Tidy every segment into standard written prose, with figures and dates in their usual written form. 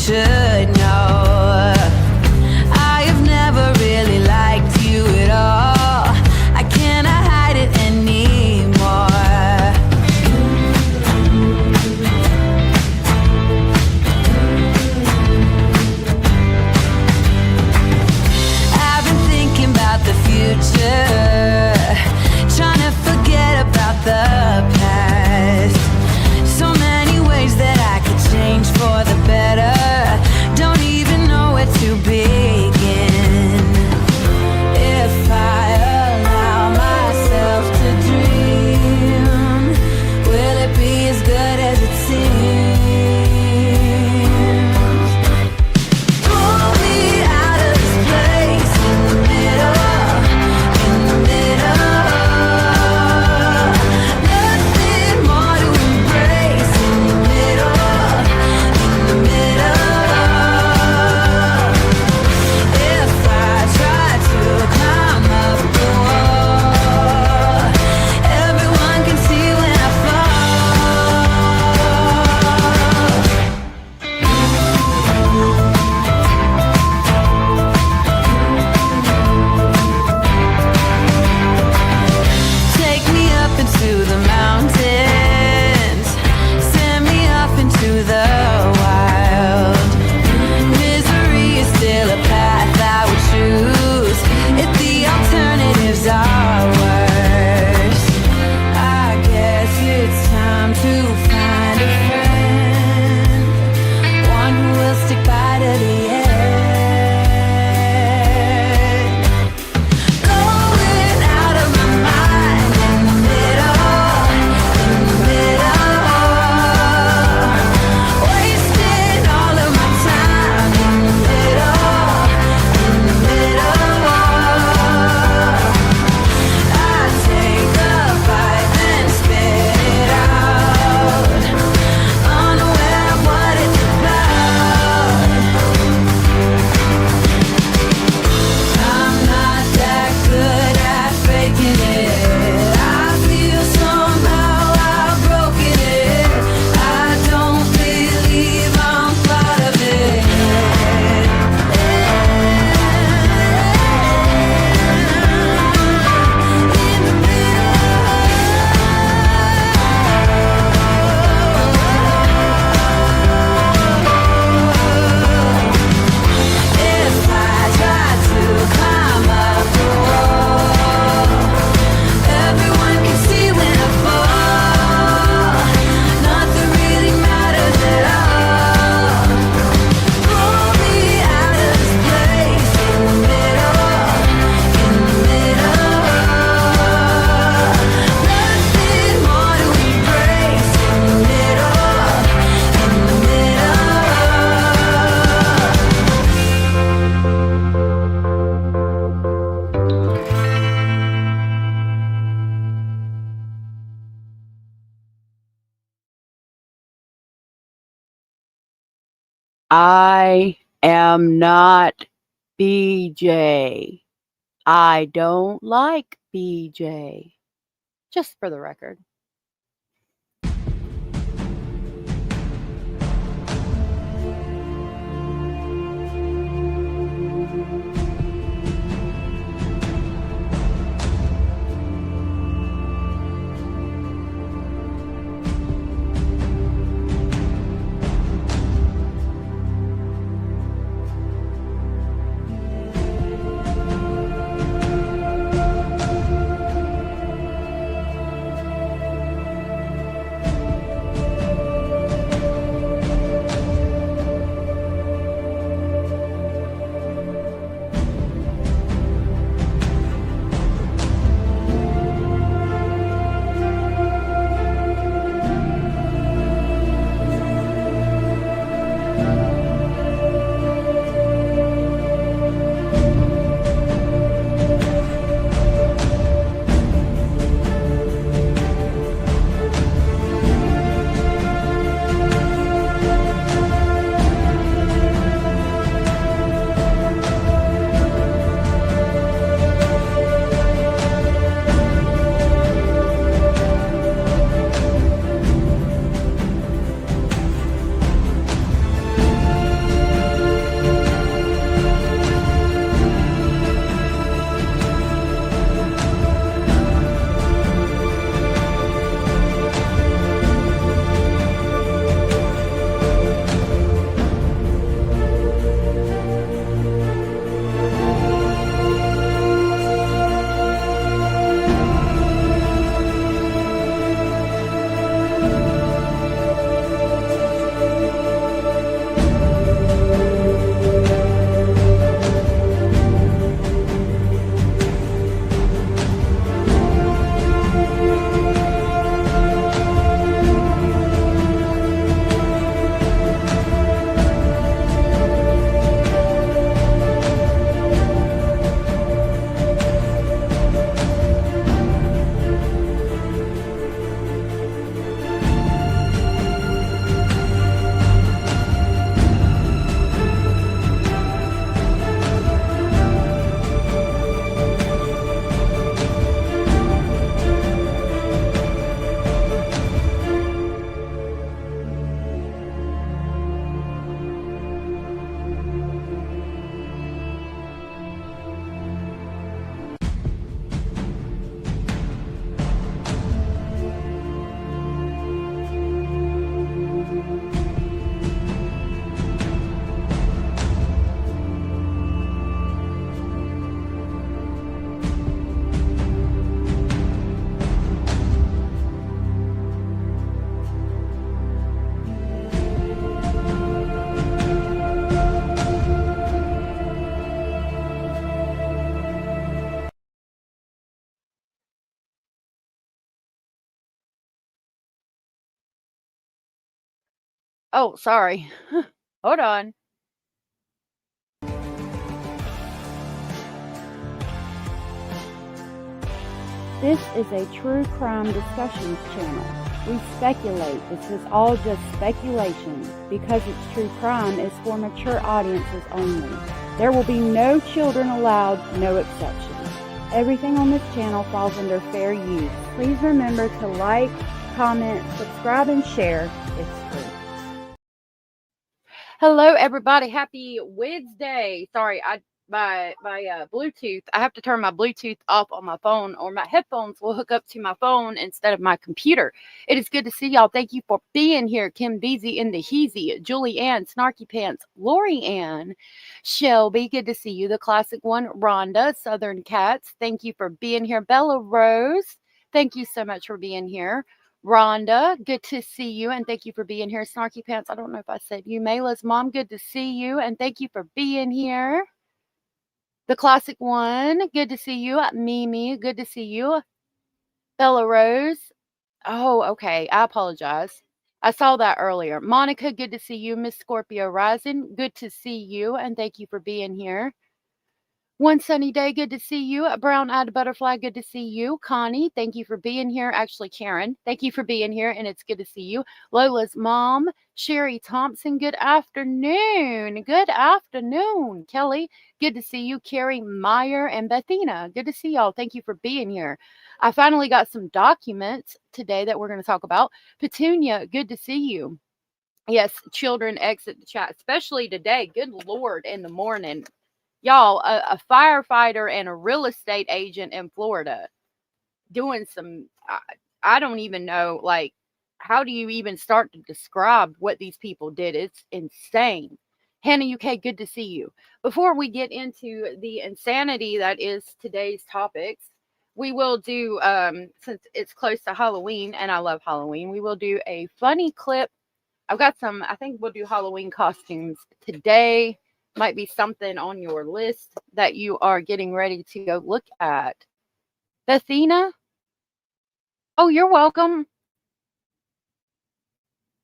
should know. I have never really liked you at all. I cannot hide it anymore. I've been thinking about the future, trying to forget about the past. So many ways that I could change for the better. Don't even know where to begin. If I allow myself to dream, will it be as good as it seems? Pull me out of this place in the middle, in the middle. Nothing more to embrace in the middle, in the middle. If I try to climb up the wall, everyone can see when I fall. Take me up into the mountains, send me off into the wild. Misery is still a path I would choose if the alternatives are worse. I guess it's time to find a friend, one who will stick by to the end. Going out of my mind in the middle, in the middle. Wasting all of my time in the middle, in the middle. I take a bite and spit it out, unaware of what it's about. I'm not that good at faking it. I feel somehow I've broken it. I don't believe I'm part of it. In the If I try to climb up the wall, everyone can see when I fall. Nothing really matters at all. Pull me out of this place in the middle, in the middle. Nothing more to embrace in the middle, in the middle. I am not BJ. I don't like BJ. Just for the record. Oh, sorry. Hold on. This is a true crime discussions channel. We speculate. This is all just speculation. Because it's true crime, it's for mature audiences only. There will be no children allowed, no exceptions. Everything on this channel falls under fair use. Please remember to like, comment, subscribe, and share. It's free. Hello, everybody. Happy Wednesday. Sorry, my Bluetooth. I have to turn my Bluetooth off on my phone, or my headphones will hook up to my phone instead of my computer. It is good to see y'all. Thank you for being here. Kim Beezy in the Heezy, Julie Ann, Snarky Pants, Lori Ann, Shelby. Good to see you. The classic one, Rhonda, Southern Cats. Thank you for being here. Bella Rose. Thank you so much for being here. Rhonda, good to see you, and thank you for being here. Snarky Pants, I don't know if I said you. Mayla's mom, good to see you, and thank you for being here. The classic one, good to see you. Mimi, good to see you. Bella Rose. Oh, okay. I apologize. I saw that earlier. Monica, good to see you. Miss Scorpio Rising, good to see you, and thank you for being here. One sunny day, good to see you. A brown-eyed butterfly, good to see you. Connie, thank you for being here. Actually, Karen, thank you for being here, and it's good to see you. Lola's mom, Sherry Thompson, good afternoon. Good afternoon. Kelly, good to see you. Carrie Meyer and Bethina, good to see y'all. Thank you for being here. I finally got some documents today that we're going to talk about. Petunia, good to see you. Yes, children exit the chat, especially today. Good Lord, in the morning. Y'all, a firefighter and a real estate agent in Florida doing some, I don't even know, like, how do you even start to describe what these people did? It's insane. Hannah UK, good to see you. Before we get into the insanity that is today's topics, we will do, since it's close to Halloween, and I love Halloween, we will do a funny clip. I've got some, I think we'll do Halloween costumes today. Might be something on your list that you are getting ready to go look at. Bethina? Oh, you're welcome.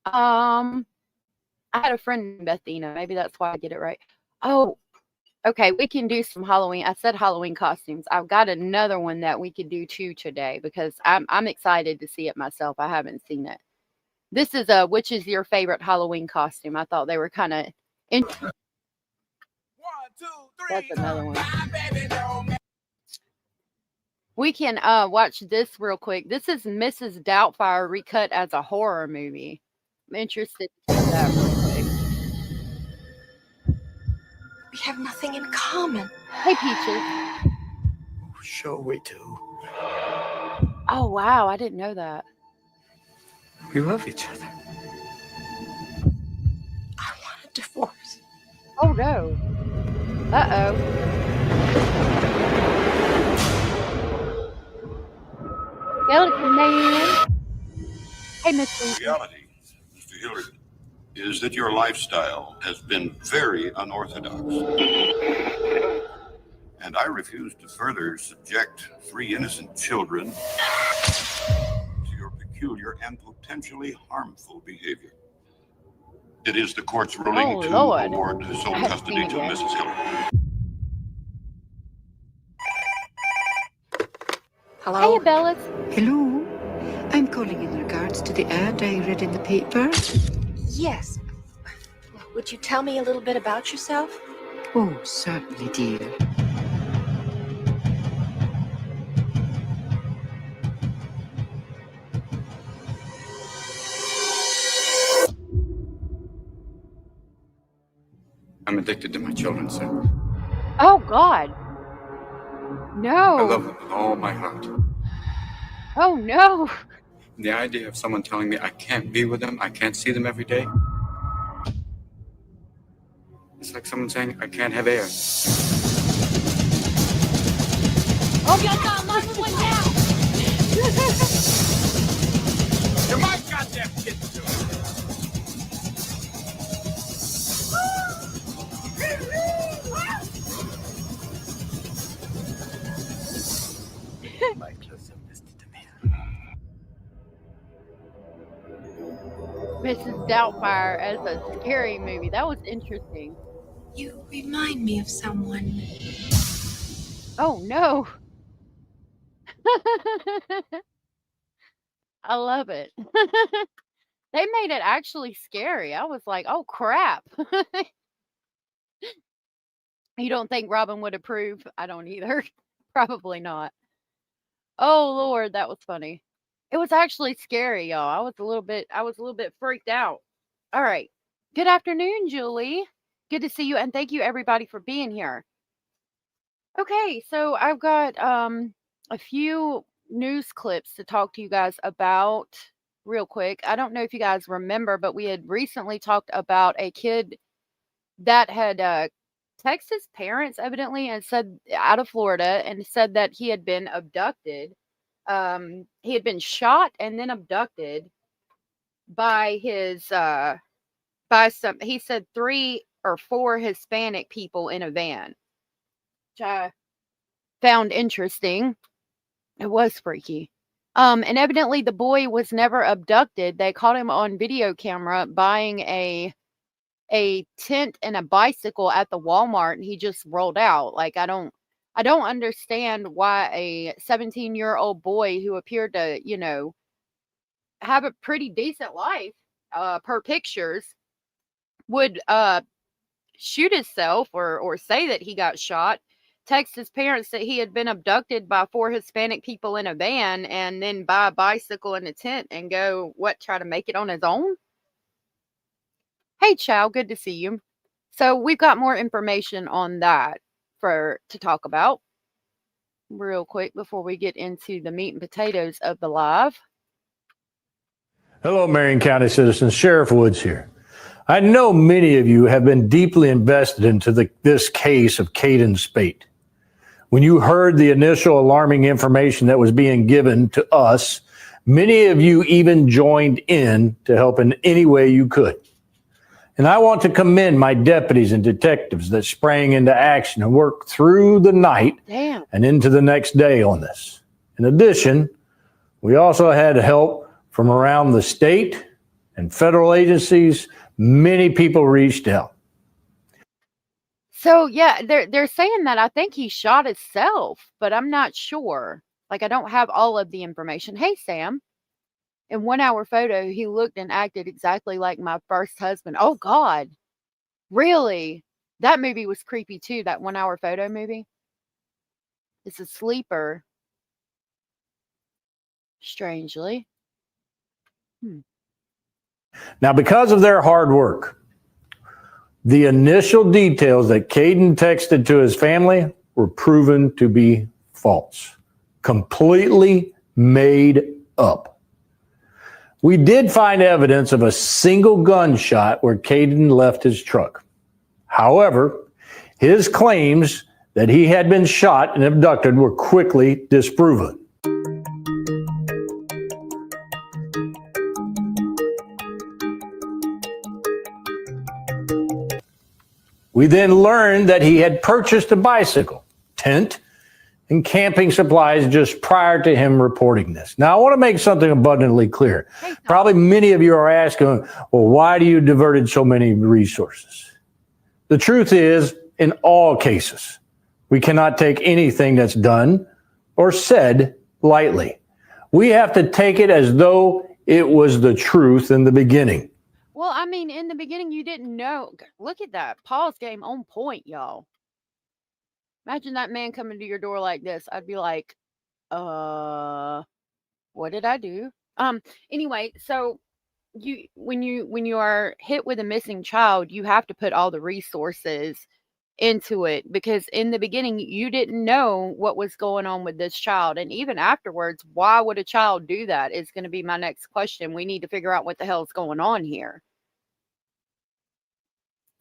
I had a friend named Bethina. Maybe that's why I get it right. Oh, okay. We can do some Halloween. I said Halloween costumes. I've got another one that we could do too today because I'm excited to see it myself. I haven't seen it. This is which is your favorite Halloween costume? I thought they were kind of interesting. 1, 2, 3. That's another one. We can watch this real quick. This is Mrs. Doubtfire recut as a horror movie. I'm interested to see that real quick. We have nothing in common. Hey, Peaches. Sure we do. Oh, wow. I didn't know that. We love each other. I want a divorce. Oh, no. Uh-oh. Skeleton Man. Hey, Mr. Reality, Mr. Hillard, is that your lifestyle has been very unorthodox. And I refuse to further subject 3 innocent children to your peculiar and potentially harmful behavior. It is the court's ruling to Lord. award sole custody to Mrs. Hillard. Hello? Hey, Bellas. Hello, I'm calling in regards to the ad I read in the paper. Yes. Would you tell me a little bit about yourself? Oh, certainly, dear. I'm addicted to my children, sir. Oh, God. No. I love them with all my heart. Oh, no. The idea of someone telling me I can't be with them, I can't see them every day, it's like someone saying I can't have air. Oh, y'all got my one now. You're my goddamn kid, too. My close-up, Mr. DeMille. Mrs. Doubtfire as a scary movie. That was interesting. You remind me of someone. Oh no. I love it. They made it actually scary. I was like, oh crap. You don't think Robin would approve? I don't either. Probably not. Oh Lord, that was funny. It was actually scary, y'all. I was a little bit freaked out. All right. Good afternoon, Julie. Good to see you, and thank you everybody for being here. Okay, so I've got a few news clips to talk to you guys about real quick. I don't know if you guys remember, but we had recently talked about a kid that had texted his parents evidently and said out of Florida and said that he had been abducted. He had been shot and then abducted by his by some, he said 3 or 4 Hispanic people in a van, which I found interesting. It was freaky. And evidently the boy was never abducted. They caught him on video camera buying a tent and a bicycle at the Walmart, and he just rolled out. Like, I don't understand why a 17-year-old boy who appeared to, have a pretty decent life, per pictures, would shoot himself or say that he got shot, text his parents that he had been abducted by 4 Hispanic people in a van, and then buy a bicycle and a tent and go, try to make it on his own? Hey, Chow, good to see you. So we've got more information on that to talk about real quick before we get into the meat and potatoes of the live. Hello, Marion County citizens. Sheriff Woods here. I know many of you have been deeply invested into this case of Caden Spigot. When you heard the initial alarming information that was being given to us, many of you even joined in to help in any way you could. And I want to commend my deputies and detectives that sprang into action and worked through the night and into the next day on this. In addition, we also had help from around the state and federal agencies. Many people reached out. So yeah, they're saying that I think he shot himself, but I'm not sure. Like, I don't have all of the information. Hey, Sam. In 1 hour photo, he looked and acted exactly like my first husband. Oh God. Really? That movie was creepy too, that 1 hour photo movie. It's a sleeper. Strangely. Now, because of their hard work, the initial details that Caden texted to his family were proven to be false, completely made up. We did find evidence of a single gunshot where Caden left his truck. However, his claims that he had been shot and abducted were quickly disproven. We then learned that he had purchased a bicycle, tent, and camping supplies just prior to him reporting this. Now, I want to make something abundantly clear. Probably many of you are asking, well, why do you diverted so many resources? The truth is, in all cases, we cannot take anything that's done or said lightly. We have to take it as though it was the truth in the beginning. Well, I mean, in the beginning, you didn't know. Look at that. Paul's game on point, y'all. Imagine that man coming to your door like this. I'd be like, what did I do? Anyway, so when you are hit with a missing child, you have to put all the resources into it, because in the beginning you didn't know what was going on with this child, and even afterwards, why would a child do that is going to be my next question. We need to figure out what the hell is going on here.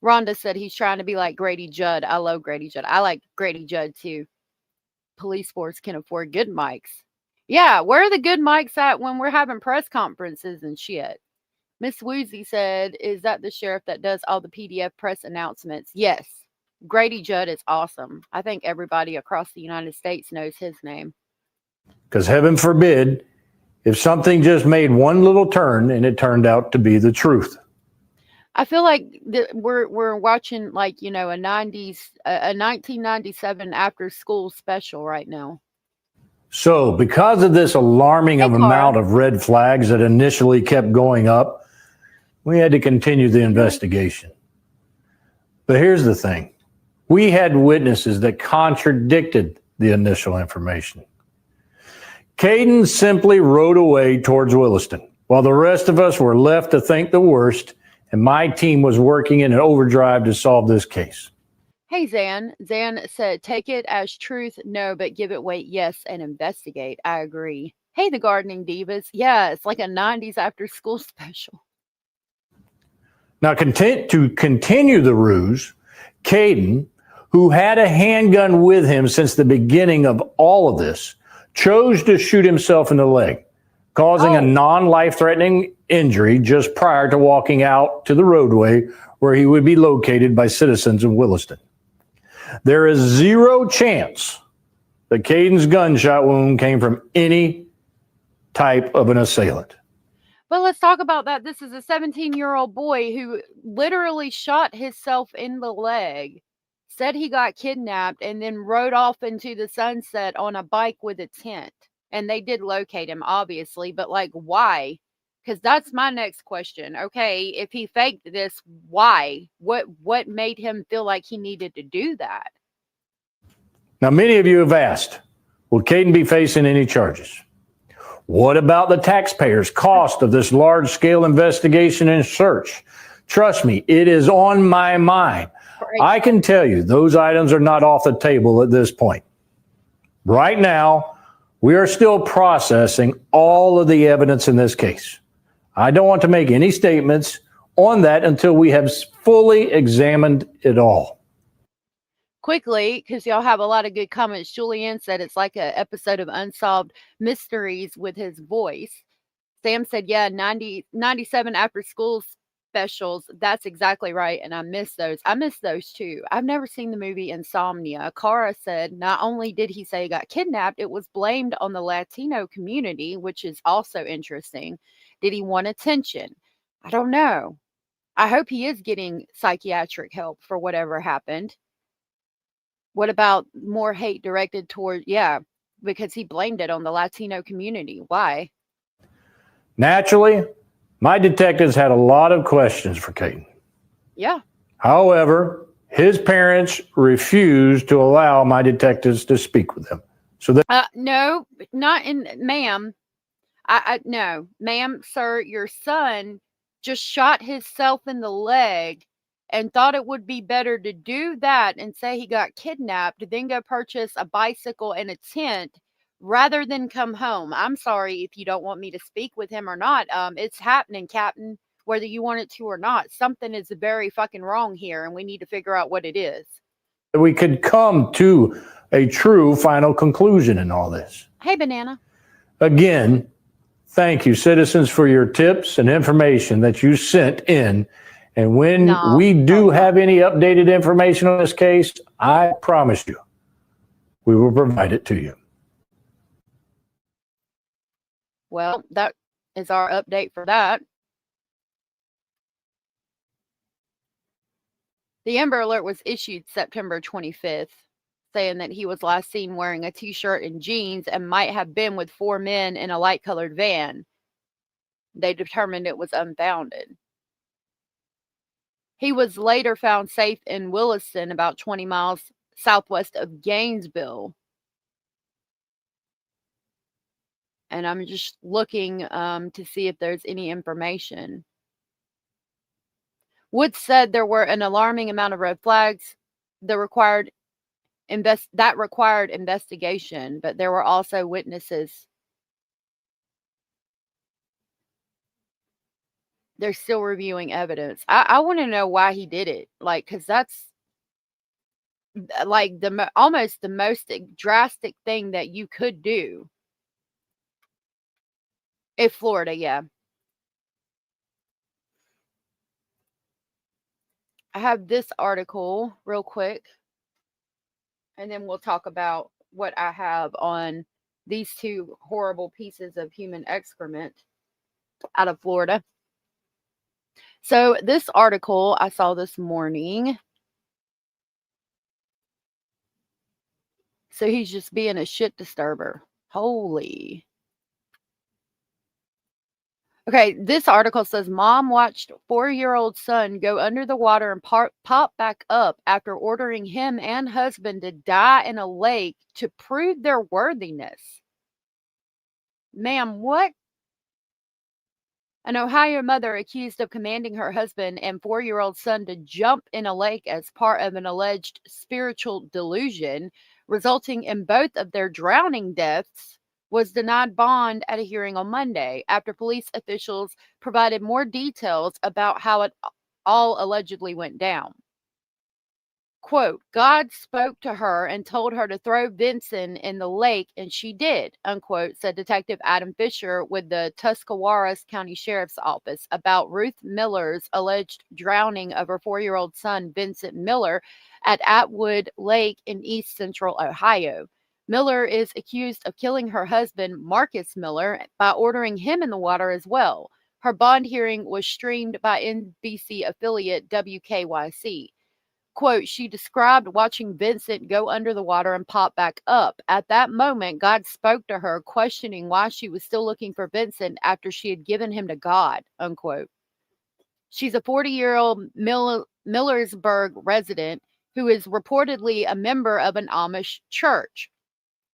Rhonda said he's trying to be like Grady Judd. I love Grady Judd. I like Grady Judd too. Police force can afford good mics. Yeah, where are the good mics at when we're having press conferences and shit? Miss Woozy said, is that the sheriff that does all the PDF press announcements? Yes. Grady Judd is awesome. I think everybody across the United States knows his name. Because heaven forbid if something just made one little turn and it turned out to be the truth. I feel like we're watching like, you know, a 1997 after school special right now. So, because of this alarming Hey, Cara. amount of red flags that initially kept going up, we had to continue the investigation. But here's the thing. We had witnesses that contradicted the initial information. Caden simply rode away towards Williston, while the rest of us were left to think the worst, and my team was working in an overdrive to solve this case. Hey, Zan. Zan said, take it as truth, no, but give it weight, yes, and investigate. I agree. Hey, the Gardening Divas. Yeah, it's like a 90s after school special. Now, to continue the ruse, Caden, who had a handgun with him since the beginning of all of this, chose to shoot himself in the leg, causing a non-life-threatening injury just prior to walking out to the roadway where he would be located by citizens of Williston. There is zero chance that Caden's gunshot wound came from any type of an assailant. But let's talk about that. This is a 17-year-old boy who literally shot himself in the leg, said he got kidnapped, and then rode off into the sunset on a bike with a tent. And they did locate him, obviously, but like, why? Because that's my next question. Okay, if he faked this, why? What made him feel like he needed to do that? Now, many of you have asked, will Caden be facing any charges? What about the taxpayers' cost of this large-scale investigation and search? Trust me, it is on my mind. I can tell you those items are not off the table at this point. Right now, we are still processing all of the evidence in this case. I don't want to make any statements on that until we have fully examined it all. Quickly, because y'all have a lot of good comments. Julianne said it's like an episode of Unsolved Mysteries with his voice. Sam said, yeah, 97 after school specials. That's exactly right. And I miss those. I miss those too. I've never seen the movie Insomnia. Cara said, not only did he say he got kidnapped, it was blamed on the Latino community, which is also interesting. Did he want attention? I don't know. I hope he is getting psychiatric help for whatever happened. What about more hate directed toward, because he blamed it on the Latino community. Why? Naturally, my detectives had a lot of questions for Caden. Yeah. However, his parents refused to allow my detectives to speak with him. So that No, not in, ma'am. No, ma'am, sir, your son just shot himself in the leg and thought it would be better to do that and say he got kidnapped, then go purchase a bicycle and a tent rather than come home. I'm sorry if you don't want me to speak with him or not. It's happening, Captain, whether you want it to or not. Something is very fucking wrong here, and we need to figure out what it is. we could come to a true final conclusion in all this. Hey, Banana. Again, thank you, citizens, for your tips and information that you sent in. And when we do have any updated information on this case, I promise you, we will provide it to you. Well, that is our update for that. The Amber Alert was issued September 25th, saying that he was last seen wearing a t-shirt and jeans and might have been with 4 men in a light-colored van. They determined it was unfounded. He was later found safe in Williston, about 20 miles southwest of Gainesville. And I'm just looking to see if there's any information. Woods said there were an alarming amount of red flags that required investigation, but there were also witnesses. They're still reviewing evidence. I want to know why he did it. Like, because that's like almost the most drastic thing that you could do. If Florida, yeah. I have this article real quick, and then we'll talk about what I have on these two horrible pieces of human excrement out of Florida. So this article I saw this morning. So he's just being a shit disturber. Holy. Okay, this article says mom watched 4-year-old son go under the water and pop back up after ordering him and husband to die in a lake to prove their worthiness. Ma'am, what? An Ohio mother accused of commanding her husband and 4-year-old son to jump in a lake as part of an alleged spiritual delusion, resulting in both of their drowning deaths, was denied bond at a hearing on Monday after police officials provided more details about how it all allegedly went down. Quote, God spoke to her and told her to throw Vincent in the lake, and she did, unquote, said Detective Adam Fisher with the Tuscarawas County Sheriff's Office about Ruth Miller's alleged drowning of her 4-year-old son, Vincent Miller, at Atwood Lake in east central Ohio. Miller is accused of killing her husband, Marcus Miller, by ordering him in the water as well. Her bond hearing was streamed by NBC affiliate WKYC. Quote, she described watching Vincent go under the water and pop back up. At that moment, God spoke to her, questioning why she was still looking for Vincent after she had given him to God, unquote. She's a 40-year-old Millersburg resident who is reportedly a member of an Amish church.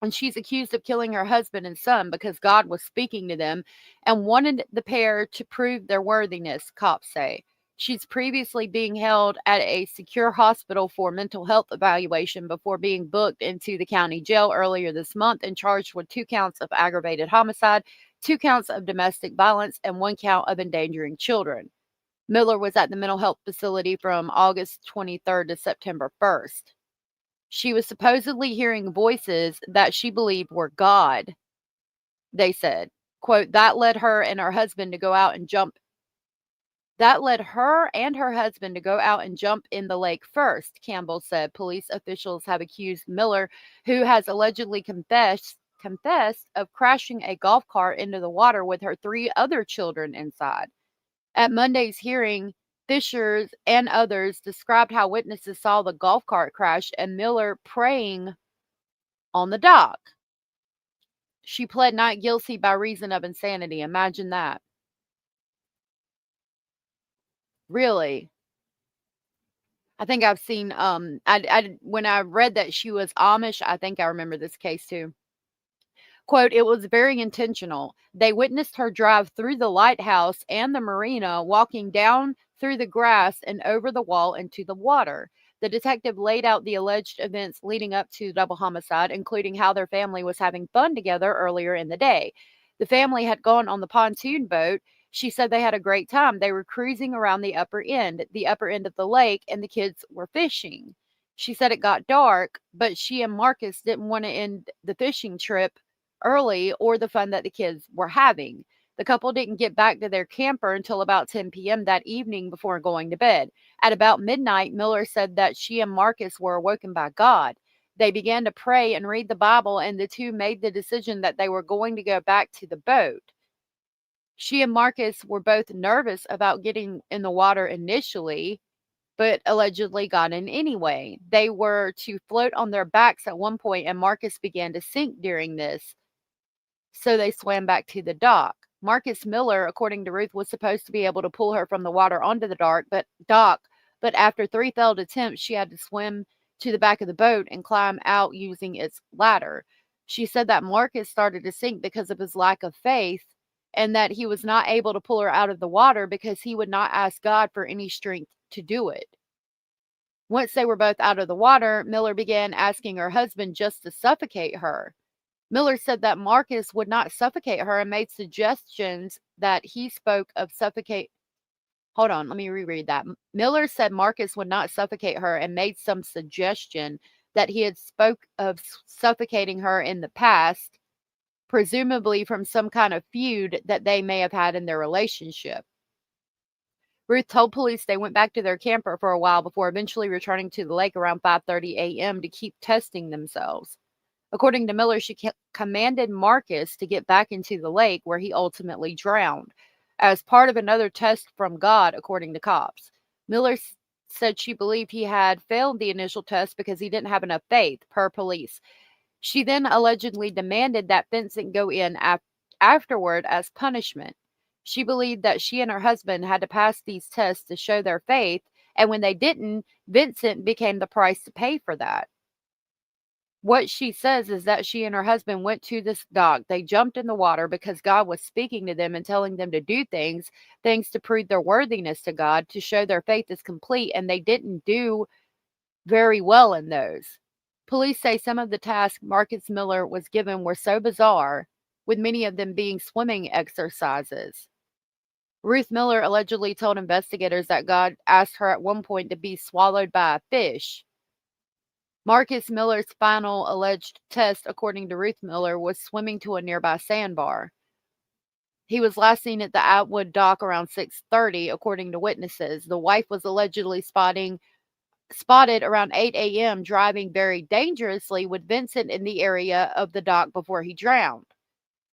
And she's accused of killing her husband and son because God was speaking to them and wanted the pair to prove their worthiness, cops say. She's previously being held at a secure hospital for mental health evaluation before being booked into the county jail earlier this month and charged with 2 counts of aggravated homicide, 2 counts of domestic violence, and 1 count of endangering children. Miller was at the mental health facility from August 23rd to September 1st. She was supposedly hearing voices that she believed were God, they said. Quote, that led her and her husband to go out and jump in the lake first, Campbell said. Police officials have accused Miller, who has allegedly confessed of crashing a golf cart into the water with her 3 other children inside. At Monday's hearing, Fishers and others described how witnesses saw the golf cart crash and Miller praying on the dock. She pled not guilty by reason of insanity. Imagine that. Really? I think I've seen, when I read that she was Amish, I think I remember this case too. Quote, it was very intentional. They witnessed her drive through the lighthouse and the marina, walking down through the grass and over the wall into the water. The detective laid out the alleged events leading up to the double homicide, including how their family was having fun together earlier in the day. The family had gone on the pontoon boat. She said they had a great time. They were cruising around the upper end of the lake, and the kids were fishing. She said it got dark, but she and Marcus didn't want to end the fishing trip early or the fun that the kids were having. The couple didn't get back to their camper until about 10 p.m. that evening before going to bed. At about midnight, Miller said that she and Marcus were awoken by God. They began to pray and read the Bible, and the two made the decision that they were going to go back to the boat. She and Marcus were both nervous about getting in the water initially, but allegedly got in anyway. They were to float on their backs at one point, and Marcus began to sink during this. So they swam back to the dock. Marcus Miller, according to Ruth, was supposed to be able to pull her from the water onto the dock, but after 3 failed attempts, she had to swim to the back of the boat and climb out using its ladder. She said that Marcus started to sink because of his lack of faith and that he was not able to pull her out of the water because he would not ask God for any strength to do it. Once they were both out of the water, Miller began asking her husband just to suffocate her. Miller said that Marcus would not suffocate her and made suggestions that he spoke of suffocate. Hold on, let me reread that. Miller said Marcus would not suffocate her and made some suggestion that he had spoke of suffocating her in the past, presumably from some kind of feud that they may have had in their relationship. Ruth told police they went back to their camper for a while before eventually returning to the lake around 5:30 a.m. to keep testing themselves. According to Miller, she commanded Marcus to get back into the lake where he ultimately drowned as part of another test from God, according to cops. Miller said she believed he had failed the initial test because he didn't have enough faith, per police. She then allegedly demanded that Vincent go in afterward as punishment. She believed that she and her husband had to pass these tests to show their faith, and when they didn't, Vincent became the price to pay for that. What she says is that she and her husband went to this dock. They jumped in the water because God was speaking to them and telling them to do things to prove their worthiness to God, to show their faith is complete, and they didn't do very well in those. Police say some of the tasks Marcus Miller was given were so bizarre, with many of them being swimming exercises. Ruth Miller allegedly told investigators that God asked her at one point to be swallowed by a fish. Marcus Miller's final alleged test, according to Ruth Miller, was swimming to a nearby sandbar. He was last seen at the Atwood dock around 6:30, according to witnesses. The wife was allegedly spotted around 8 a.m. driving very dangerously with Vincent in the area of the dock before he drowned.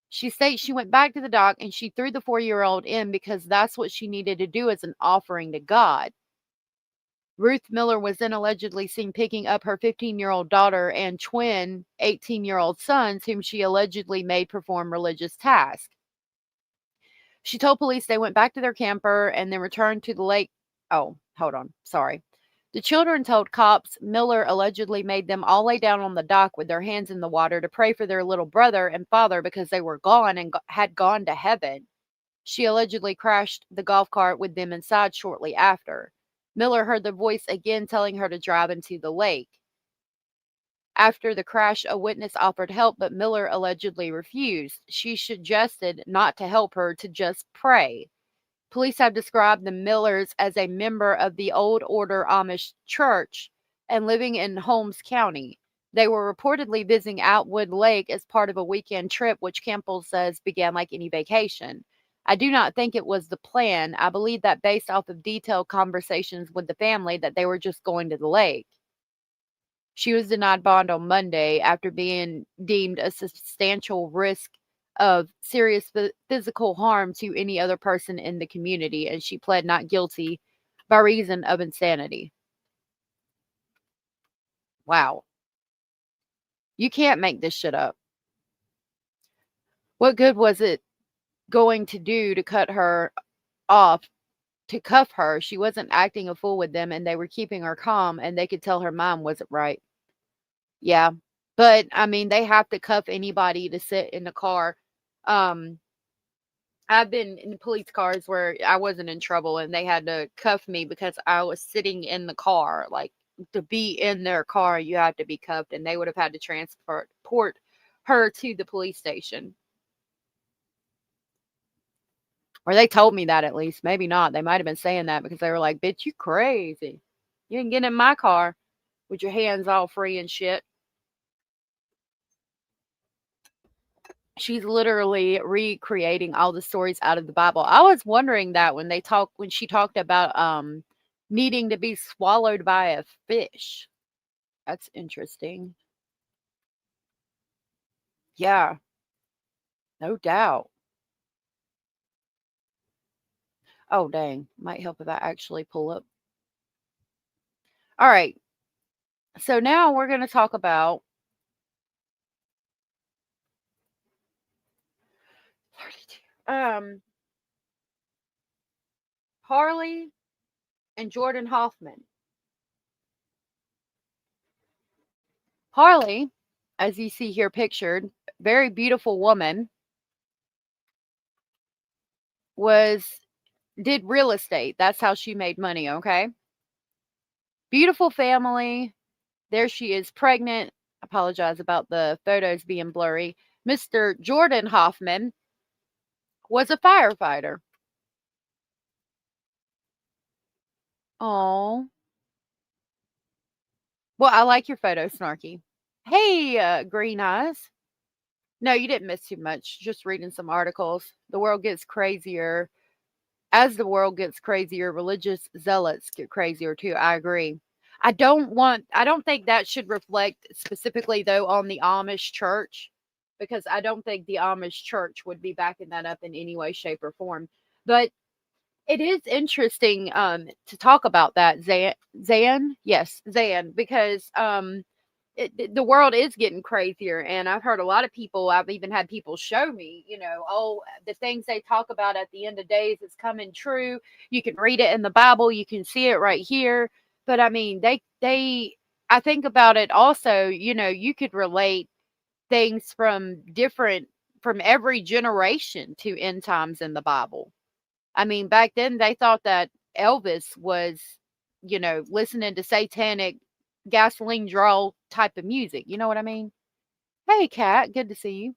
She states she went back to the dock and she threw the 4-year-old in because that's what she needed to do as an offering to God. Ruth Miller was then allegedly seen picking up her 15-year-old daughter and twin 18-year-old sons, whom she allegedly made perform religious tasks. She told police they went back to their camper and then returned to the lake. Oh, hold on. Sorry. The children told cops Miller allegedly made them all lay down on the dock with their hands in the water to pray for their little brother and father because they were gone and had gone to heaven. She allegedly crashed the golf cart with them inside shortly after. Miller heard the voice again telling her to drive into the lake. After the crash, a witness offered help, but Miller allegedly refused. She suggested not to help her, to just pray. Police have described the Millers as a member of the Old Order Amish Church and living in Holmes County. They were reportedly visiting Atwood Lake as part of a weekend trip, which Campbell says began like any vacation. I do not think it was the plan. I believe that based off of detailed conversations with the family that they were just going to the lake. She was denied bond on Monday after being deemed a substantial risk of serious physical harm to any other person in the community, and she pled not guilty by reason of insanity. Wow. You can't make this shit up. What good was it going to do to cut her off, to cuff her? She wasn't acting a fool with them, and they were keeping her calm, and they could tell her mind wasn't right. Yeah, but I mean, they have to cuff anybody to sit in the car. I've been in police cars where I wasn't in trouble and they had to cuff me because I was sitting in the car. Like, to be in their car, you have to be cuffed, and they would have had to transport her to the police station. Or they told me that, at least. Maybe not. They might have been saying that because they were like, bitch, you crazy. You can get in my car with your hands all free and shit. She's literally recreating all the stories out of the Bible. I was wondering that when she talked about needing to be swallowed by a fish. That's interesting. Yeah, no doubt. Oh, dang. Might help if I actually pull up. All right. So now we're going to talk about 32. Harleigh and Jordan Hoffman. Harleigh, as you see here pictured, very beautiful woman, did real estate. That's how she made money, okay? Beautiful family. There she is, pregnant. I apologize about the photos being blurry. Mr. Jordan Hoffman was a firefighter. Oh. Well, I like your photo, Snarky. Hey, Green Eyes. No, you didn't miss too much. Just reading some articles. The world gets crazier. As the world gets crazier, religious zealots get crazier too. I agree. I don't think that should reflect specifically though on the Amish church, because I don't think the Amish church would be backing that up in any way, shape, or form. But it is interesting to talk about that, Zan, because the world is getting crazier, and I've heard a lot of people. I've even had people show me, oh, the things they talk about at the end of days is coming true. You can read it in the Bible, you can see it right here. But I mean, I think about it also. You could relate things from every generation to end times in the Bible. I mean, back then they thought that Elvis was, listening to satanic gasoline draw type of music. You know what I mean? Hey, Kat, good to see you.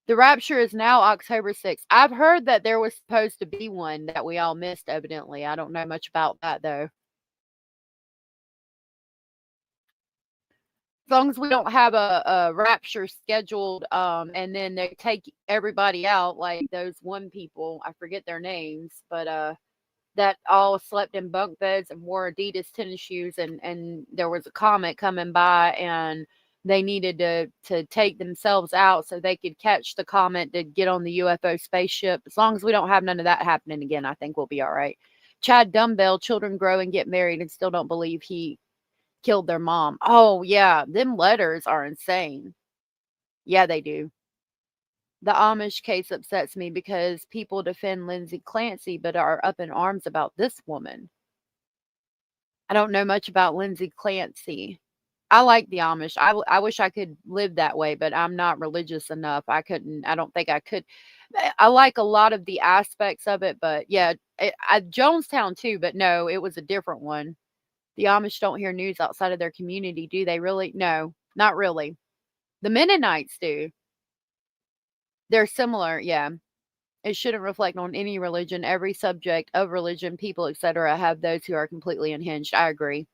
The rapture is now October 6th. I've heard that there was supposed to be one that we all missed, evidently. I don't know much about that, though. As long as we don't have a rapture scheduled, and then they take everybody out, like those one people, I forget their names, but that all slept in bunk beds and wore Adidas tennis shoes, and there was a comet coming by, and they needed to take themselves out so they could catch the comet to get on the UFO spaceship. As long as we don't have none of that happening again, I think we'll be all right. Chad Dumbbell, children grow and get married and still don't believe he killed their mom. Oh, yeah, them letters are insane. Yeah, they do. The Amish case upsets me because people defend Lindsay Clancy but are up in arms about this woman. I don't know much about Lindsay Clancy. I like the Amish. I wish I could live that way, but I'm not religious enough. I don't think I could. I like a lot of the aspects of it, but yeah, Jonestown too, but no, it was a different one. The Amish don't hear news outside of their community, do they really? No, not really. The Mennonites do. They're similar, yeah. It shouldn't reflect on any religion. Every subject of religion, people, etc., have those who are completely unhinged. I agree.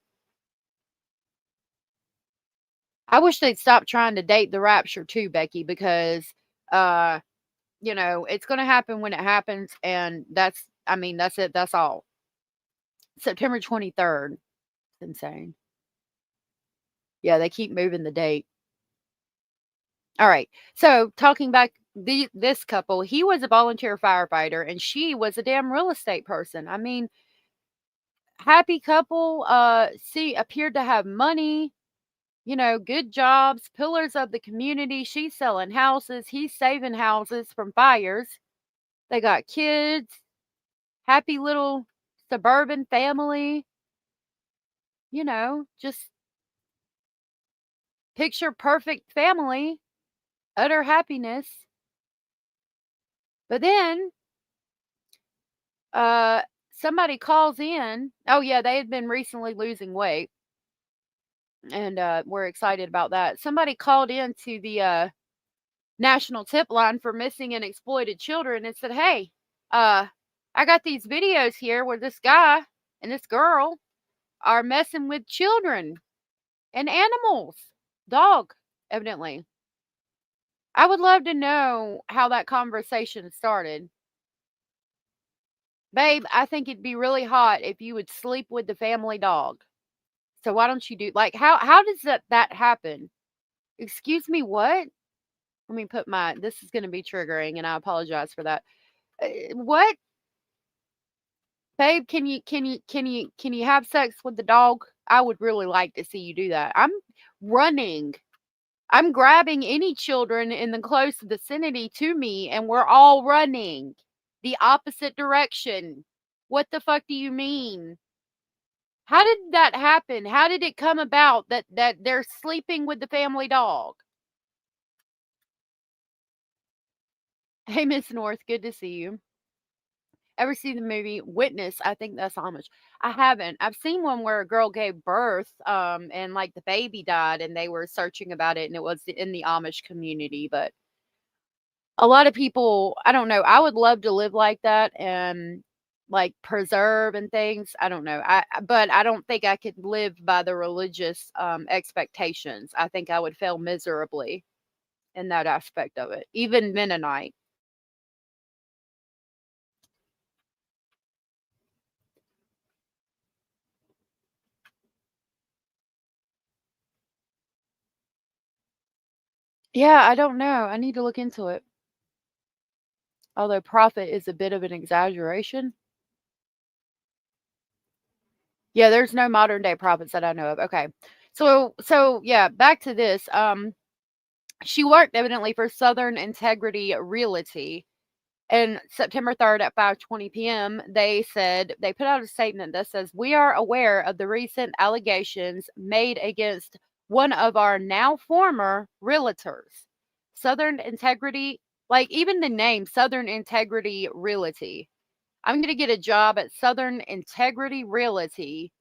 I wish they'd stop trying to date the rapture too, Becky, because it's going to happen when it happens, and that's it. That's all. September 23rd. It's insane. Yeah, they keep moving the date. All right. So talking back, this couple, he was a volunteer firefighter and she was a damn real estate person. I mean, happy couple, appeared to have money, good jobs, pillars of the community. She's selling houses, he's saving houses from fires. They got kids, happy little suburban family, just picture perfect family, utter happiness. But then somebody calls in. Oh yeah, they had been recently losing weight, and we're excited about that. Somebody called in to the national tip line for missing and exploited children and said, hey, I got these videos here where this guy and this girl are messing with children and animals. Dog, evidently. I would love to know how that conversation started. Babe, I think it'd be really hot if you would sleep with the family dog. So why don't you do, like, how does that happen? Excuse me, what? Let me put this is going to be triggering, and I apologize for that. What? Babe, can you have sex with the dog? I would really like to see you do that. I'm running. I'm grabbing any children in the close vicinity to me, and we're all running the opposite direction. What the fuck do you mean? How did that happen? How did it come about that they're sleeping with the family dog? Hey, Miss North, good to see you. Ever see the movie Witness? I think that's Amish. I haven't. I've seen one where a girl gave birth, and like the baby died, and they were searching about it, and it was in the Amish community. But a lot of people, I don't know. I would love to live like that and like preserve and things. I don't know. But I don't think I could live by the religious expectations. I think I would fail miserably in that aspect of it. Even Mennonite. Yeah, I don't know. I need to look into it. Although profit is a bit of an exaggeration. Yeah, there's no modern day prophets that I know of. Okay. So yeah, back to this. She worked evidently for Southern Integrity Realty. And September 3rd at 5:20 p.m., they said they put out a statement that says, "We are aware of the recent allegations made against one of our now former realtors. Southern Integrity, like even the name Southern Integrity Realty. I'm going to get a job at Southern Integrity Realty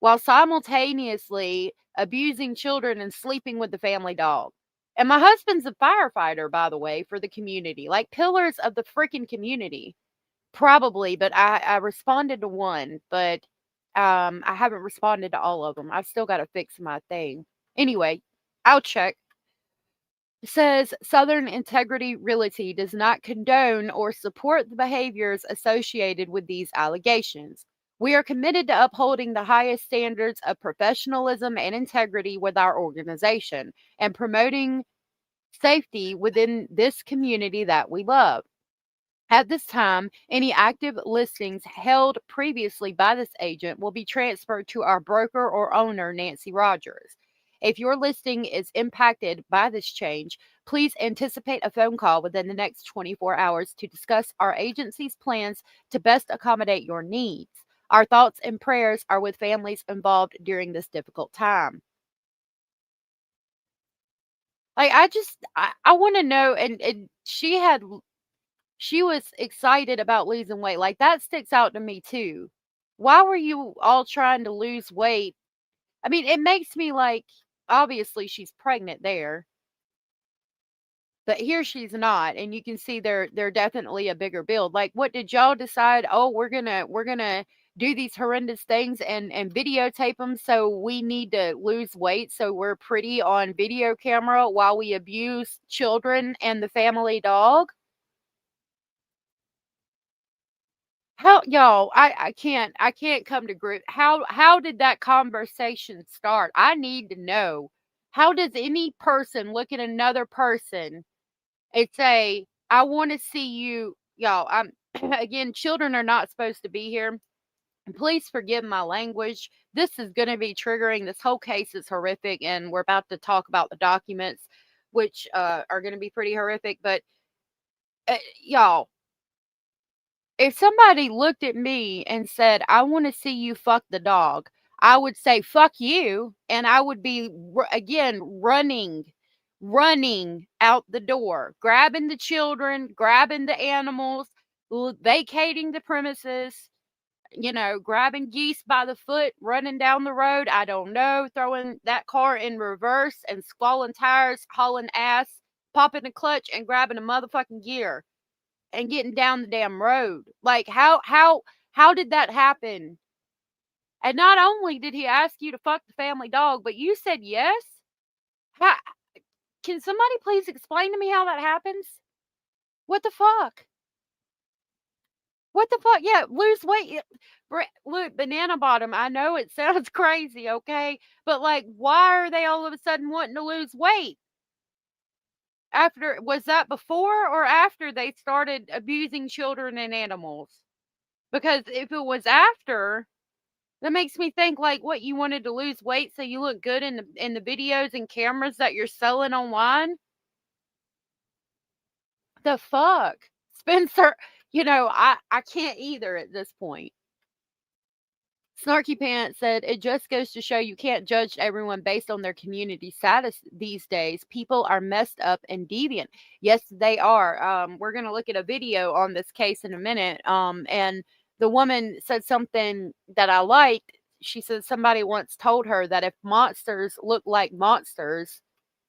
while simultaneously abusing children and sleeping with the family dog. And my husband's a firefighter, by the way, for the community, like pillars of the freaking community. Probably, but I responded to one, but I haven't responded to all of them. I've still got to fix my thing. Anyway, I'll check. It says Southern Integrity Realty does not condone or support the behaviors associated with these allegations. We are committed to upholding the highest standards of professionalism and integrity with our organization and promoting safety within this community that we love. At this time, any active listings held previously by this agent will be transferred to our broker or owner, Nancy Rogers. If your listing is impacted by this change, please anticipate a phone call within the next 24 hours to discuss our agency's plans to best accommodate your needs. Our thoughts and prayers are with families involved during this difficult time." Like, I want to know, and she was excited about losing weight. Like, that sticks out to me too. Why were you all trying to lose weight? I mean, it makes me like, obviously she's pregnant there, but here she's not, and you can see they're definitely a bigger build. Like, what did y'all decide? Oh, we're gonna do these horrendous things and videotape them, so we need to lose weight so we're pretty on video camera while we abuse children and the family dog. How y'all, I can't come to grips. How did that conversation start? I need to know. How does any person look at another person and say, "I want to see you," y'all, I'm again, children are not supposed to be here. And please forgive my language. This is going to be triggering. This whole case is horrific, and we're about to talk about the documents, which are going to be pretty horrific. But y'all, if somebody looked at me and said, "I want to see you fuck the dog," I would say, "Fuck you." And I would be, again, running out the door, grabbing the children, grabbing the animals, vacating the premises, grabbing geese by the foot, running down the road. I don't know, throwing that car in reverse and squalling tires, hauling ass, popping a clutch and grabbing a motherfucking gear and getting down the damn road. Like, how did that happen? And not only did he ask you to fuck the family dog, but you said yes? How, can somebody please explain to me how that happens? What the fuck? What the fuck? Yeah, lose weight. Look, banana bottom. I know it sounds crazy, okay? But like, why are they all of a sudden wanting to lose weight? Was that before or after they started abusing children and animals? Because if it was after, that makes me think like, what, you wanted to lose weight so you look good in the videos and cameras that you're selling online? The fuck? Spencer, I can't either at this point. Snarky Pants said, "It just goes to show you can't judge everyone based on their community status these days. People are messed up and deviant." Yes, they are. We're going to look at a video on this case in a minute. And the woman said something that I liked. She said somebody once told her that if monsters look like monsters,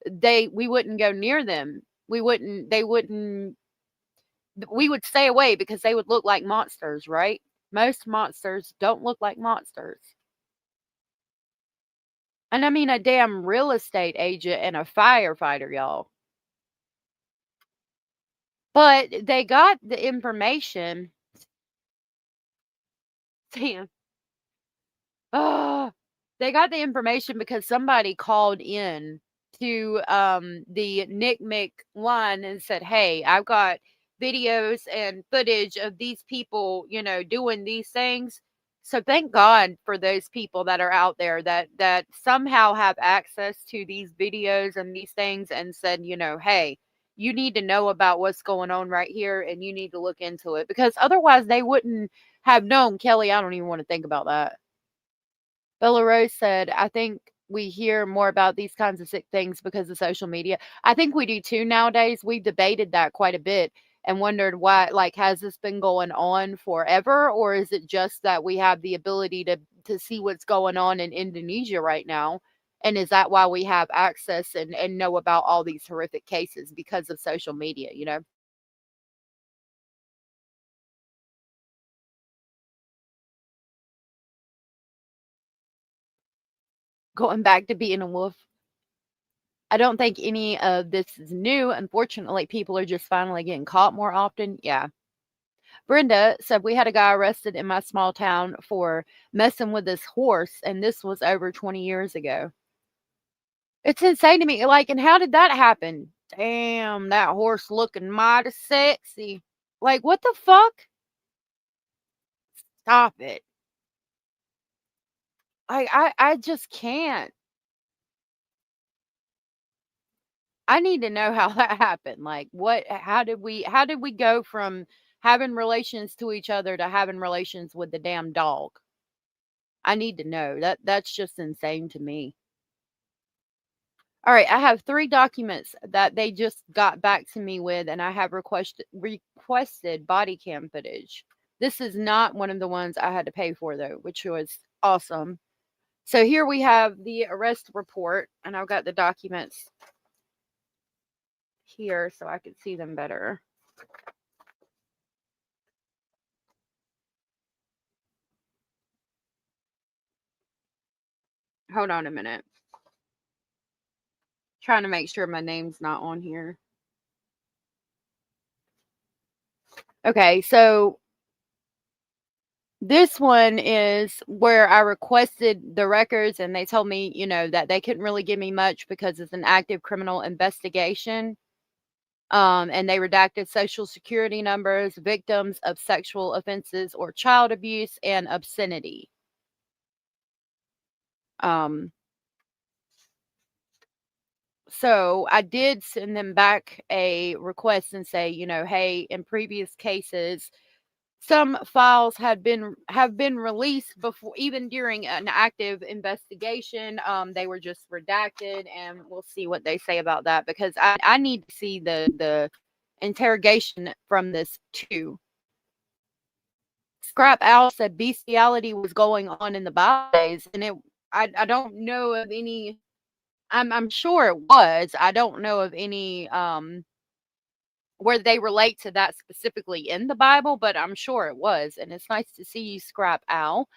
we wouldn't go near them. We would stay away because they would look like monsters, right? Most monsters don't look like monsters. And I mean a damn real estate agent and a firefighter, y'all. But they got the information. Damn. Oh, they got the information because somebody called in to the Nick Mick line and said, hey, I've got videos and footage of these people, doing these things. So thank God for those people that are out there that somehow have access to these videos and these things and said, hey, you need to know about what's going on right here and you need to look into it, because otherwise they wouldn't have known. Kelly, I don't even want to think about that. Bella Rose said, I think we hear more about these kinds of sick things because of social media. I think we do too nowadays. We've debated that quite a bit and wondered why, like, has this been going on forever, or is it just that we have the ability to see what's going on in Indonesia right now? And is that why we have access and know about all these horrific cases because of social media, Going back to being a wolf. I don't think any of this is new. Unfortunately, people are just finally getting caught more often. Yeah. Brenda said, we had a guy arrested in my small town for messing with his horse, and this was over 20 years ago. It's insane to me. Like, and how did that happen? Damn, that horse looking mighty sexy. Like, what the fuck? Stop it. I just can't. I need to know how that happened. Like, how did we go from having relations to each other to having relations with the damn dog? I need to know. That's just insane to me. All right, I have 3 documents that they just got back to me with, and I have requested body cam footage. This is not one of the ones I had to pay for though, which was awesome. So here we have the arrest report, and I've got the documents here so I could see them better. Hold on a minute. Trying to make sure my name's not on here. Okay, so this one is where I requested the records and they told me, that they couldn't really give me much because it's an active criminal investigation. And they redacted social security numbers, victims of sexual offenses or child abuse, and obscenity. So I did send them back a request and say, hey, in previous cases, some files have been released before, even during an active investigation. They were just redacted, and we'll see what they say about that, because I need to see the interrogation from this too. Scrap Owl said bestiality was going on in the Bible days, and I don't know of any. I'm sure it was. I don't know of any where they relate to that specifically in the Bible, but I'm sure it was. And it's nice to see you, Scrap Owl.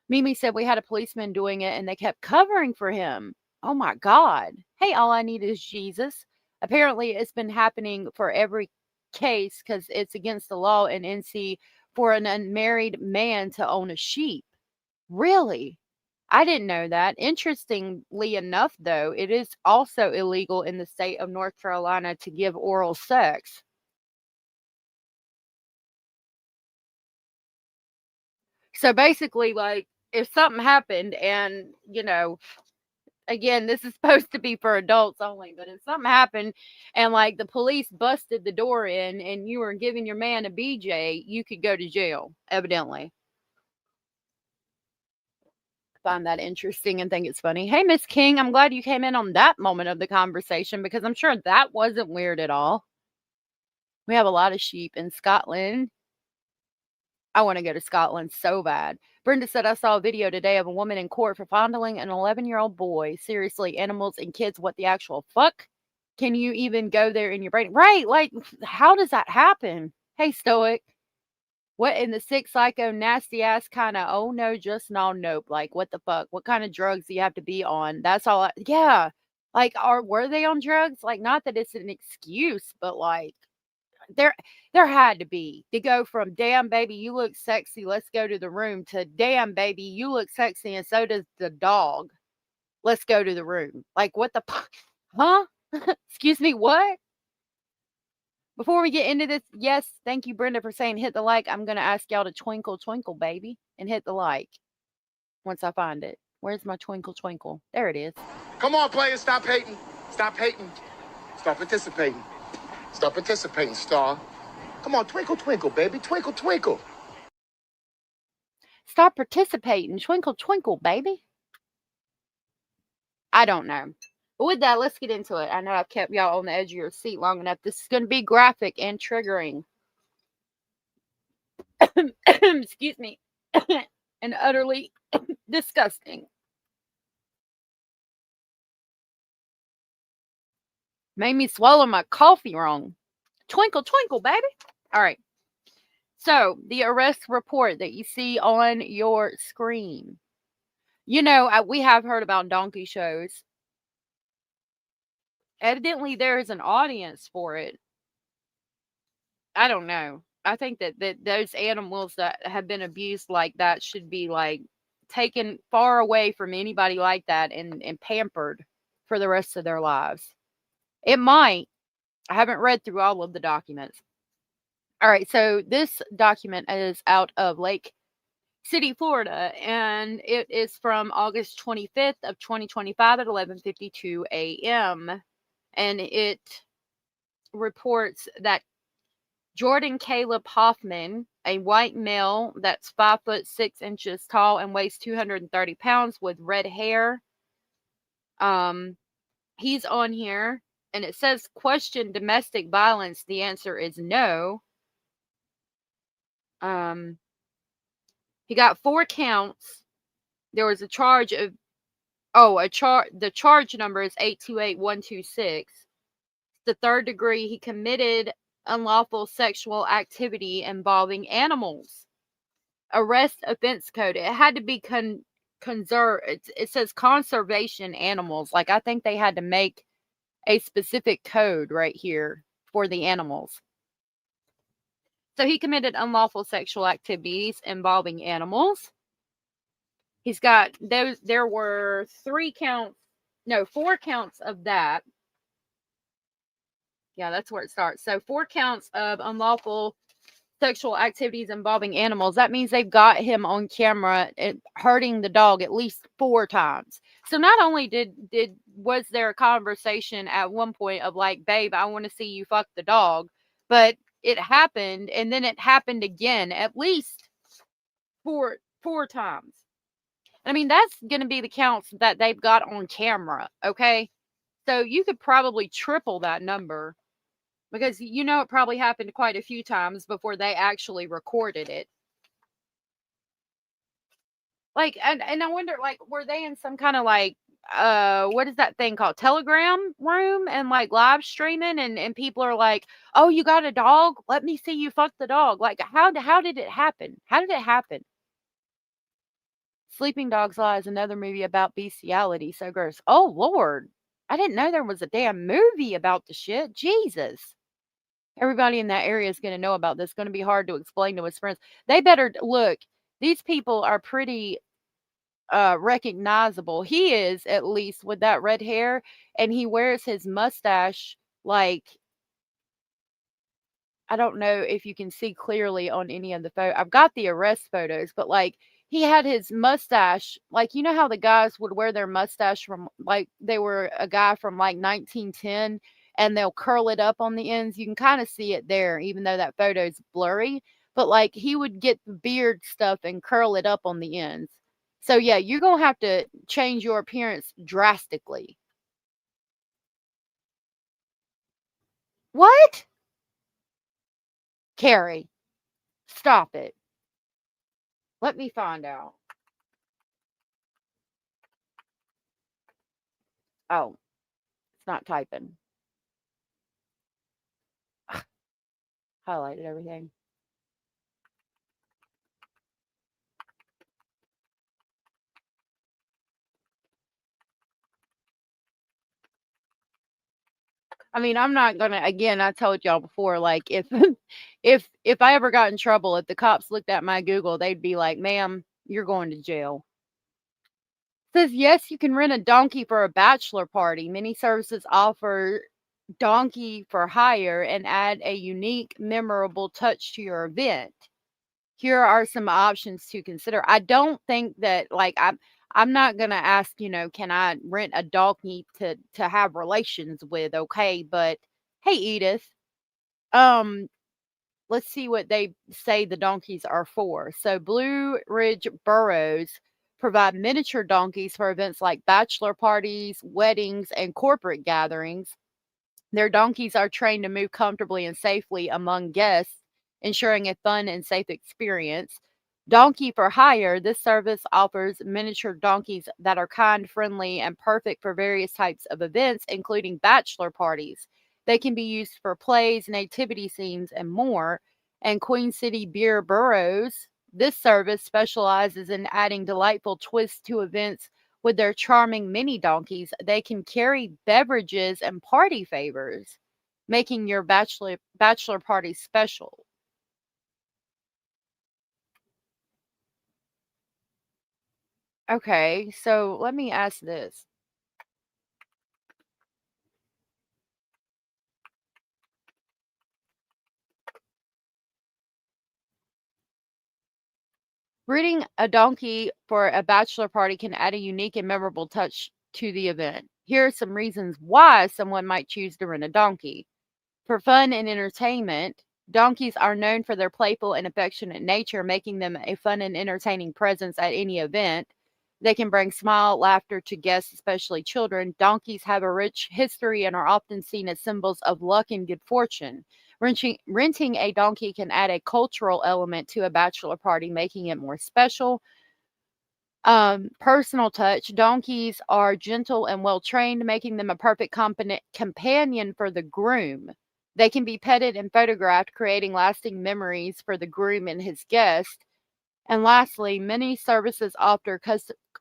Mimi said we had a policeman doing it and they kept covering for him. Oh my God. Hey, all I need is Jesus. Apparently it's been happening for every case because it's against the law in NC for an unmarried man to own a sheep. Really? I didn't know that. Interestingly enough, though, it is also illegal in the state of North Carolina to give oral sex. So basically, like, if something happened and, again, this is supposed to be for adults only, but if something happened and, like, the police busted the door in and you were giving your man a BJ, you could go to jail, evidently. Find that interesting and think it's funny. Hey, Miss King, I'm glad you came in on that moment of the conversation because I'm sure that wasn't weird at all. We have a lot of sheep in Scotland. I want to go to Scotland so bad. Brenda said, I saw a video today of a woman in court for fondling an 11-year-old boy. Seriously, animals and kids, what the actual fuck? Can you even go there in your brain? Right, like, how does that happen? Hey, Stoic. What in the sick, psycho, nasty ass kind of, oh no, just no, nope. Like, what the fuck? What kind of drugs do you have to be on? That's all. Yeah. Like, were they on drugs? Like, not that it's an excuse, but like, there had to be, to go from damn baby, you look sexy, let's go to the room, to damn baby, you look sexy and so does the dog. Let's go to the room. Like, what the fuck? Huh? Excuse me, what? Before we get into this, yes, thank you, Brenda, for saying hit the like. I'm going to ask y'all to twinkle, twinkle, baby, and hit the like once I find it. Where's my twinkle, twinkle? There it is. Come on, players, stop hating. Stop hating. Start participating. Start participating, Star. Come on, twinkle, twinkle, baby. Twinkle, twinkle. Stop participating. Twinkle, twinkle, baby. I don't know. But with that, let's get into it. I know I've kept y'all on the edge of your seat long enough. This is going to be graphic and triggering. Excuse me. And utterly disgusting. Made me swallow my coffee wrong. Twinkle, twinkle, baby. All right. So, the arrest report that you see on your screen. You know, we have heard about donkey shows. Evidently, there is an audience for it. I don't know. I think that those animals that have been abused like that should be, like, taken far away from anybody like that and pampered for the rest of their lives. It might. I haven't read through all of the documents. All right, so this document is out of Lake City, Florida, and it is from August 25th of 2025 at 11:52 a.m. And it reports that Jordan Caleb Hoffman, a white male that's 5'6" tall and weighs 230 pounds with red hair, he's on here, and it says question domestic violence. The answer is no. He got 4 counts. There was a charge of, the charge number is 828126. The 3rd degree, he committed unlawful sexual activity involving animals. Arrest offense code. It had to be it says conservation animals. Like, I think they had to make a specific code right here for the animals. So he committed unlawful sexual activities involving animals. He's got those. There were 4 counts of that. Yeah, that's where it starts. So 4 counts of unlawful sexual activities involving animals. That means they've got him on camera hurting the dog at least 4 times. So not only was there a conversation at one point of like, babe, I want to see you fuck the dog, but it happened, and then it happened again at least 4 times. I mean, that's going to be the counts that they've got on camera, okay? So you could probably triple that number, because you know it probably happened quite a few times before they actually recorded it. Like, and I wonder, like, were they in some kind of like, what is that thing called? Telegram room, and like live streaming, and people are like, oh, you got a dog? Let me see you fuck the dog. Like, how did it happen? How did it happen? Sleeping Dogs Lie is another movie about bestiality. So gross. Oh, Lord. I didn't know there was a damn movie about the shit. Jesus. Everybody in that area is going to know about this. It's going to be hard to explain to his friends. They better look. These people are pretty recognizable. He is, at least, with that red hair, and he wears his mustache like, I don't know if you can see clearly on any of the photos. I've got the arrest photos, but like, he had his mustache, like, you know how the guys would wear their mustache from, like, they were a guy from like 1910, and they'll curl it up on the ends. You can kind of see it there, even though that photo's blurry. But like, he would get the beard stuff and curl it up on the ends. So yeah, you're going to have to change your appearance drastically. What? Carrie, stop it. Let me find out. Oh, it's not typing. Highlighted everything. I mean, I'm not gonna, again, I told y'all before, like, if if I ever got in trouble, if the cops looked at my Google, they'd be like, ma'am, you're going to jail. says, yes, you can rent a donkey for a bachelor party. Many services offer donkey for hire and add a unique, memorable touch to your event. Here are some options to consider. I don't think that, like, I'm not gonna ask, can I rent a donkey to have relations with, okay? But hey, Edith, um, let's see what they say the donkeys are for. So Blue Ridge Burros provide miniature donkeys for events like bachelor parties, weddings, and corporate gatherings. Their donkeys are trained to move comfortably and safely among guests, ensuring a fun and safe experience. Donkey for hire, this service offers miniature donkeys that are kind, friendly, and perfect for various types of events, including bachelor parties. They can be used for plays, nativity scenes, and more. And Queen City Beer Burros, this service specializes in adding delightful twists to events with their charming mini donkeys. They can carry beverages and party favors, making your bachelor party special. Okay, so let me ask this. Breeding a donkey for a bachelor party can add a unique and memorable touch to the event. Here are some reasons why someone might choose to rent a donkey. For fun and entertainment, donkeys are known for their playful and affectionate nature, making them a fun and entertaining presence at any event. They can bring smile, laughter to guests, especially children. Donkeys have a rich history and are often seen as symbols of luck and good fortune. Renting a donkey can add a cultural element to a bachelor party, making it more special. Personal touch. Donkeys are gentle and well trained, making them a perfect companion for the groom. They can be petted and photographed, creating lasting memories for the groom and his guest. And lastly, many services offer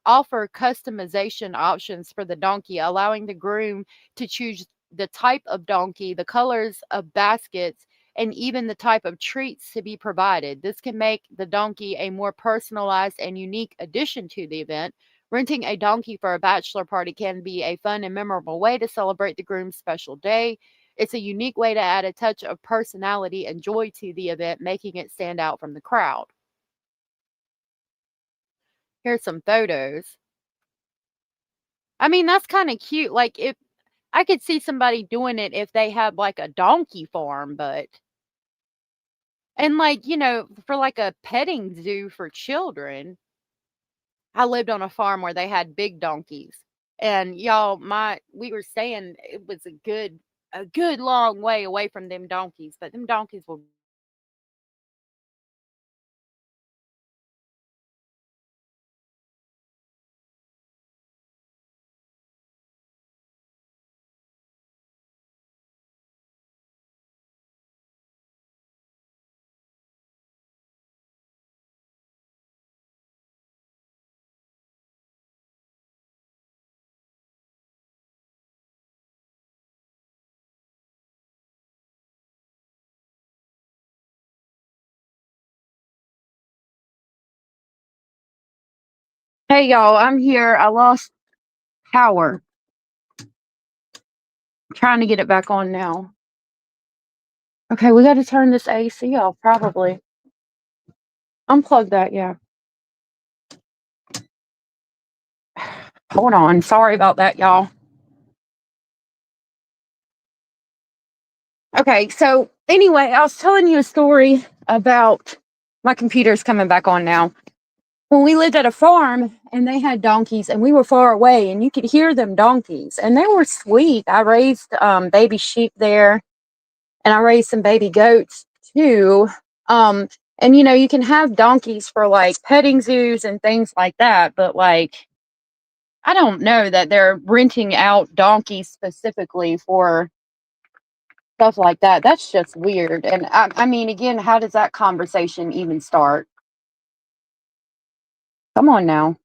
customization options for the donkey, allowing the groom to choose the type of donkey, the colors of baskets, and even the type of treats to be provided. This can make the donkey a more personalized and unique addition to the event. Renting a donkey for a bachelor party can be a fun and memorable way to celebrate the groom's special day. It's a unique way to add a touch of personality and joy to the event, making it stand out from the crowd. Here's some photos. I mean, that's kind of cute. Like, if I could see somebody doing it if they had like a donkey farm, but and like, for like a petting zoo for children. I lived on a farm where they had big donkeys. And y'all, we were saying it was a good long way away from them donkeys, but them donkeys were. Hey y'all, I'm here. I lost power. Trying to get it back on now. Okay, we got to turn this AC off probably. Unplug that, yeah. Hold on. Sorry about that, y'all. Okay, so anyway, I was telling you a story about my computer's coming back on now. When we lived at a farm and they had donkeys and we were far away and you could hear them donkeys and they were sweet. I raised baby sheep there and I raised some baby goats too. And you can have donkeys for like petting zoos and things like that, but like I don't know that they're renting out donkeys specifically for stuff like that. That's just weird. And I mean, again, how does that conversation even start? Come on now.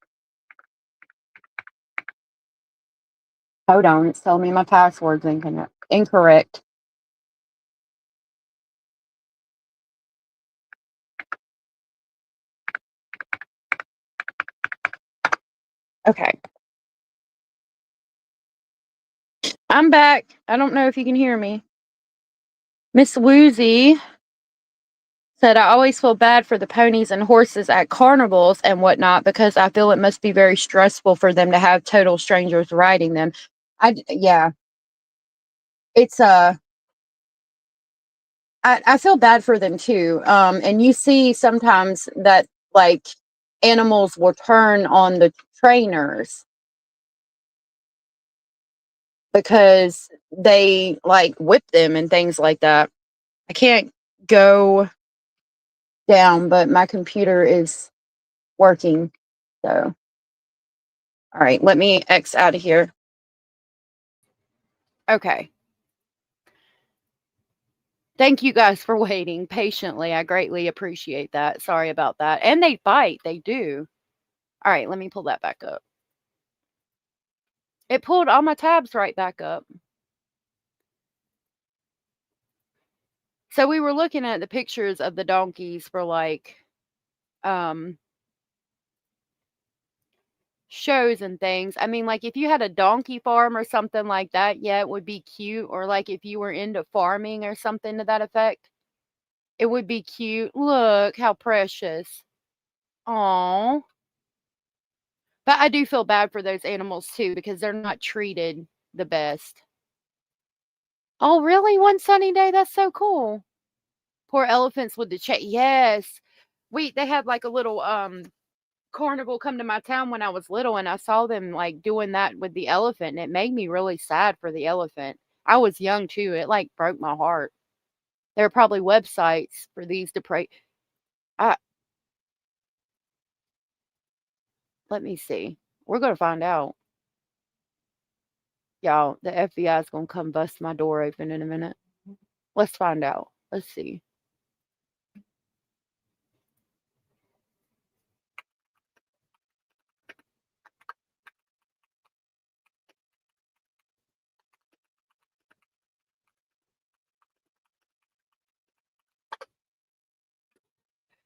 Hold on. It's telling me my password's incorrect. Okay. I'm back. I don't know if you can hear me. Miss Woozy said, I always feel bad for the ponies and horses at carnivals and whatnot because I feel it must be very stressful for them to have total strangers riding them. Yeah, it's I feel bad for them too. And you see sometimes that like animals will turn on the trainers because they like whip them and things like that. I can't go down, but my computer is working. So, all right, let me X out of here. Okay. Thank you guys for waiting patiently. I greatly appreciate that. Sorry about that. And they bite, they do. All right, let me pull that back up. It pulled all my tabs right back up. So we were looking at the pictures of the donkeys for like shows and things. I mean, like if you had a donkey farm or something like that, yeah, it would be cute. Or like if you were into farming or something to that effect, it would be cute. Look how precious. Aw. But I do feel bad for those animals too because they're not treated the best. Oh, really? One sunny day? That's so cool. Poor elephants with the yes. They had like a little carnival come to my town when I was little, and I saw them like doing that with the elephant, and it made me really sad for the elephant. I was young too. It like broke my heart. There are probably websites for these to pray. Let me see. We're gonna find out. Y'all, the FBI is gonna come bust my door open in a minute. Let's find out. Let's see.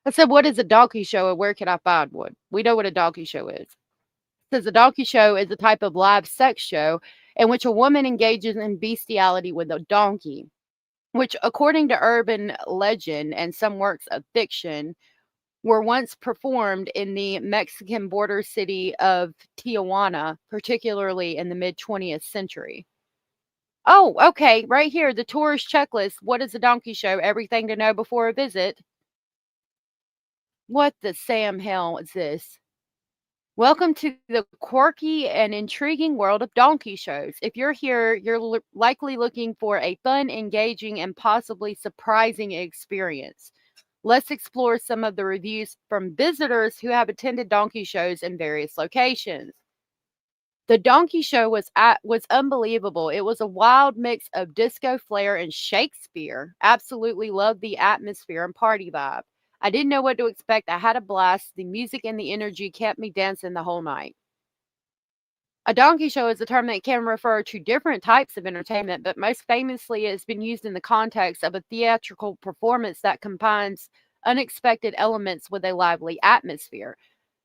I said, what is a donkey show and where can I find one? We know what a donkey show is. It says a donkey show is a type of live sex show in which a woman engages in bestiality with a donkey, which, according to urban legend and some works of fiction, were once performed in the Mexican border city of Tijuana, particularly in the mid 20th century. Oh, okay, right here, the tourist checklist. What is a donkey show? Everything to know before a visit. What the Sam hell is this? Welcome to the quirky and intriguing world of donkey shows. If you're here, you're likely looking for a fun, engaging, and possibly surprising experience. Let's explore some of the reviews from visitors who have attended donkey shows in various locations. The donkey show was unbelievable. It was a wild mix of disco flair and Shakespeare. Absolutely loved the atmosphere and party vibe. I didn't know what to expect. I had a blast. The music and the energy kept me dancing the whole night. A donkey show is a term that can refer to different types of entertainment, but most famously it's been used in the context of a theatrical performance that combines unexpected elements with a lively atmosphere.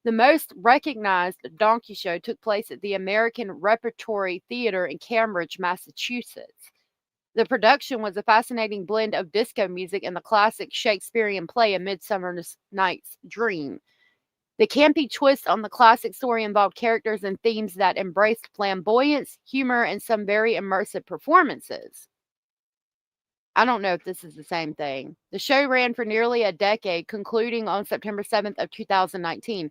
The most recognized donkey show took place at the American Repertory Theater in Cambridge, Massachusetts. The production was a fascinating blend of disco music and the classic Shakespearean play A Midsummer Night's Dream. The campy twist on the classic story involved characters and themes that embraced flamboyance, humor, and some very immersive performances. I don't know if this is the same thing. The show ran for nearly a decade, concluding on September 7th of 2019.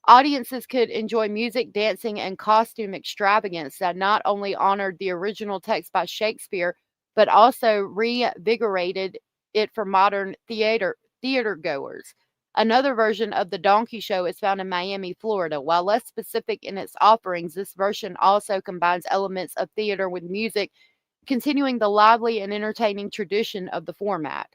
Audiences could enjoy music, dancing, and costume extravagance that not only honored the original text by Shakespeare, but also reinvigorated it for modern theater goers. Another version of the Donkey Show is found in Miami, Florida. While less specific in its offerings, this version also combines elements of theater with music, continuing the lively and entertaining tradition of the format.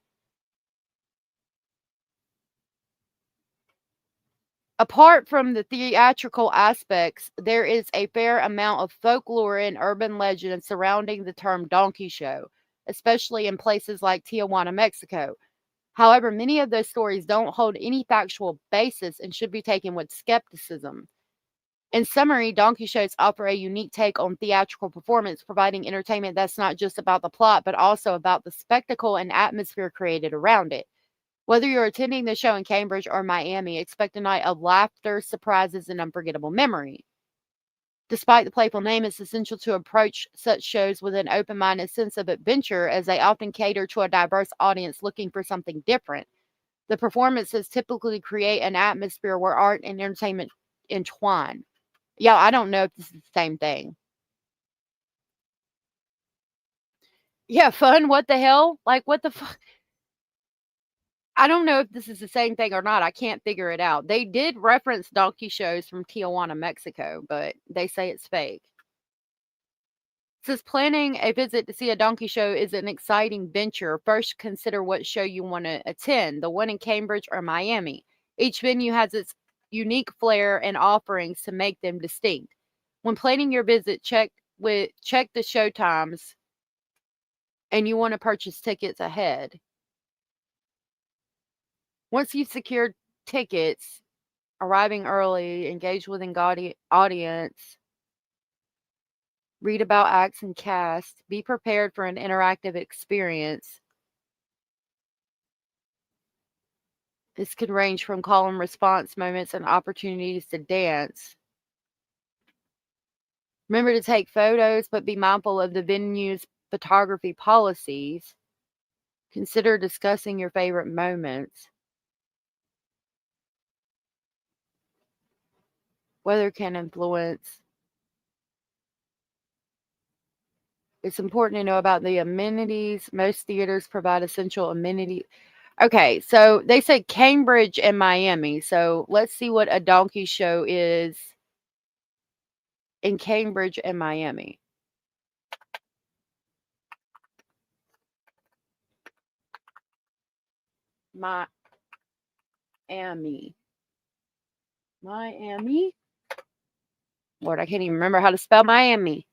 Apart from the theatrical aspects, there is a fair amount of folklore and urban legend surrounding the term donkey show, especially in places like Tijuana, Mexico. However, many of those stories don't hold any factual basis and should be taken with skepticism. In summary, donkey shows offer a unique take on theatrical performance, providing entertainment that's not just about the plot, but also about the spectacle and atmosphere created around it. Whether you're attending the show in Cambridge or Miami, expect a night of laughter, surprises, and unforgettable memory. Despite the playful name, it's essential to approach such shows with an open-minded sense of adventure, as they often cater to a diverse audience looking for something different. The performances typically create an atmosphere where art and entertainment entwine. Yeah, I don't know if this is the same thing. Yeah, fun. What the hell? Like, what the fuck? I don't know if this is the same thing or not. I can't figure it out. They did reference donkey shows from Tijuana, Mexico, but they say it's fake. Says planning a visit to see a donkey show is an exciting venture. First, consider what show you want to attend, the one in Cambridge or Miami. Each venue has its unique flair and offerings to make them distinct. When planning your visit, check the show times, and you want to purchase tickets ahead. Once you've secured tickets, arriving early, engage with an audience, read about acts and cast, be prepared for an interactive experience. This could range from call and response moments and opportunities to dance. Remember to take photos, but be mindful of the venue's photography policies. Consider discussing your favorite moments. Weather can influence. It's important to know about the amenities. Most theaters provide essential amenities. Okay, so they said Cambridge and Miami. So let's see what a donkey show is in Cambridge and Miami. Miami. Lord, I can't even remember how to spell Miami.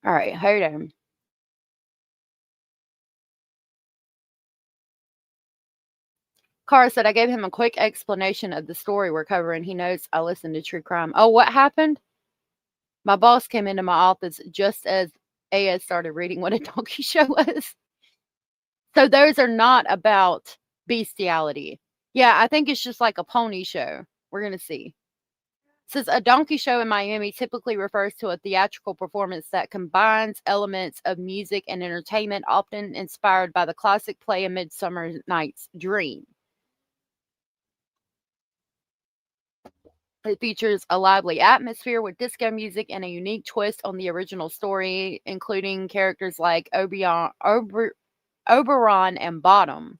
All right, hold on. Cara said, I gave him a quick explanation of the story we're covering. He knows I listen to true crime. Oh, what happened? My boss came into my office just as AS started reading what a donkey show was. So those are not about bestiality. Yeah, I think it's just like a pony show. We're going to see. Says a donkey show in Miami typically refers to a theatrical performance that combines elements of music and entertainment, often inspired by the classic play A Midsummer Night's Dream. It features a lively atmosphere with disco music and a unique twist on the original story, including characters like Oberon and Bottom.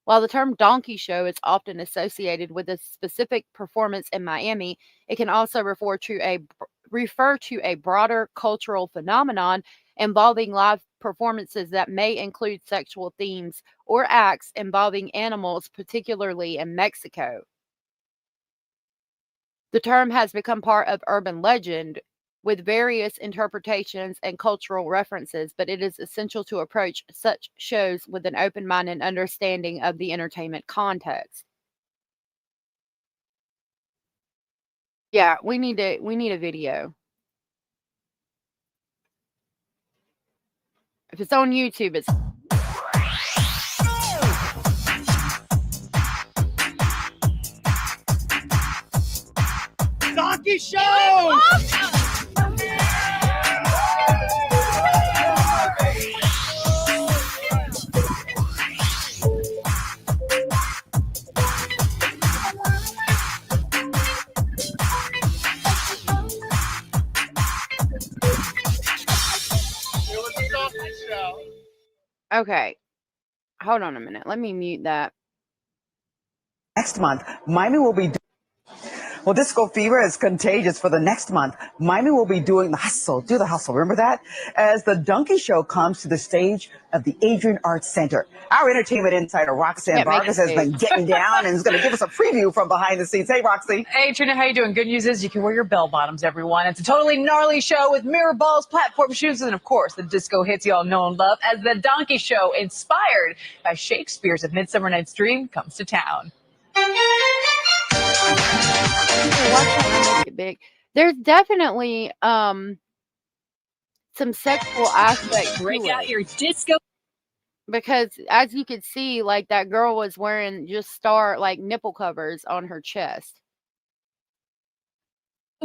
While the term donkey show is often associated with a specific performance in Miami, it can also refer to a broader cultural phenomenon involving live performances that may include sexual themes or acts involving animals, particularly in Mexico. The term has become part of urban legend with various interpretations and cultural references, but it is essential to approach such shows with an open mind and understanding of the entertainment context. Yeah, we need a video. If it's on YouTube, it's Donkey show! okay. Hold on a minute. Let me mute that. Next month, Miami will be. Well, disco fever is contagious for the next month. Miami will be doing the hustle. Do the hustle. Remember that? As the donkey show comes to the stage of the Adrian Arts Center. Our entertainment insider, Roxanne Vargas, has been getting down and is going to give us a preview from behind the scenes. Hey, Roxy. Hey, Trina, how you doing? Good news is you can wear your bell bottoms, everyone. It's a totally gnarly show with mirror balls, platform shoes, and, of course, the disco hits you all know and love as the donkey show, inspired by Shakespeare's A Midsummer Night's Dream, comes to town. Why can't I make it big? There's definitely some sexual aspect Break to out it. your disco Because as you could see, like that girl was wearing just like nipple covers on her chest.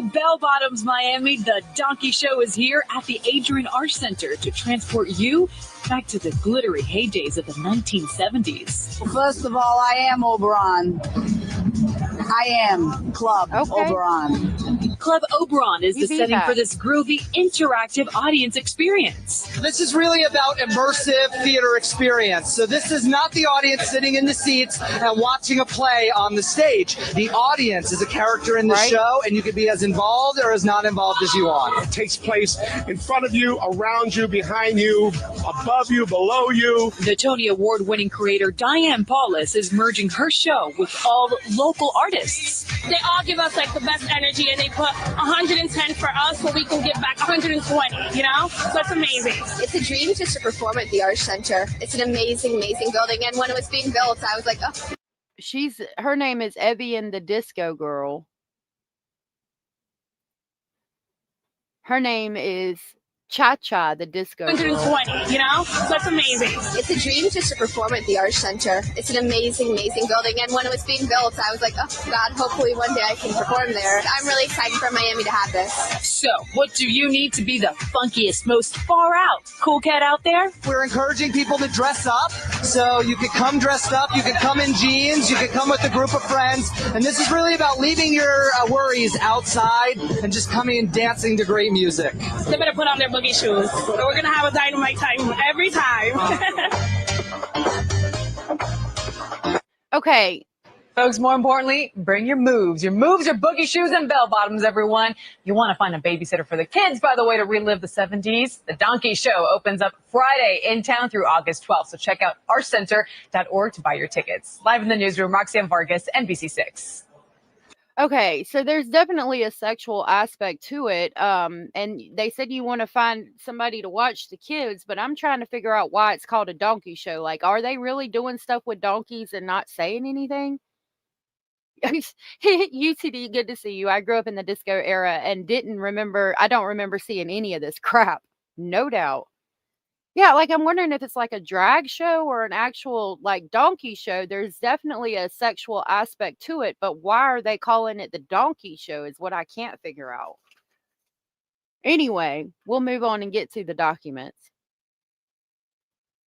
bell bottoms, Miami. The Donkey Show is here at the Adrian Arch Center to transport you back to the glittery heydays of the 1970s. Well, first of all, I am Oberon. I am Club Okay. Oberon. Club Oberon is You the be setting that. for this groovy, interactive audience experience. This is really about immersive theater experience. So this is not the audience sitting in the seats and watching a play on the stage. The audience is a character in the Right. show, and you can be as involved or as not involved as you want. It takes place in front of you, around you, behind you, above you, below you. The Tony Award-winning creator Diane Paulus is merging her show with all local artists. They all give us like the best energy, and they put 110 for us so we can give back 120, you know? So it's amazing. It's a dream just to perform at the Arch Center. It's an amazing, amazing building. And when it was being built, I was like, oh. Her name is Evie and the Disco Girl. Her name is Cha-Cha, the Disco Girl. 120, you know? So it's amazing. It's a dream just to perform at the Arch Center. It's an amazing, amazing building. And when it was being built, I was like, oh, God, hopefully one day I can perform there. I'm really excited for Miami to have this. So, what do you need to be the funkiest, most far out cool cat out there? We're encouraging people to dress up. So you could come dressed up, you could come in jeans, you could come with a group of friends. And this is really about leaving your worries outside and just coming and dancing to great music. They better put on their boogie shoes. We're going to have a dynamite time every time. Okay. Folks, more importantly, bring your moves. Your moves are boogie shoes and bell bottoms, everyone. You want to find a babysitter for the kids, by the way, to relive the 70s. The Donkey Show opens up Friday in town through August 12th. So check out archcenter.org to buy your tickets. Live in the newsroom, Roxanne Vargas, NBC6. Okay, so there's definitely a sexual aspect to it. And they said you want to find somebody to watch the kids, but I'm trying to figure out why it's called a donkey show. Like, are they really doing stuff with donkeys and not saying anything? UTD, good to see you. I grew up in the disco era and I don't remember seeing any of this crap. No doubt. Yeah, like I'm wondering if it's like a drag show or an actual like donkey show. There's definitely a sexual aspect to it, but why are they calling it the donkey show is what I can't figure out. Anyway, we'll move on and get to the documents.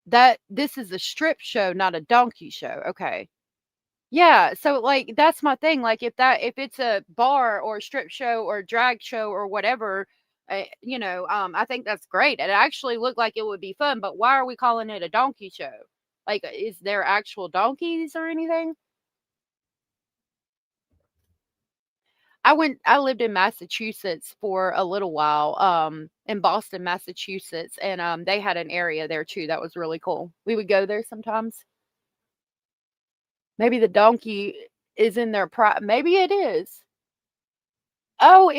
This is a strip show, not a donkey show. Okay. Yeah, so like that's my thing. Like if it's a bar or a strip show or a drag show or whatever, I think that's great. It actually looked like it would be fun, but why are we calling it a donkey show? Like, is there actual donkeys or anything? I lived in Massachusetts for a little while, in Boston, Massachusetts, and they had an area there too that was really cool. We would go there sometimes. Maybe the donkey is in their maybe it is. Oh,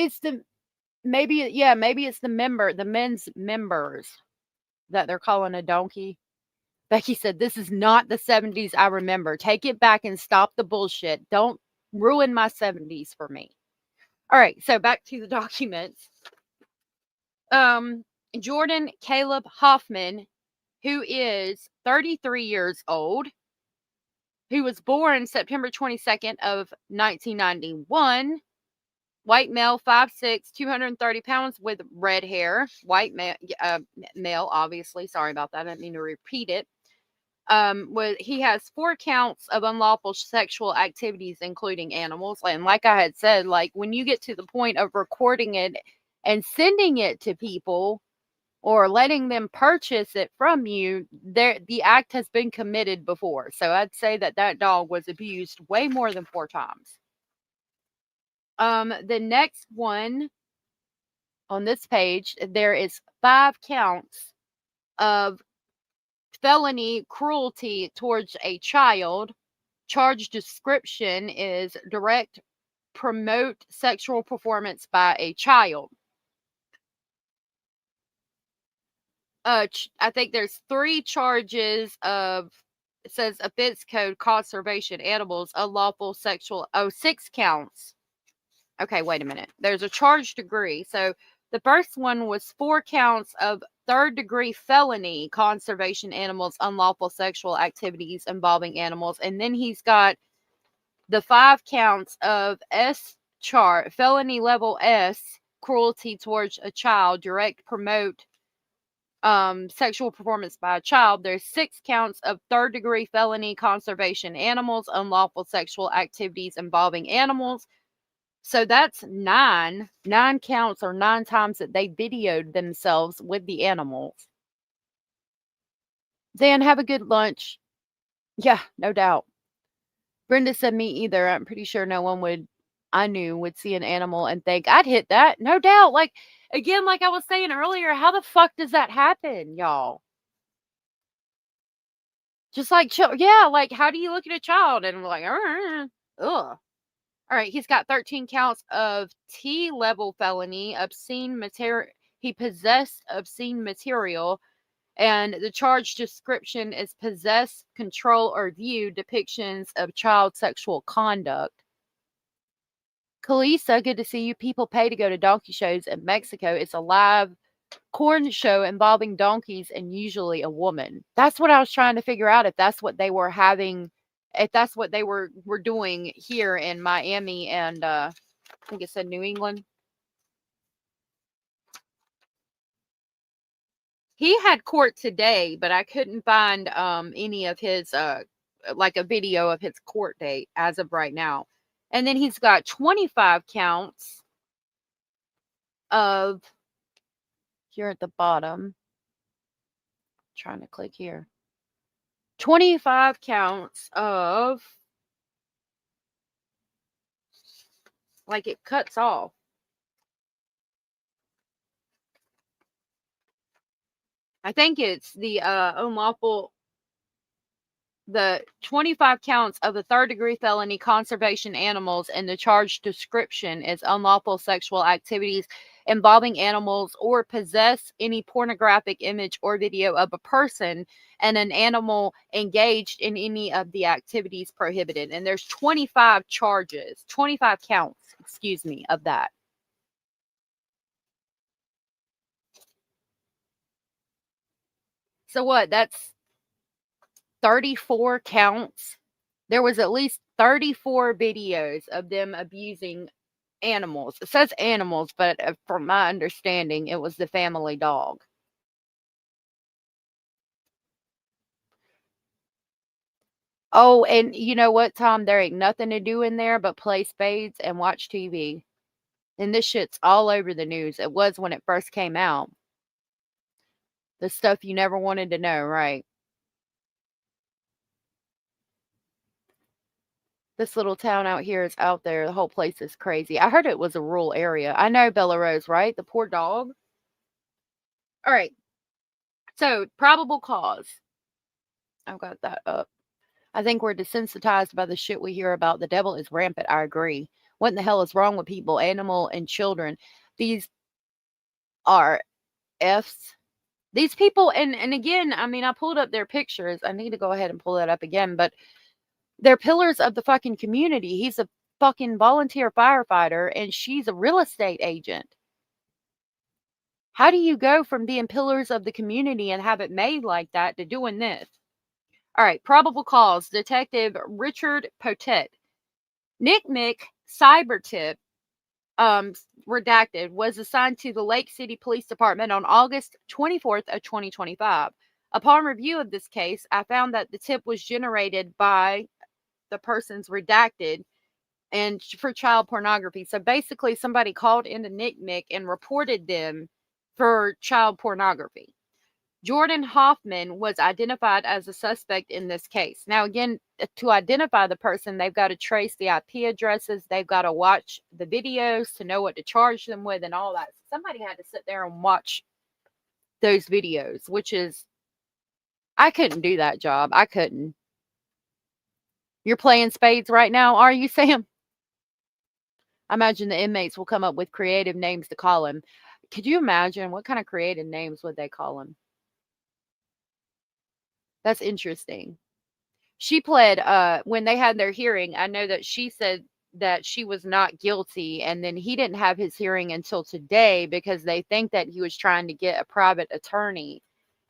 maybe it's the men's members that they're calling a donkey. Becky said, this is not the 70s I remember. Take it back and stop the bullshit. Don't ruin my 70s for me. All right, so back to the documents. Jordan Caleb Hoffman, who is 33 years old, who was born September 22nd of 1991. White male, 5'6", 230 pounds with red hair. White male, obviously. Sorry about that. I didn't mean to repeat it. He has 4 counts of unlawful sexual activities, including animals. And like I had said, like when you get to the point of recording it and sending it to people or letting them purchase it from you, the act has been committed before. So I'd say that dog was abused way more than 4 times. The next one on this page, there is 5 counts of felony cruelty towards a child. Charge description is direct promote sexual performance by a child. I think there's 3 charges of, it says offense code, conservation animals, unlawful sexual, 6 counts Okay, wait a minute. There's a charge degree. So the first one was 4 counts of third-degree felony conservation animals, unlawful sexual activities involving animals. And then he's got the 5 counts of felony level S, cruelty towards a child, direct promote sexual performance by a child. There's 6 counts of third-degree felony conservation animals, unlawful sexual activities involving animals. So that's 9 counts, or 9 times that they videoed themselves with the animals. Dan, have a good lunch. Yeah, no doubt. Brenda said, me either. I'm pretty sure no one I knew would see an animal and think, I'd hit that. No doubt. Like, again, like I was saying earlier, how the fuck does that happen, y'all? Just like, yeah, like, how do you look at a child and like, ugh. All right, he's got 13 counts of T-level felony, obscene material. He possessed obscene material, and the charge description is possess, control, or view depictions of child sexual conduct. Kalisa, good to see you. People pay to go to donkey shows in Mexico. It's a live corn show involving donkeys and usually a woman. That's what I was trying to figure out, if that's what they were having, if that's what they were doing here in Miami and I think it said New England. He had court today, but I couldn't find any of his like a video of his court date as of right now. And then he's got 25 counts of, here at the bottom, trying to click here, 25 counts of, like, it cuts off. I think it's the unlawful, the 25 counts of the third-degree felony conservation animals, and the charge description is unlawful sexual activities involving animals, or possess any pornographic image or video of a person and an animal engaged in any of the activities prohibited. And there's 25 charges, 25 counts, excuse me, of that. So what? That's 34 counts. There was at least 34 videos of them abusing animals. It says animals, but from my understanding, it was the family dog. Oh, and you know what, Tom? There ain't nothing to do in there but play spades and watch TV. And this shit's all over the news. It was when it first came out. The stuff you never wanted to know, right? This little town out here is out there. The whole place is crazy. I heard it was a rural area. I know, Bella Rose, right? The poor dog. All right. So, probable cause. I've got that up. I think we're desensitized by the shit we hear about. The devil is rampant. I agree. What in the hell is wrong with people, animal and children? These are Fs. These people, and again, I mean, I pulled up their pictures. I need to go ahead and pull that up again, but they're pillars of the fucking community. He's a fucking volunteer firefighter, and she's a real estate agent. How do you go from being pillars of the community and have it made like that to doing this? All right, probable cause. Detective Richard Potet. Nick Mick Cybertip, redacted, was assigned to the Lake City Police Department on August 24th of 2025. Upon review of this case, I found that the tip was generated by the person's redacted and for child pornography. So basically, somebody called into Nick Mick and reported them for child pornography. Jordan Hoffman was identified as a suspect in this case. Now, again, to identify the person, they've got to trace the IP addresses. They've got to watch the videos to know what to charge them with and all that. Somebody had to sit there and watch those videos, which is, I couldn't do that job. I couldn't. You're playing spades right now, are you, Sam? I imagine the inmates will come up with creative names to call him. Could you imagine what kind of creative names would they call him? That's interesting. She pled, when they had their hearing, I know that she said that she was not guilty, and then he didn't have his hearing until today because they think that he was trying to get a private attorney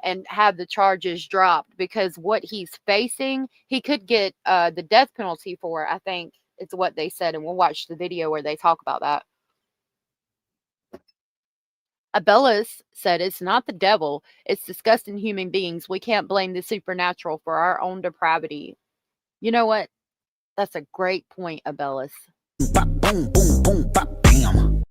and have the charges dropped, because what he's facing, he could get the death penalty for, I think it's what they said, and we'll watch the video where they talk about that. Abellis said, "It's not the devil, it's disgusting human beings. We can't blame the supernatural for our own depravity." You know what? That's a great point, Abellis. Boom, boom, boom, bop, bam.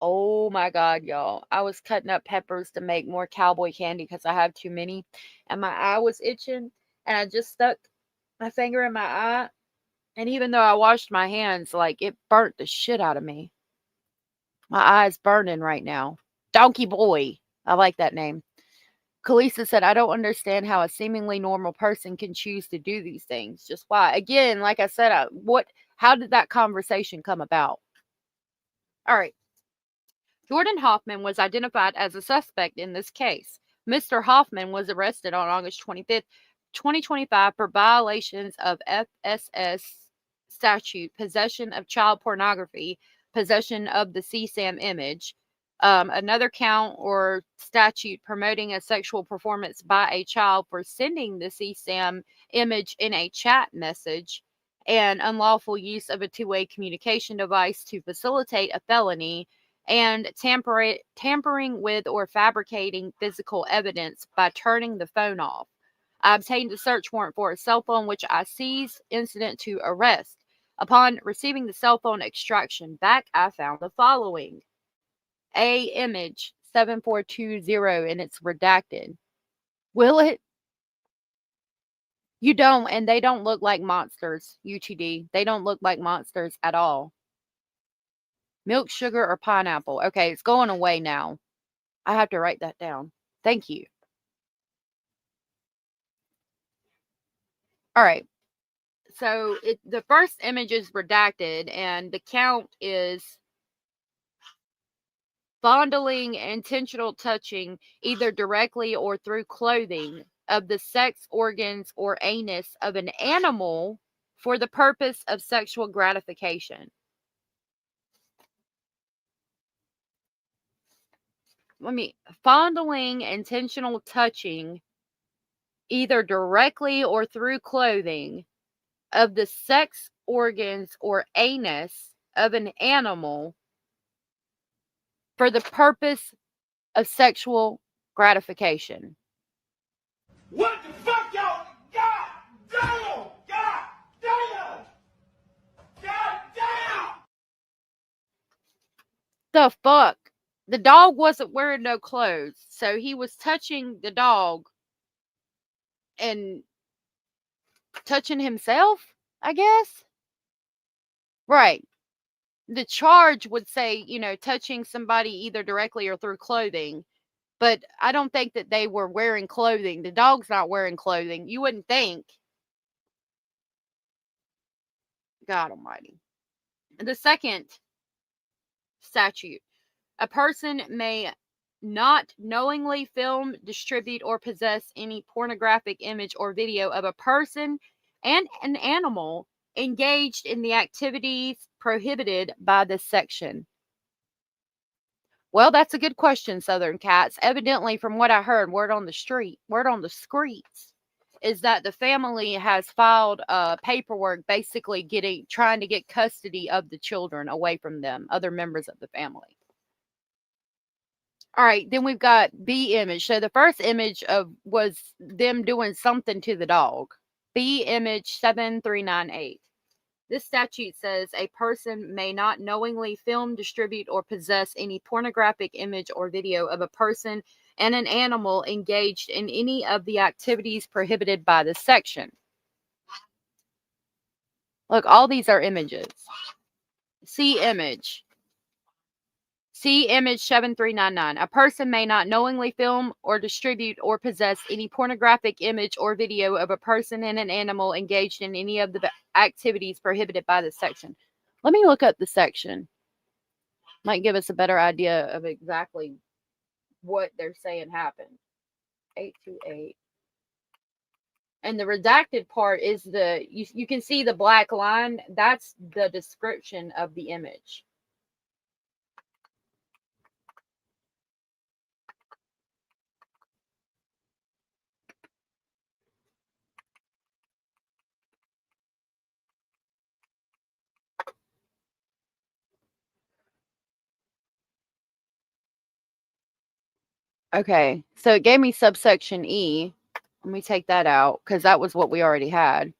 Oh my God, y'all. I was cutting up peppers to make more cowboy candy because I have too many, and my eye was itching, and I just stuck my finger in my eye, and even though I washed my hands, like, it burnt the shit out of me. My eye's burning right now. Donkey Boy. I like that name. Kalisa said, "I don't understand how a seemingly normal person can choose to do these things. Just why?" Again, like I said, how did that conversation come about? All right. Jordan Hoffman was identified as a suspect in this case. Mr. Hoffman was arrested on August 25th, 2025 for violations of FSS statute, possession of child pornography, possession of the CSAM image, another count or statute promoting a sexual performance by a child for sending the CSAM image in a chat message, and unlawful use of a two-way communication device to facilitate a felony, and tampering with or fabricating physical evidence by turning the phone off. I obtained a search warrant for a cell phone, which I seized incident to arrest. Upon receiving the cell phone extraction back, I found the following. A image 7420, and it's redacted. Will it? You don't, and they don't look like monsters, UTD. They don't look like monsters at all. Milk, sugar, or pineapple. Okay, it's going away now. I have to write that down. Thank you. All right. So the first image is redacted, and the count is fondling, intentional touching, either directly or through clothing, of the sex organs or anus of an animal for the purpose of sexual gratification. Fondling, intentional touching, either directly or through clothing, of the sex organs or anus of an animal for the purpose of sexual gratification. What the fuck, y'all? God damn! God damn! God damn! The fuck? The dog wasn't wearing no clothes, so he was touching the dog and touching himself, I guess? Right. The charge would say, touching somebody either directly or through clothing. But I don't think that they were wearing clothing. The dog's not wearing clothing. You wouldn't think. God almighty. The second statute. A person may not knowingly film, distribute, or possess any pornographic image or video of a person and an animal engaged in the activities prohibited by this section. Well, that's a good question, Southern Cats. Evidently, from what I heard, word on the streets, is that the family has filed paperwork basically trying to get custody of the children away from them, other members of the family. All right, then we've got B image. So the first image was them doing something to the dog. B image 7398. This statute says a person may not knowingly film, distribute, or possess any pornographic image or video of a person and an animal engaged in any of the activities prohibited by this section. Look, all these are images. C image. See image 7399. A person may not knowingly film or distribute or possess any pornographic image or video of a person and an animal engaged in any of the activities prohibited by this section. Let me look up the section. Might give us a better idea of exactly what they're saying happened. 828. And the redacted part is you can see the black line. That's the description of the image. Okay, so it gave me subsection E. Let me take that out because that was what we already had.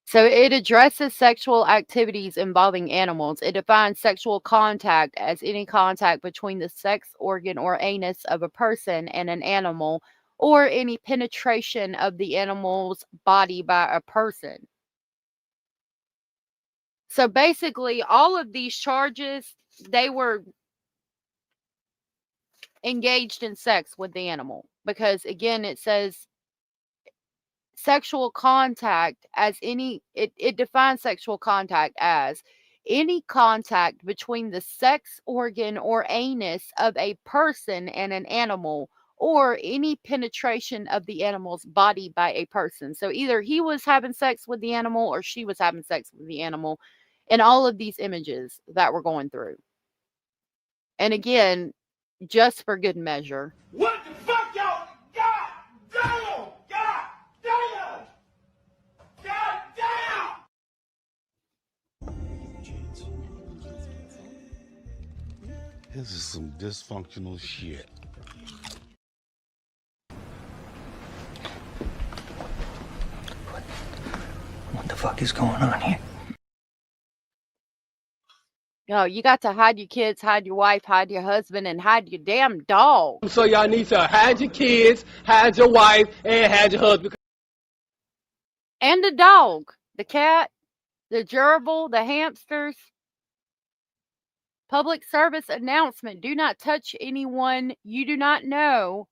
So it addresses sexual activities involving animals. It defines sexual contact as any contact between the sex organ or anus of a person and an animal, or any penetration of the animal's body by a person. So basically, all of these charges, they were engaged in sex with the animal, because again, it says sexual contact as it defines sexual contact as any contact between the sex organ or anus of a person and an animal, or any penetration of the animal's body by a person. So either he was having sex with the animal or she was having sex with the animal in all of these images that we're going through. And again, just for good measure. What the fuck, y'all? God damn! God damn! God damn! This is some dysfunctional shit. What the fuck is going on here? Yo, you got to hide your kids, hide your wife, hide your husband, and hide your damn dog. So y'all need to hide your kids, hide your wife, and hide your husband. And the dog, the cat, the gerbil, the hamsters. Public service announcement. Do not touch anyone you do not know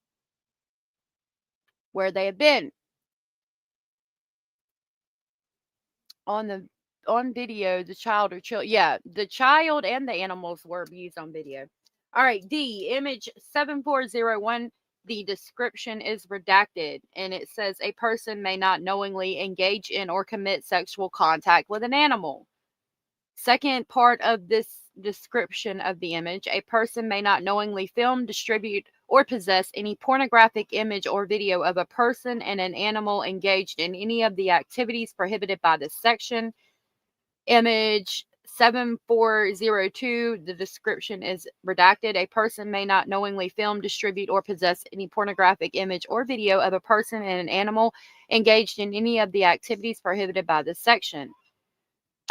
where they have been. On video, the child or child. Yeah, the child and the animals were abused on video. All right, D, image 7401. The description is redacted, and it says a person may not knowingly engage in or commit sexual contact with an animal. Second part of this description of the image, a person may not knowingly film, distribute, or possess any pornographic image or video of a person and an animal engaged in any of the activities prohibited by this section. Image 7402, the description is redacted. A person may not knowingly film, distribute, or possess any pornographic image or video of a person and an animal engaged in any of the activities prohibited by this section.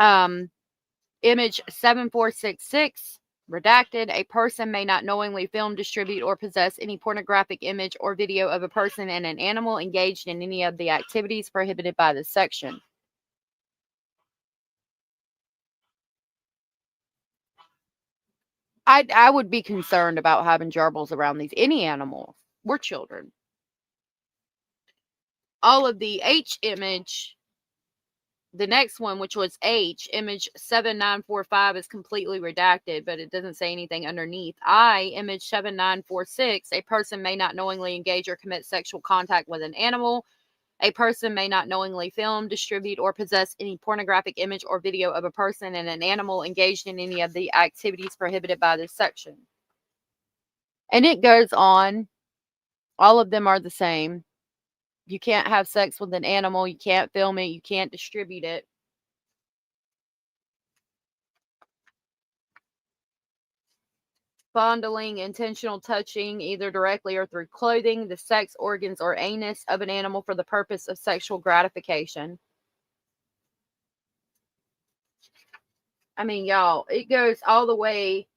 Image 7466, redacted. A person may not knowingly film, distribute, or possess any pornographic image or video of a person and an animal engaged in any of the activities prohibited by this section. I would be concerned about having gerbils around any animals. We're children. All of the H image, the next one, which was H, image 7945, is completely redacted, but it doesn't say anything underneath. I, image 7946, a person may not knowingly engage or commit sexual contact with an animal. A person may not knowingly film, distribute, or possess any pornographic image or video of a person and an animal engaged in any of the activities prohibited by this section. And it goes on. All of them are the same. You can't have sex with an animal. You can't film it. You can't distribute it. Fondling, intentional touching, either directly or through clothing, the sex organs or anus of an animal for the purpose of sexual gratification. I mean, y'all, it goes all the way.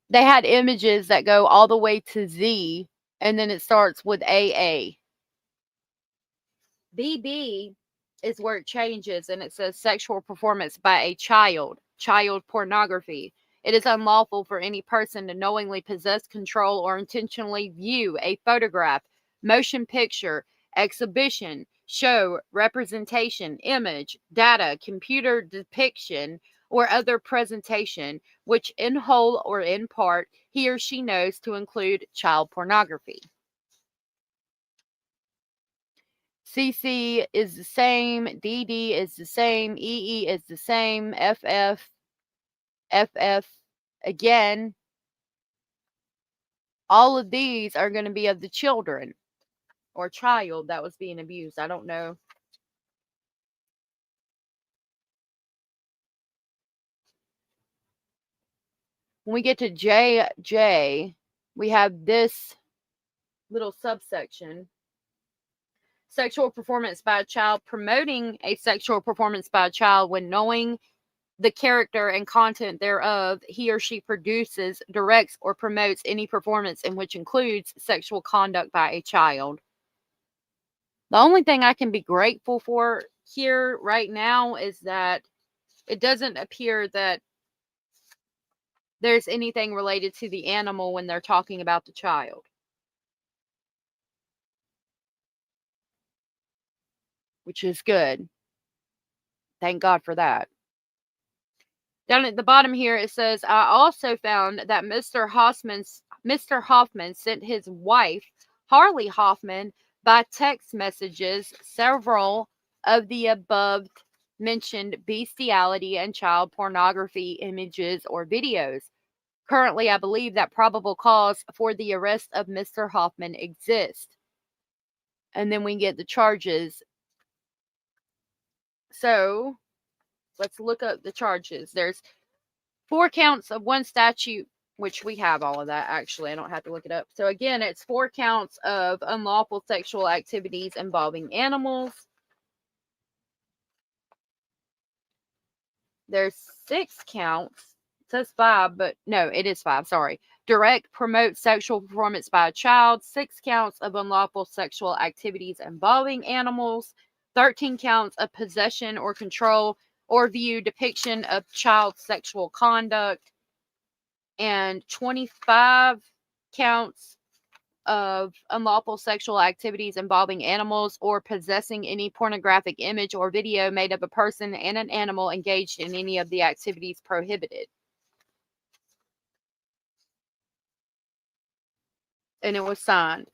They had images that go all the way to Z, and then it starts with AA. BB is where it changes, and it says sexual performance by a child pornography. It is unlawful for any person to knowingly possess, control, or intentionally view a photograph, motion picture, exhibition, show, representation, image, data, computer depiction, or other presentation, which in whole or in part he or she knows to include child pornography. CC is the same. DD is the same. EE is the same. FF again. All of these are going to be of the children or child that was being abused. I don't know. When we get to JJ, we have this little subsection. Sexual performance by a child, promoting a sexual performance by a child when knowing the character and content thereof, he or she produces, directs, or promotes any performance in which includes sexual conduct by a child. The only thing I can be grateful for here right now is that it doesn't appear that there's anything related to the animal when they're talking about the child. Which is good. Thank God for that. Down at the bottom here, it says, I also found that Mr. Hoffman sent his wife, Harleigh Hoffman, by text messages several of the above mentioned bestiality and child pornography images or videos. Currently, I believe that probable cause for the arrest of Mr. Hoffman exists. And then we get the charges. So, let's look up the charges. There's 4 counts of one statute, which we have all of that, actually. I don't have to look it up. So, again, it's 4 counts of unlawful sexual activities involving animals. There's 6 counts. It says 5, but no, it is 5. Sorry. Direct, promote sexual performance by a child. 6 counts of unlawful sexual activities involving animals. 13 counts of possession or control or view depiction of child sexual conduct. And 25 counts of unlawful sexual activities involving animals or possessing any pornographic image or video made of a person and an animal engaged in any of the activities prohibited. And it was signed.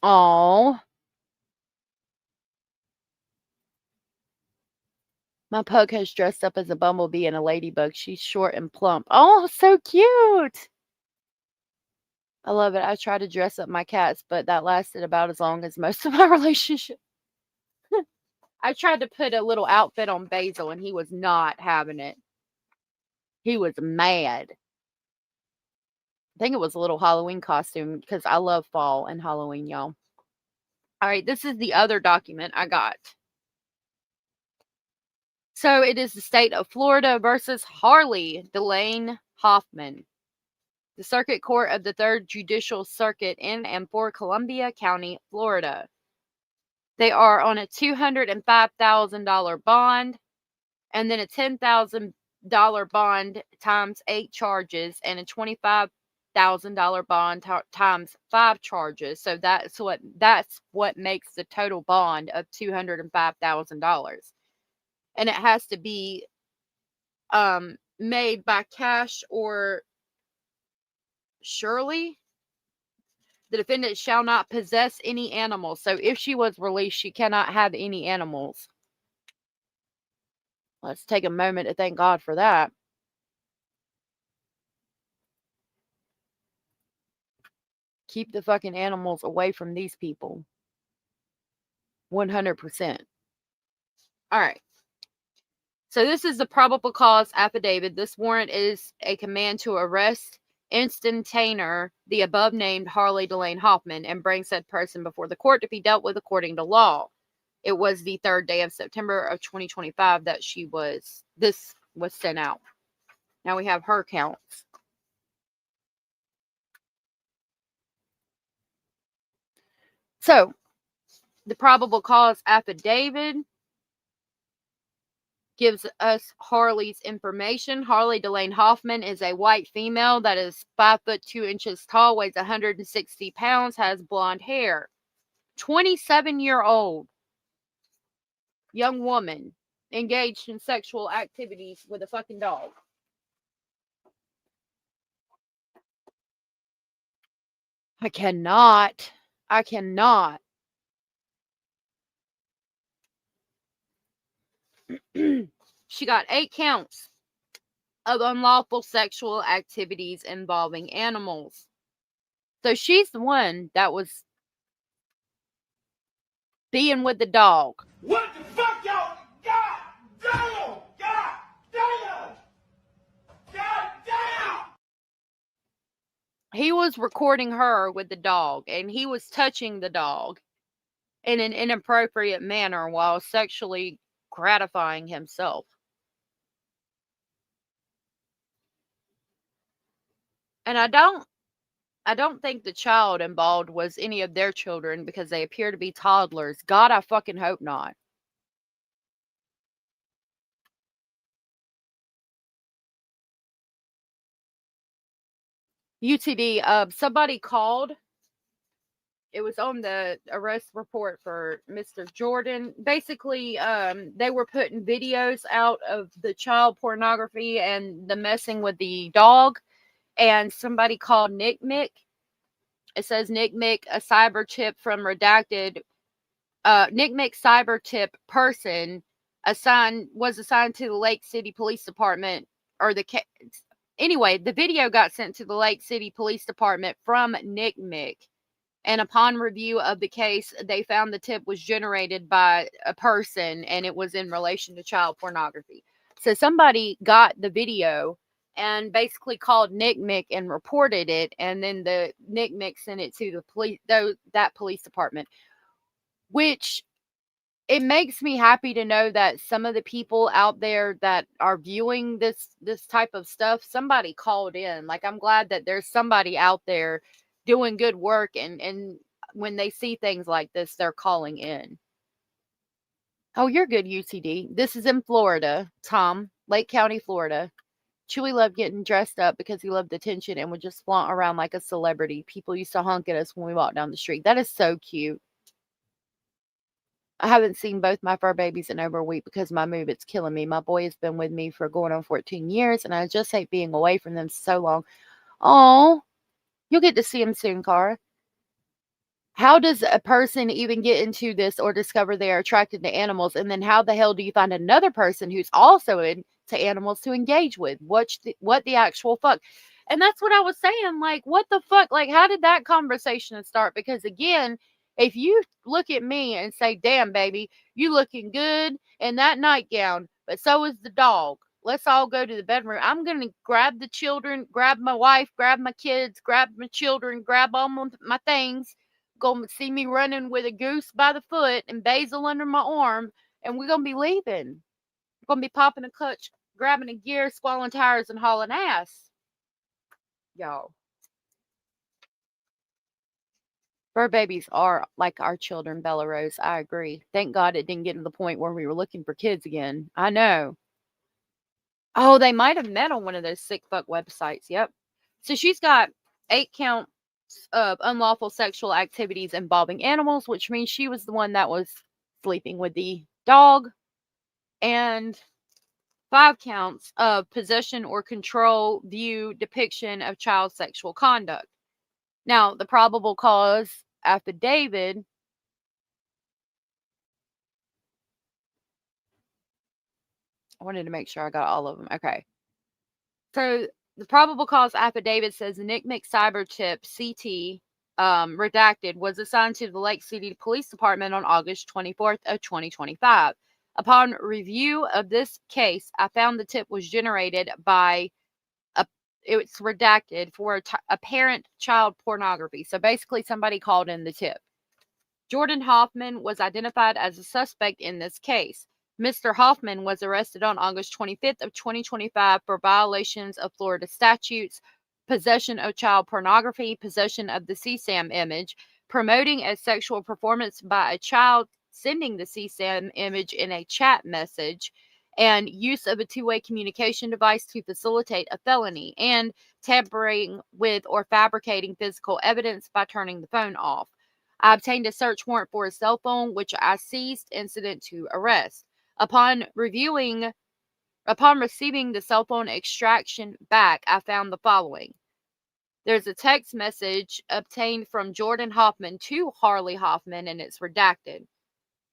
Oh, my pug has dressed up as a bumblebee and a ladybug. She's short and plump. Oh, so cute. I love it. I try to dress up my cats, but that lasted about as long as most of my relationship. I tried to put a little outfit on Basil, and he was not having it. He was mad. I think it was a little Halloween costume because I love fall and Halloween, y'all. All right, this is the other document I got. So it is the state of Florida versus Harleigh Delane Hoffman. The Circuit Court of the 3rd Judicial Circuit in and for Columbia County, Florida. They are on a $205,000 bond and then a $10,000 bond times 8 charges and a $25,000 bond times 5 charges. So that's what makes the total bond of $205,000. And it has to be made by cash or surely. The defendant shall not possess any animals. So if she was released, she cannot have any animals. Let's take a moment to thank God for that. Keep the fucking animals away from these people. 100%. All right. So this is the probable cause affidavit. This warrant is a command to arrest instantaneer the above named Harleigh Delane Hoffman and bring said person before the court to be dealt with according to law. It was the 3rd day of September of 2025 that this was sent out. Now we have her counts. So the probable cause affidavit gives us Harleigh's information. Harleigh Delane Hoffman is a white female that is 5 foot 2 inches tall, weighs 160 pounds, has blonde hair. 27-year-old young woman engaged in sexual activities with a fucking dog. I cannot. I cannot. She got 8 counts of unlawful sexual activities involving animals. So she's the one that was being with the dog. What the fuck, y'all? God damn! God damn! God damn! He was recording her with the dog, and he was touching the dog in an inappropriate manner while sexually gratifying himself. And I don't think the child involved was any of their children because they appear to be toddlers. God, I fucking hope not. UTD, somebody called. It was on the arrest report for Mr. Jordan. Basically, they were putting videos out of the child pornography and the messing with the dog. And somebody called Nick Mick. It says Nick Mick, a cyber tip from redacted. Nick Mick cyber tip person was assigned to the Lake City Police Department, or anyway, the video got sent to the Lake City Police Department from Nick Mick. And upon review of the case, they found the tip was generated by a person and it was in relation to child pornography. So somebody got the video and basically called Nick Mick and reported it. And then the Nick Mick sent it to the police, that police department, which it makes me happy to know that some of the people out there that are viewing this type of stuff, somebody called in. Like, I'm glad that there's somebody out there doing good work, and when they see things like this, they're calling in. Oh, you're good, UCD. This is in Florida, Tom, Lake County, Florida. Chewy loved getting dressed up because he loved attention and would just flaunt around like a celebrity. People used to honk at us when we walked down the street. That is so cute. I haven't seen both my fur babies in over a week because of my move. It's killing me. My boy has been with me for going on 14 years, and I just hate being away from them so long. Oh, you'll get to see him soon, Cara. How does a person even get into this or discover they are attracted to animals? And then how the hell do you find another person who's also into animals to engage with? What the actual fuck? And that's what I was saying. Like, what the fuck? Like, how did that conversation start? Because again, if you look at me and say, damn, baby, you looking good in that nightgown, but so is the dog. Let's all go to the bedroom. I'm going to grab the children, grab my wife, grab my kids, grab my children, grab all my things. Going to see me running with a goose by the foot and basil under my arm, and we're going to be leaving. We're going to be popping a clutch, grabbing a gear, squalling tires, and hauling ass. Y'all. Fur babies are like our children, Bella Rose. I agree. Thank God it didn't get to the point where we were looking for kids again. I know. Oh, they might have met on one of those sick fuck websites. Yep. So she's got 8 counts of unlawful sexual activities involving animals, which means she was the one that was sleeping with the dog, and 5 counts of possession or control, view, depiction of child sexual conduct. Now, the probable cause affidavit I wanted to make sure I got all of them. Okay. So the probable cause affidavit says Nick McCyber tip CT redacted was assigned to the Lake City Police Department on August 24th of 2025. Upon review of this case, I found the tip was generated by it's redacted for apparent child pornography. So basically somebody called in the tip. Jordan Hoffman was identified as a suspect in this case. Mr. Hoffman was arrested on August 25th of 2025 for violations of Florida statutes, possession of child pornography, possession of the CSAM image, promoting a sexual performance by a child, sending the CSAM image in a chat message, and use of a two-way communication device to facilitate a felony, and tampering with or fabricating physical evidence by turning the phone off. I obtained a search warrant for his cell phone, which I seized incident to arrest. Upon receiving the cell phone extraction back, I found the following. There's a text message obtained from Jordan Hoffman to Harleigh Hoffman, and it's redacted.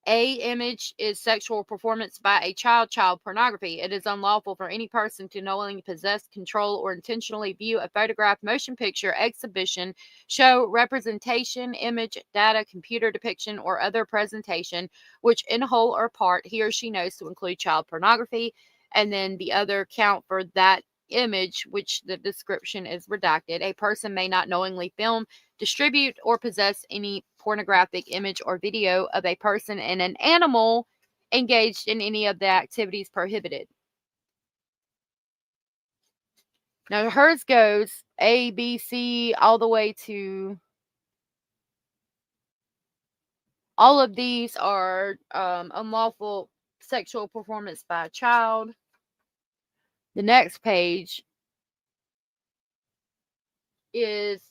A image is sexual performance by a child pornography. It is unlawful for any person to knowingly possess, control, or intentionally view a photograph, motion picture, exhibition, show, representation, image, data, computer depiction, or other presentation, which in whole or part he or she knows to include child pornography. And then the other count for that image, which the description is redacted. A person may not knowingly film, distribute, or possess any pornographic image or video of a person and an animal engaged in any of the activities prohibited. Now hers goes A, B, C, all the way to all of these are unlawful sexual performance by a child. The next page is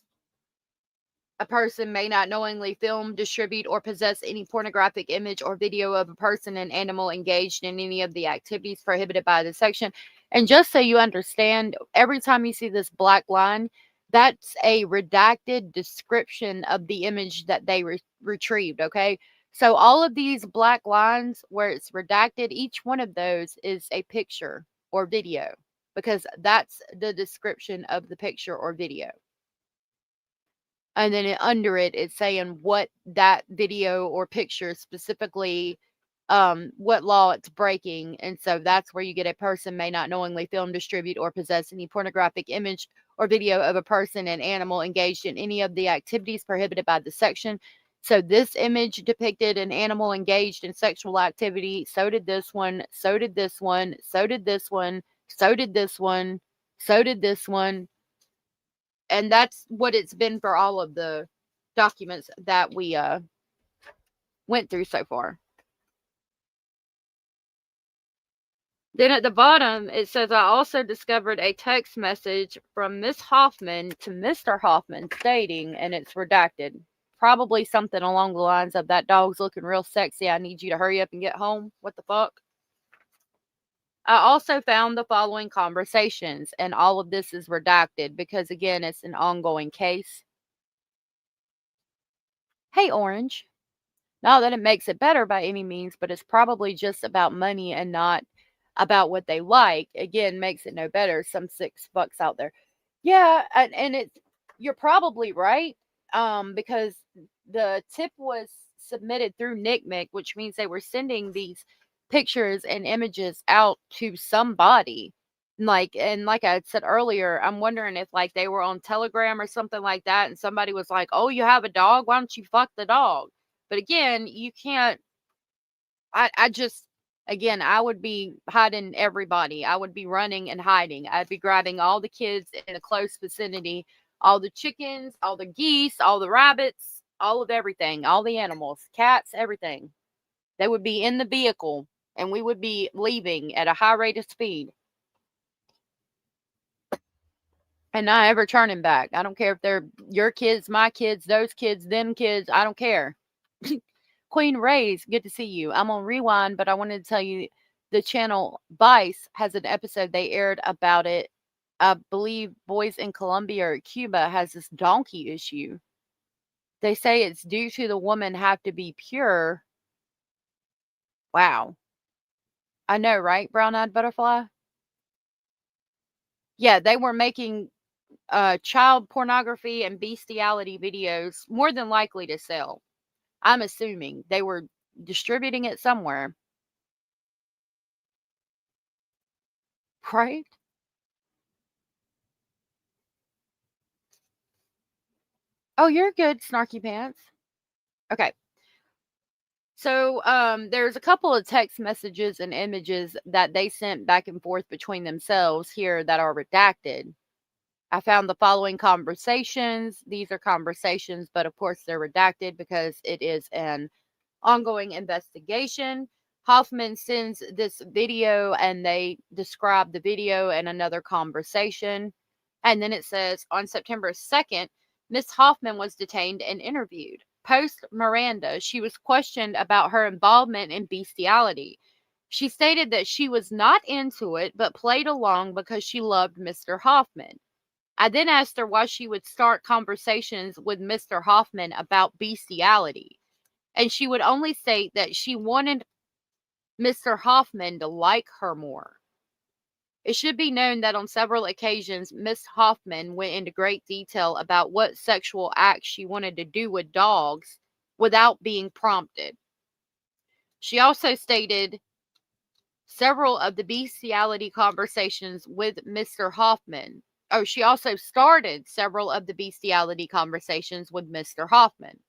a person may not knowingly film, distribute, or possess any pornographic image or video of a person and animal engaged in any of the activities prohibited by this section. And just so you understand, every time you see this black line, that's a redacted description of the image that they retrieved, okay? So all of these black lines where it's redacted, each one of those is a picture or video, because that's the description of the picture or video. And then under it, it's saying what that video or picture specifically, what law it's breaking. And so that's where you get a person may not knowingly film, distribute, or possess any pornographic image or video of a person and animal engaged in any of the activities prohibited by the section. So this image depicted an animal engaged in sexual activity. So did this one. So did this one. So did this one. So did this one. So did this one. And that's what it's been for all of the documents that we went through so far. Then at the bottom, it says, I also discovered a text message from Miss Hoffman to Mr. Hoffman stating, and it's redacted, probably something along the lines of, that dog's looking real sexy. I need you to hurry up and get home. What the fuck? I also found the following conversations, and all of this is redacted because, again, it's an ongoing case. Hey, Orange. Not that it makes it better by any means, but it's probably just about money and not about what they like. Again, makes it no better. Some sick fucks out there. Yeah, and it's, you're probably right, because the tip was submitted through NCMEC, which means they were sending these pictures and images out to somebody. Like I said earlier, I'm wondering if like they were on Telegram or something like that, and somebody was like, oh, you have a dog? Why don't you fuck the dog? But again, you can't. Again, I would be hiding everybody. I would be running and hiding. I'd be grabbing all the kids in a close vicinity, all the chickens, all the geese, all the rabbits, all of everything, all the animals, cats, everything. They would be in the vehicle, and we would be leaving at a high rate of speed. And not ever turning back. I don't care if they're your kids, my kids, those kids, them kids. I don't care. Queen Ray's, good to see you. I'm on Rewind, but I wanted to tell you the channel Vice has an episode they aired about it. I believe boys in Colombia or Cuba has this donkey issue. They say it's due to the woman have to be pure. Wow. I know, right? Brown-eyed butterfly? Yeah, they were making child pornography and bestiality videos, more than likely to sell. I'm assuming they were distributing it somewhere. Right? Oh, you're good, Snarky Pants. Okay. So there's a couple of text messages and images that they sent back and forth between themselves here that are redacted. I found the following conversations. These are conversations, but of course they're redacted because it is an ongoing investigation. Hoffman sends this video and they describe the video and another conversation. And then it says, on September 2nd, Miss Hoffman was detained and interviewed. Post Miranda, she was questioned about her involvement in bestiality. She stated that she was not into it, but played along because she loved Mr. Hoffman. I then asked her why she would start conversations with Mr. Hoffman about bestiality, and she would only state that she wanted Mr. Hoffman to like her more. It should be known that on several occasions, Miss Hoffman went into great detail about what sexual acts she wanted to do with dogs without being prompted. She also stated several of the bestiality conversations with Mr. Hoffman. Oh, she also started several of the bestiality conversations with Mr. Hoffman.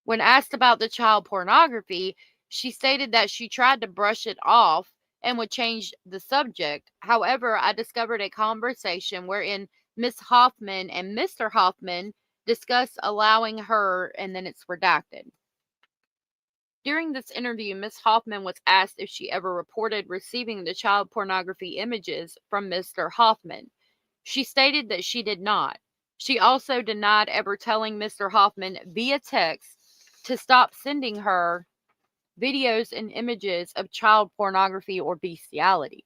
When asked about the child pornography, she stated that she tried to brush it off and would change the subject. However, I discovered a conversation wherein Miss Hoffman and Mr. Hoffman discussed allowing her, and then it's redacted. During this interview, Miss Hoffman was asked if she ever reported receiving the child pornography images from Mr. Hoffman. She stated that she did not. She also denied ever telling Mr. Hoffman via text to stop sending her videos and images of child pornography or bestiality.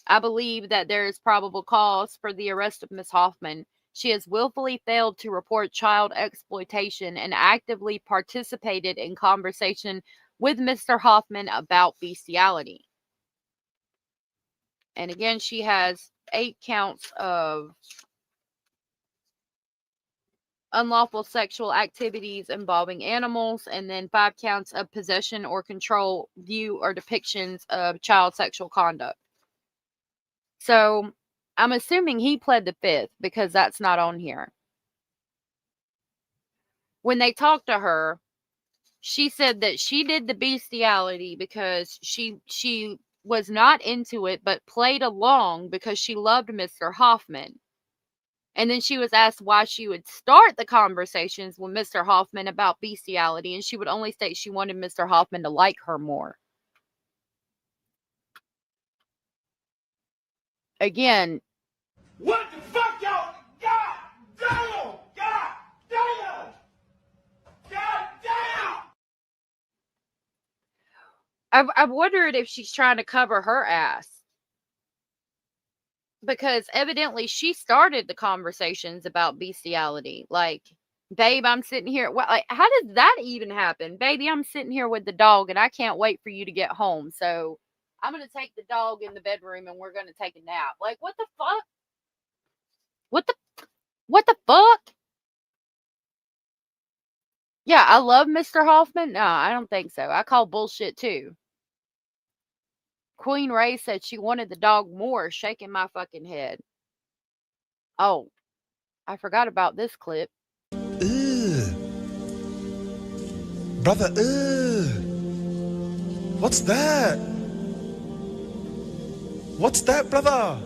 I believe that there is probable cause for the arrest of Miss Hoffman. She has willfully failed to report child exploitation and actively participated in conversation with Mr. Hoffman about bestiality. And again, she has 8 counts of unlawful sexual activities involving animals, and then 5 counts of possession or control, view, or depictions of child sexual conduct. So I'm assuming he pled the 5th because that's not on here. When they talked to her, she said that she did the bestiality because she was not into it, but played along because she loved Mr. Hoffman. And then she was asked why she would start the conversations with Mr. Hoffman about bestiality, and she would only state she wanted Mr. Hoffman to like her more. Again, What the fuck, y'all? God damn! God damn! God damn! I've wondered if she's trying to cover her ass. Because evidently she started the conversations about bestiality. Like, babe, I'm sitting here. Well, like, how did that even happen? Baby, I'm sitting here with the dog and I can't wait for you to get home. So I'm going to take the dog in the bedroom and we're going to take a nap. Like, what the fuck? What the fuck? Yeah, I love Mr. Hoffman. No, I don't think so. I call bullshit too. Queen Ray said she wanted the dog more, shaking my fucking head. Oh, I forgot about this clip. Ugh. Brother, ugh. What's that? What's that, brother?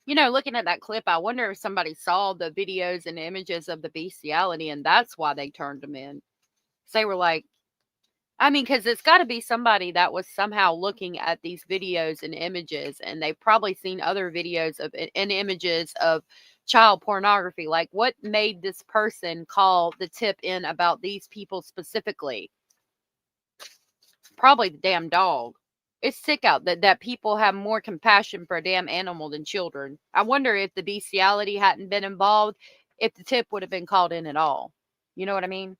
You know, looking at that clip, I wonder if somebody saw the videos and images of the bestiality and that's why they turned them in. They were like, I mean, because it's got to be somebody that was somehow looking at these videos and images, and they've probably seen other videos of and images of child pornography. Like, what made this person call the tip in about these people specifically? Probably the damn dog. It's sick out that people have more compassion for a damn animal than children. I wonder if the bestiality hadn't been involved, if the tip would have been called in at all. You know what I mean?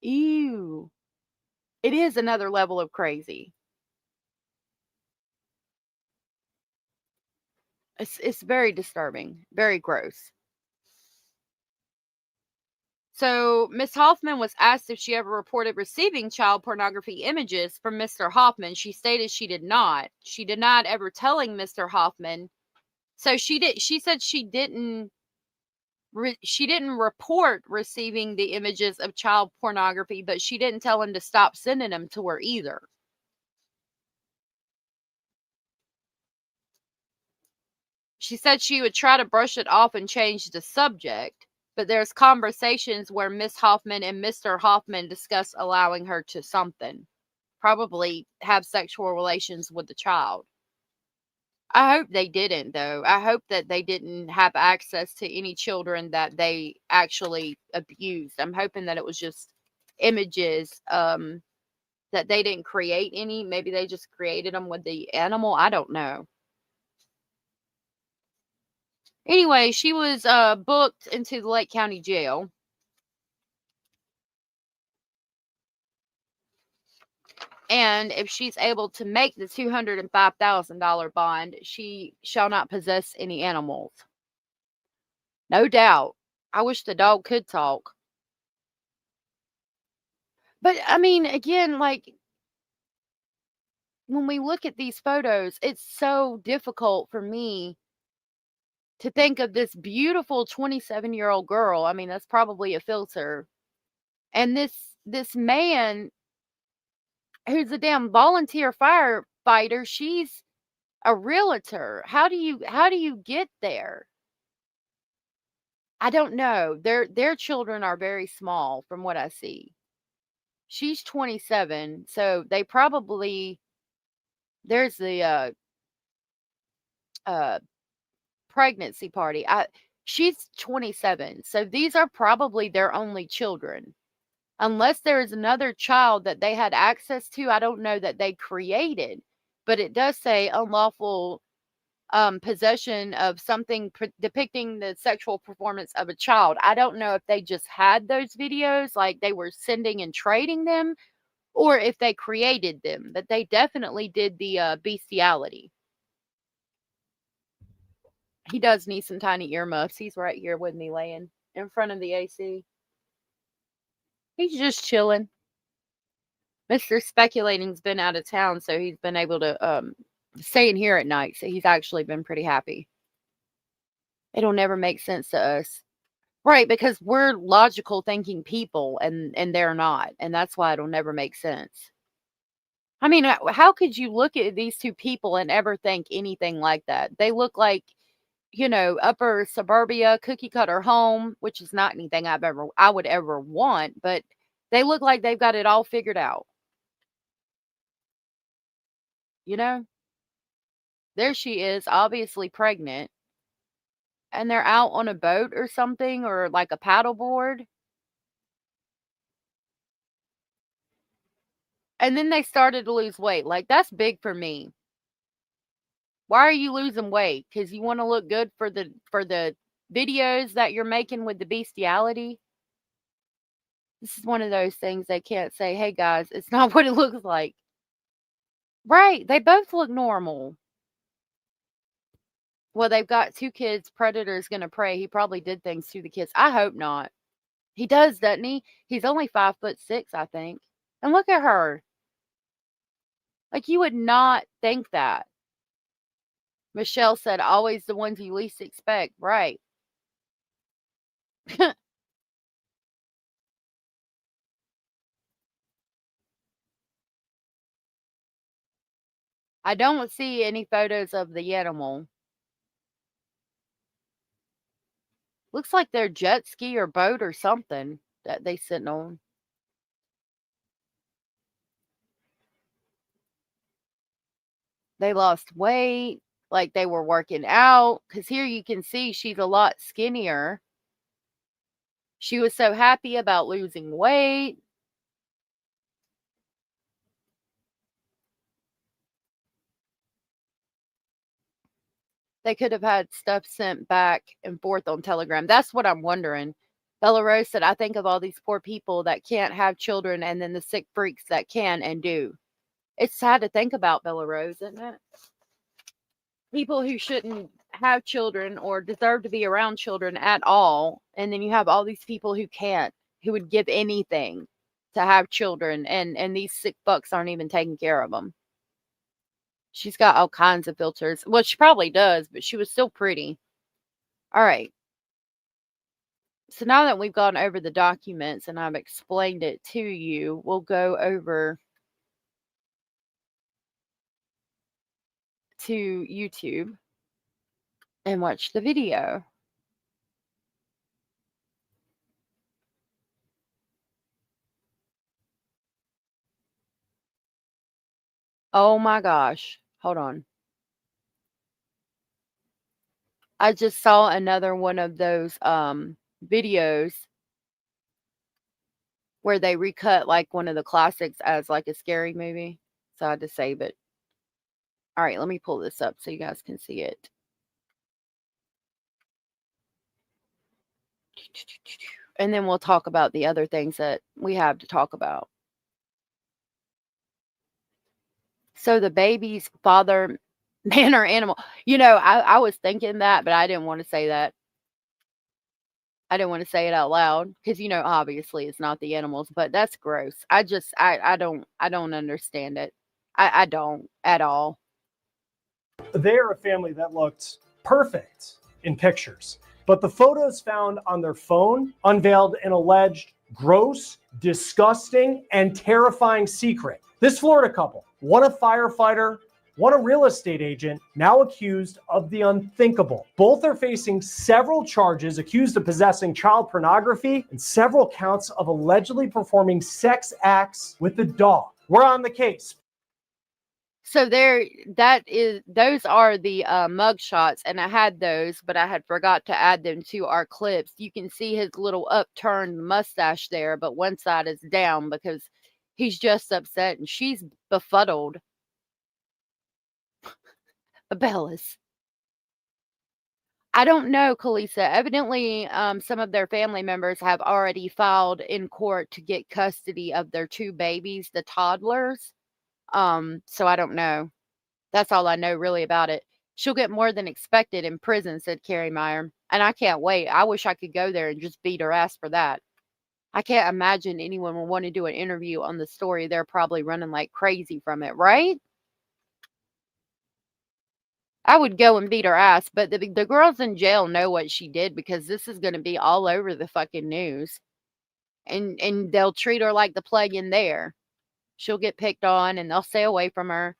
Ew. It is another level of crazy. It's very disturbing, very gross. So Miss Hoffman was asked if she ever reported receiving child pornography images from Mr. Hoffman. She stated she did not. She denied ever telling Mr. Hoffman. So she said she didn't report receiving the images of child pornography, but she didn't tell him to stop sending them to her either. She said she would try to brush it off and change the subject, but there's conversations where Miss Hoffman and Mr. Hoffman discuss allowing her to something, probably have sexual relations with the child. I hope they didn't, though. I hope that they didn't have access to any children that they actually abused. I'm hoping that it was just images that they didn't create any. Maybe they just created them with the animal. I don't know. Anyway, she was booked into the Lake County Jail. And if she's able to make the $205,000 bond, she shall not possess any animals. No doubt. I wish the dog could talk. But I mean, again, like when we look at these photos, it's so difficult for me to think of this beautiful 27-year-old girl. I mean, that's probably a filter. And this man who's a damn volunteer firefighter, she's a realtor. How do you get there? I don't know. Their children are very small from what I see. She's 27, so they probably there's the pregnancy party. She's 27, so these are probably their only children. Unless there is another child that they had access to, I don't know that they created, but it does say unlawful possession of something depicting the sexual performance of a child. I don't know if they just had those videos, like they were sending and trading them, or if they created them. But they definitely did the bestiality. He does need some tiny earmuffs. He's right here with me laying in front of the AC. He's just chilling. Mr. Speculating's been out of town, so he's been able to stay in here at night. So he's actually been pretty happy. It'll never make sense to us. Right, because we're logical thinking people and they're not. And that's why it'll never make sense. I mean, how could you look at these two people and ever think anything like that? They look like, upper suburbia, cookie cutter home, which is not anything I would ever want, but they look like they've got it all figured out. There she is, obviously pregnant. And they're out on a boat or something, or like a paddleboard. And then they started to lose weight. Like, that's big for me. Why are you losing weight? Because you want to look good for the videos that you're making with the bestiality? This is one of those things they can't say, hey guys, it's not what it looks like. Right. They both look normal. Well, they've got 2 kids. Predator's going to prey. He probably did things to the kids. I hope not. He does, doesn't he? He's only 5'6", I think. And look at her. Like, you would not think that. Michelle said, always the ones you least expect. Right. I don't see any photos of the animal. Looks like they're jet ski or boat or something that they sitting on. They lost weight, like they were working out. Because here you can see she's a lot skinnier. She was so happy about losing weight. They could have had stuff sent back and forth on Telegram. That's what I'm wondering. Bella Rose said, I think of all these poor people that can't have children and then the sick freaks that can and do. It's sad to think about, Bella Rose, isn't it? People who shouldn't have children or deserve to be around children at all. And then you have all these people who can't, who would give anything to have children. And these sick fucks aren't even taking care of them. She's got all kinds of filters. Well, she probably does, but she was still pretty. All right. So now that we've gone over the documents and I've explained it to you, we'll go over to YouTube and watch the video. Oh my gosh. Hold on. I just saw another one of those videos where they recut like one of the classics as like a scary movie. So I had to save it. All right, let me pull this up so you guys can see it. And then we'll talk about the other things that we have to talk about. So the baby's father, man or animal. You know, I was thinking that, but I didn't want to say that. I didn't want to say it out loud because, you know, obviously it's not the animals, but that's gross. I don't understand it. I don't at all. They're a family that looked perfect in pictures, but the photos found on their phone unveiled an alleged gross, disgusting, and terrifying secret. This Florida couple, one a firefighter, one a real estate agent, now accused of the unthinkable. Both are facing several charges, accused of possessing child pornography and several counts of allegedly performing sex acts with the dog. We're on the case. So those are the mug shots, and I had those, but I had forgot to add them to our clips. You can see his little upturned mustache there, but one side is down because he's just upset, and she's befuddled. Bellas. I don't know, Kalisa. Evidently, some of their family members have already filed in court to get custody of their two babies, the toddlers. So I don't know. That's all I know really about it. She'll get more than expected in prison, said Carrie Meyer. And I can't wait. I wish I could go there and just beat her ass for that. I can't imagine anyone would want to do an interview on the story. They're probably running like crazy from it, right? I would go and beat her ass, but the girls in jail know what she did because this is going to be all over the fucking news. And they'll treat her like the plague in there. She'll get picked on and they'll stay away from her.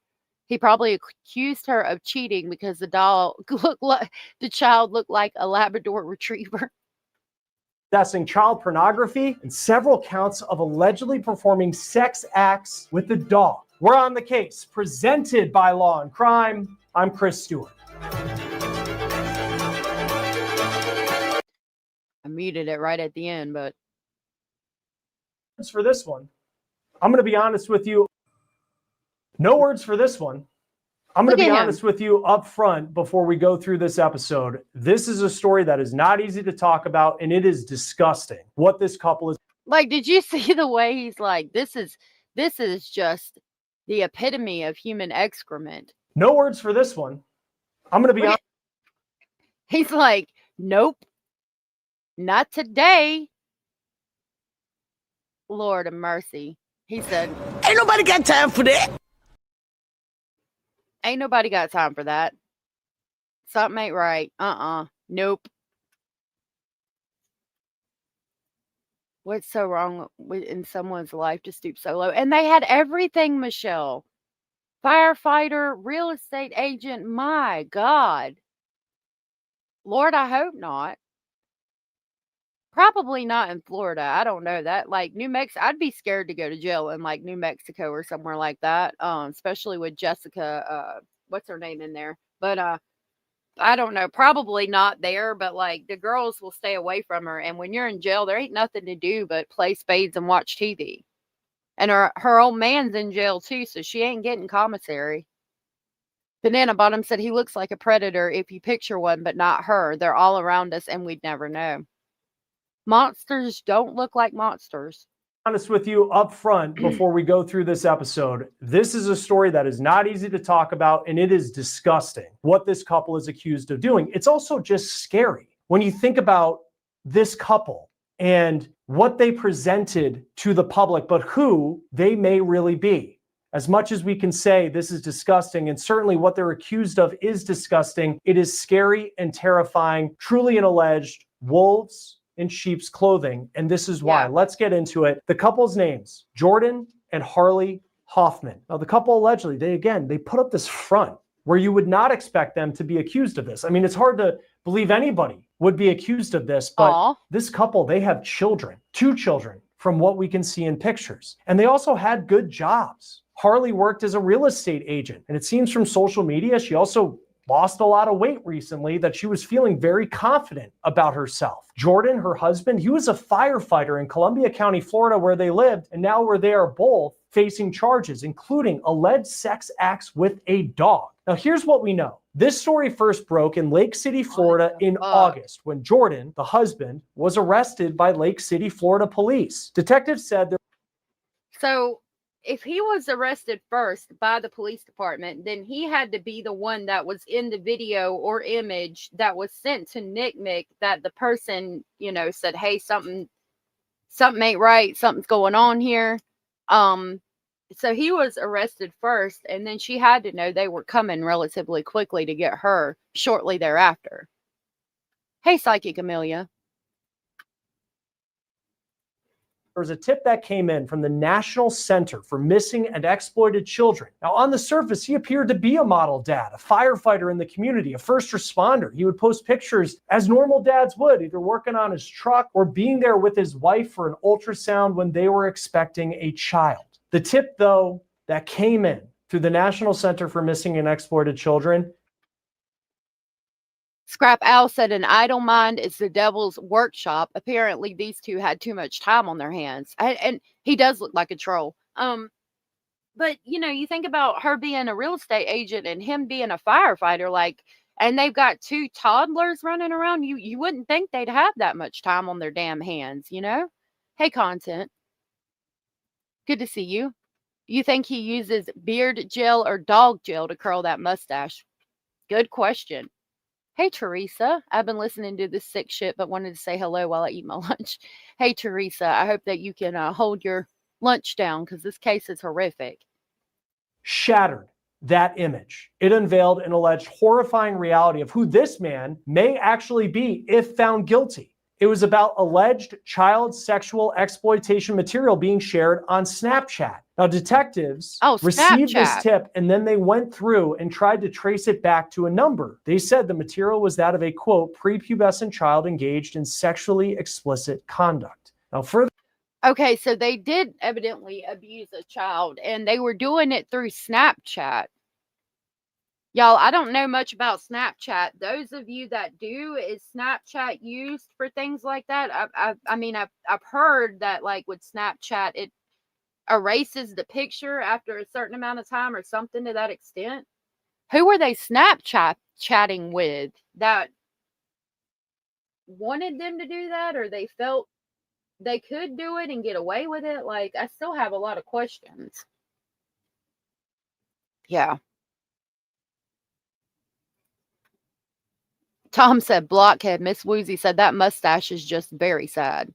He probably accused her of cheating because the child looked like a Labrador retriever. Possessing child pornography and several counts of allegedly performing sex acts with the dog. We're on the case, presented by Law and Crime. I'm Chris Stewart. I muted it right at the end, but for this one, I'm going to be honest with you. No words for this one. I'm going to be honest with you up front before we go through this episode. This is a story that is not easy to talk about, and it is disgusting what this couple is. Like, did you see the way he's like, this is just the epitome of human excrement. No words for this one. I'm going to be honest. He's like, nope, not today. Lord of mercy. He said, ain't nobody got time for that. Ain't nobody got time for that. Something ain't right. Nope. What's so wrong in someone's life to stoop so low? And they had everything, Michelle. Firefighter, real estate agent. My God. Lord, I hope not. Probably not in Florida. I don't know that. Like New Mexico, I'd be scared to go to jail in like New Mexico or somewhere like that. Especially with Jessica, what's her name in there? But I don't know. Probably not there, but like the girls will stay away from her. And when you're in jail, there ain't nothing to do but play spades and watch TV. And her old man's in jail too, so she ain't getting commissary. Banana Bottom said he looks like a predator if you picture one, but not her. They're all around us and we'd never know. Monsters don't look like monsters. Honest with you up front before we go through this episode. This is a story that is not easy to talk about, and it is disgusting what this couple is accused of doing. It's also just scary when you think about this couple and what they presented to the public, but who they may really be. As much as we can say this is disgusting, and certainly what they're accused of is disgusting, it is scary and terrifying, truly an alleged wolves in sheep's clothing. And this is why. Let's get into it. The couple's names, Jordan and Harleigh Hoffman. Now, the couple allegedly, they put up this front where you would not expect them to be accused of this. I mean, it's hard to believe anybody would be accused of this, but this couple, they have children, 2 children from what we can see in pictures. And they also had good jobs. Harleigh worked as a real estate agent. And it seems from social media, she also lost a lot of weight recently, that she was feeling very confident about herself. Jordan, her husband, he was a firefighter in Columbia County, Florida, where they lived, and now where they are both facing charges, including alleged sex acts with a dog. Now, here's what we know. This story first broke in Lake City, Florida in August, when Jordan, the husband, was arrested by Lake City, Florida police. Detectives said there. So if he was arrested first by the police department, then he had to be the one that was in the video or image that was sent to NCMEC, that the person, you know, said, hey, something ain't right, something's going on here. So he was arrested first, and then she had to know they were coming relatively quickly to get her shortly thereafter. Hey, Psychic Amelia. There was a tip that came in from the National Center for Missing and Exploited Children. Now, on the surface, he appeared to be a model dad, a firefighter in the community, a first responder. He would post pictures as normal dads would, either working on his truck or being there with his wife for an ultrasound when they were expecting a child. The tip, though, that came in through the National Center for Missing and Exploited Children. Scrap Owl said an idle mind is the devil's workshop. Apparently, these two had too much time on their hands. And he does look like a troll. But, you know, you think about her being a real estate agent and him being a firefighter, like, and they've got two toddlers running around. You wouldn't think they'd have that much time on their damn hands, you know? Hey, Content. Good to see you. You think he uses beard gel or dog gel to curl that mustache? Good question. Hey, Teresa. I've been listening to this sick shit, but wanted to say hello while I eat my lunch. Hey, Teresa. I hope that you can hold your lunch down, because this case is horrific. Shattered that image. It unveiled an alleged horrifying reality of who this man may actually be if found guilty. It was about alleged child sexual exploitation material being shared on Snapchat. Now, detectives received this tip, and then they went through and tried to trace it back to a number. They said the material was that of a, quote, prepubescent child engaged in sexually explicit conduct. Now, further. Okay, so they did evidently abuse a child, and they were doing it through Snapchat. Y'all, I don't know much about Snapchat. Those of you that do, is Snapchat used for things like that? I mean, I've heard that, like, with Snapchat, it erases the picture after a certain amount of time or something to that extent. Who were they chatting with that wanted them to do that, or they felt they could do it and get away with it? Like, I still have a lot of questions. Yeah. Tom said, blockhead. Miss Woozy said that mustache is just very sad.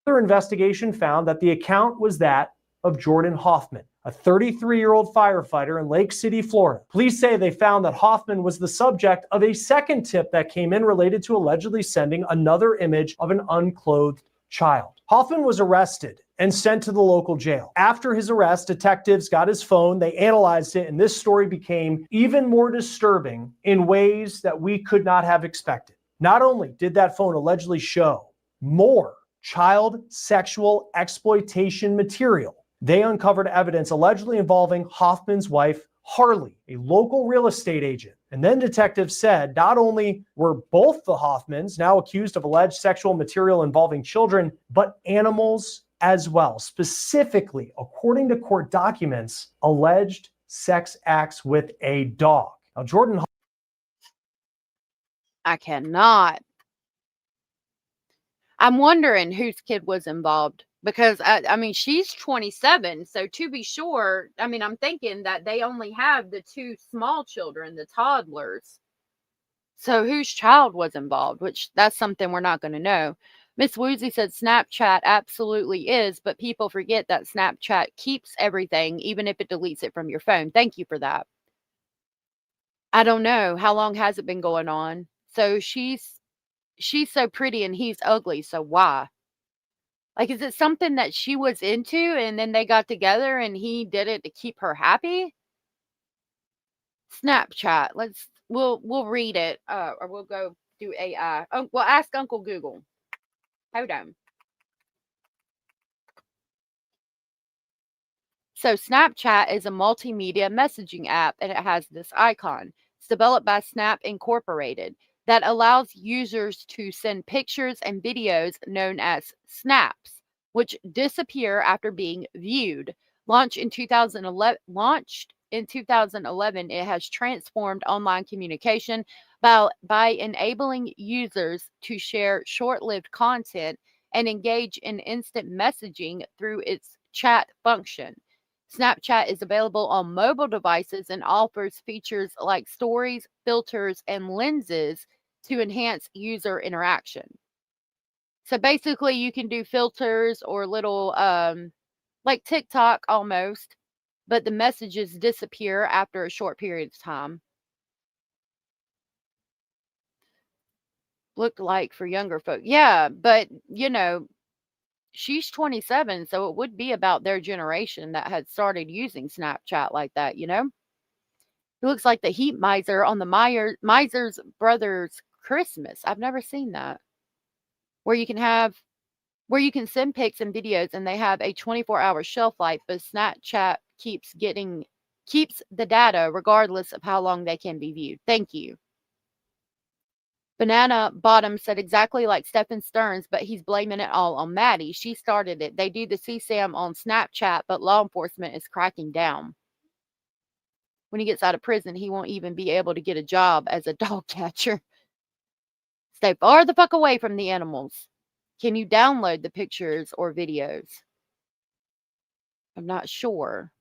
Further investigation found that the account was that of Jordan Hoffman, a 33-year-old firefighter in Lake City, Florida. Police say they found that Hoffman was the subject of a second tip that came in related to allegedly sending another image of an unclothed child. Hoffman was arrested and sent to the local jail. After his arrest, detectives got his phone, they analyzed it, and this story became even more disturbing in ways that we could not have expected. Not only did that phone allegedly show more child sexual exploitation material, they uncovered evidence allegedly involving Hoffman's wife, Harleigh, a local real estate agent. And then detectives said not only were both the Hoffmans now accused of alleged sexual material involving children, but animals as well. Specifically, according to court documents, alleged sex acts with a dog. Now, Jordan. I cannot. I'm wondering whose kid was involved, because I mean, she's 27. So to be sure, I mean, I'm thinking that they only have the two small children, the toddlers. So whose child was involved, which that's something we're not going to know. Miss Woozy said Snapchat absolutely is, but people forget that Snapchat keeps everything, even if it deletes it from your phone. Thank you for that. I don't know. How long has it been going on? So she's so pretty and he's ugly. So why? Like, is it something that she was into and then they got together and he did it to keep her happy? Snapchat. We'll read it. Or we'll go do AI. Oh, well, ask Uncle Google. Hold on. So Snapchat is a multimedia messaging app and it has this icon. It's developed by Snap Incorporated that allows users to send pictures and videos known as snaps, which disappear after being viewed. Launched in 2011, it has transformed online communication by enabling users to share short-lived content and engage in instant messaging through its chat function. Snapchat is available on mobile devices and offers features like stories, filters, and lenses to enhance user interaction. So basically, you can do filters or little, like TikTok almost, but the messages disappear after a short period of time. Looked like for younger folk. Yeah, but she's 27, so it would be about their generation that had started using Snapchat like that, It looks like the Heat Miser on the Miser's Brothers Christmas. I've never seen that. Where you can send pics and videos and they have a 24-hour shelf life, but Snapchat keeps the data regardless of how long they can be viewed. Thank you. Banana Bottom said exactly like Stephen Stearns, but he's blaming it all on Maddie. She started it. They do the CSAM on Snapchat, but law enforcement is cracking down. When he gets out of prison, he won't even be able to get a job as a dog catcher. Stay far the fuck away from the animals. Can you download the pictures or videos? I'm not sure.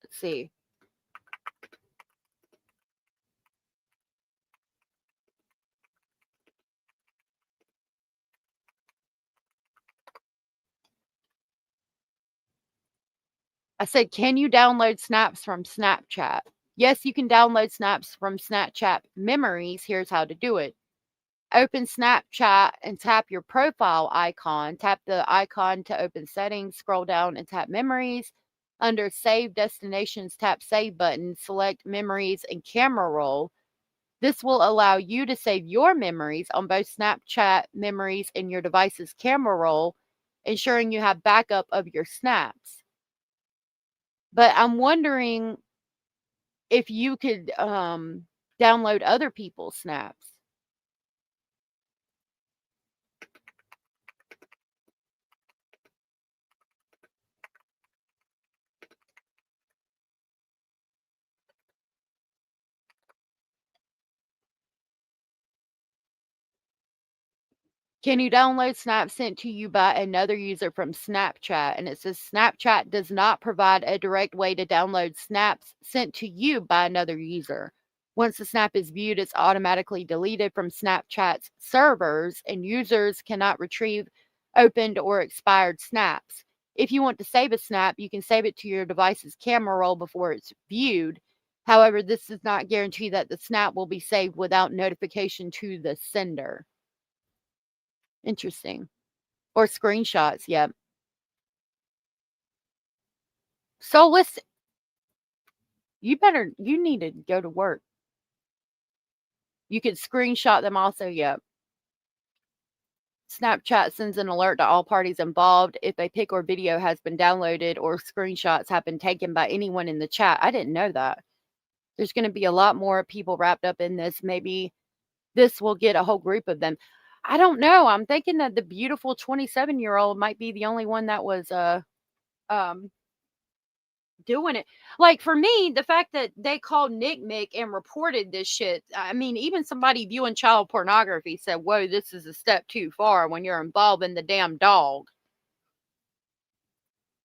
Let's see. I said, can you download snaps from Snapchat? Yes, you can download snaps from Snapchat memories. Here's how to do it. Open Snapchat and tap your profile icon. Tap the icon to open settings. Scroll down and tap memories. Under Save Destinations, tap Save button. Select Memories and Camera Roll. This will allow you to save your memories on both Snapchat memories and your device's camera roll, ensuring you have backup of your snaps. But I'm wondering if you could download other people's snaps. Can you download snaps sent to you by another user from Snapchat? And it says Snapchat does not provide a direct way to download snaps sent to you by another user. Once the snap is viewed, it's automatically deleted from Snapchat's servers, and users cannot retrieve opened or expired snaps. If you want to save a snap, you can save it to your device's camera roll before it's viewed. However, this does not guarantee that the snap will be saved without notification to the sender. Interesting. Or screenshots, yep. So listen, you need to go to work. You could screenshot them also, yep. Snapchat sends an alert to all parties involved if a pic or video has been downloaded or screenshots have been taken by anyone in the chat. I didn't know that. There's going to be a lot more people wrapped up in this. Maybe this will get a whole group of them. I don't know. I'm thinking that the beautiful 27-year-old might be the only one that was doing it. Like for me, the fact that they called Nick Mick and reported this shit. I mean, even somebody viewing child pornography said, "Whoa, this is a step too far when you're involving the damn dog."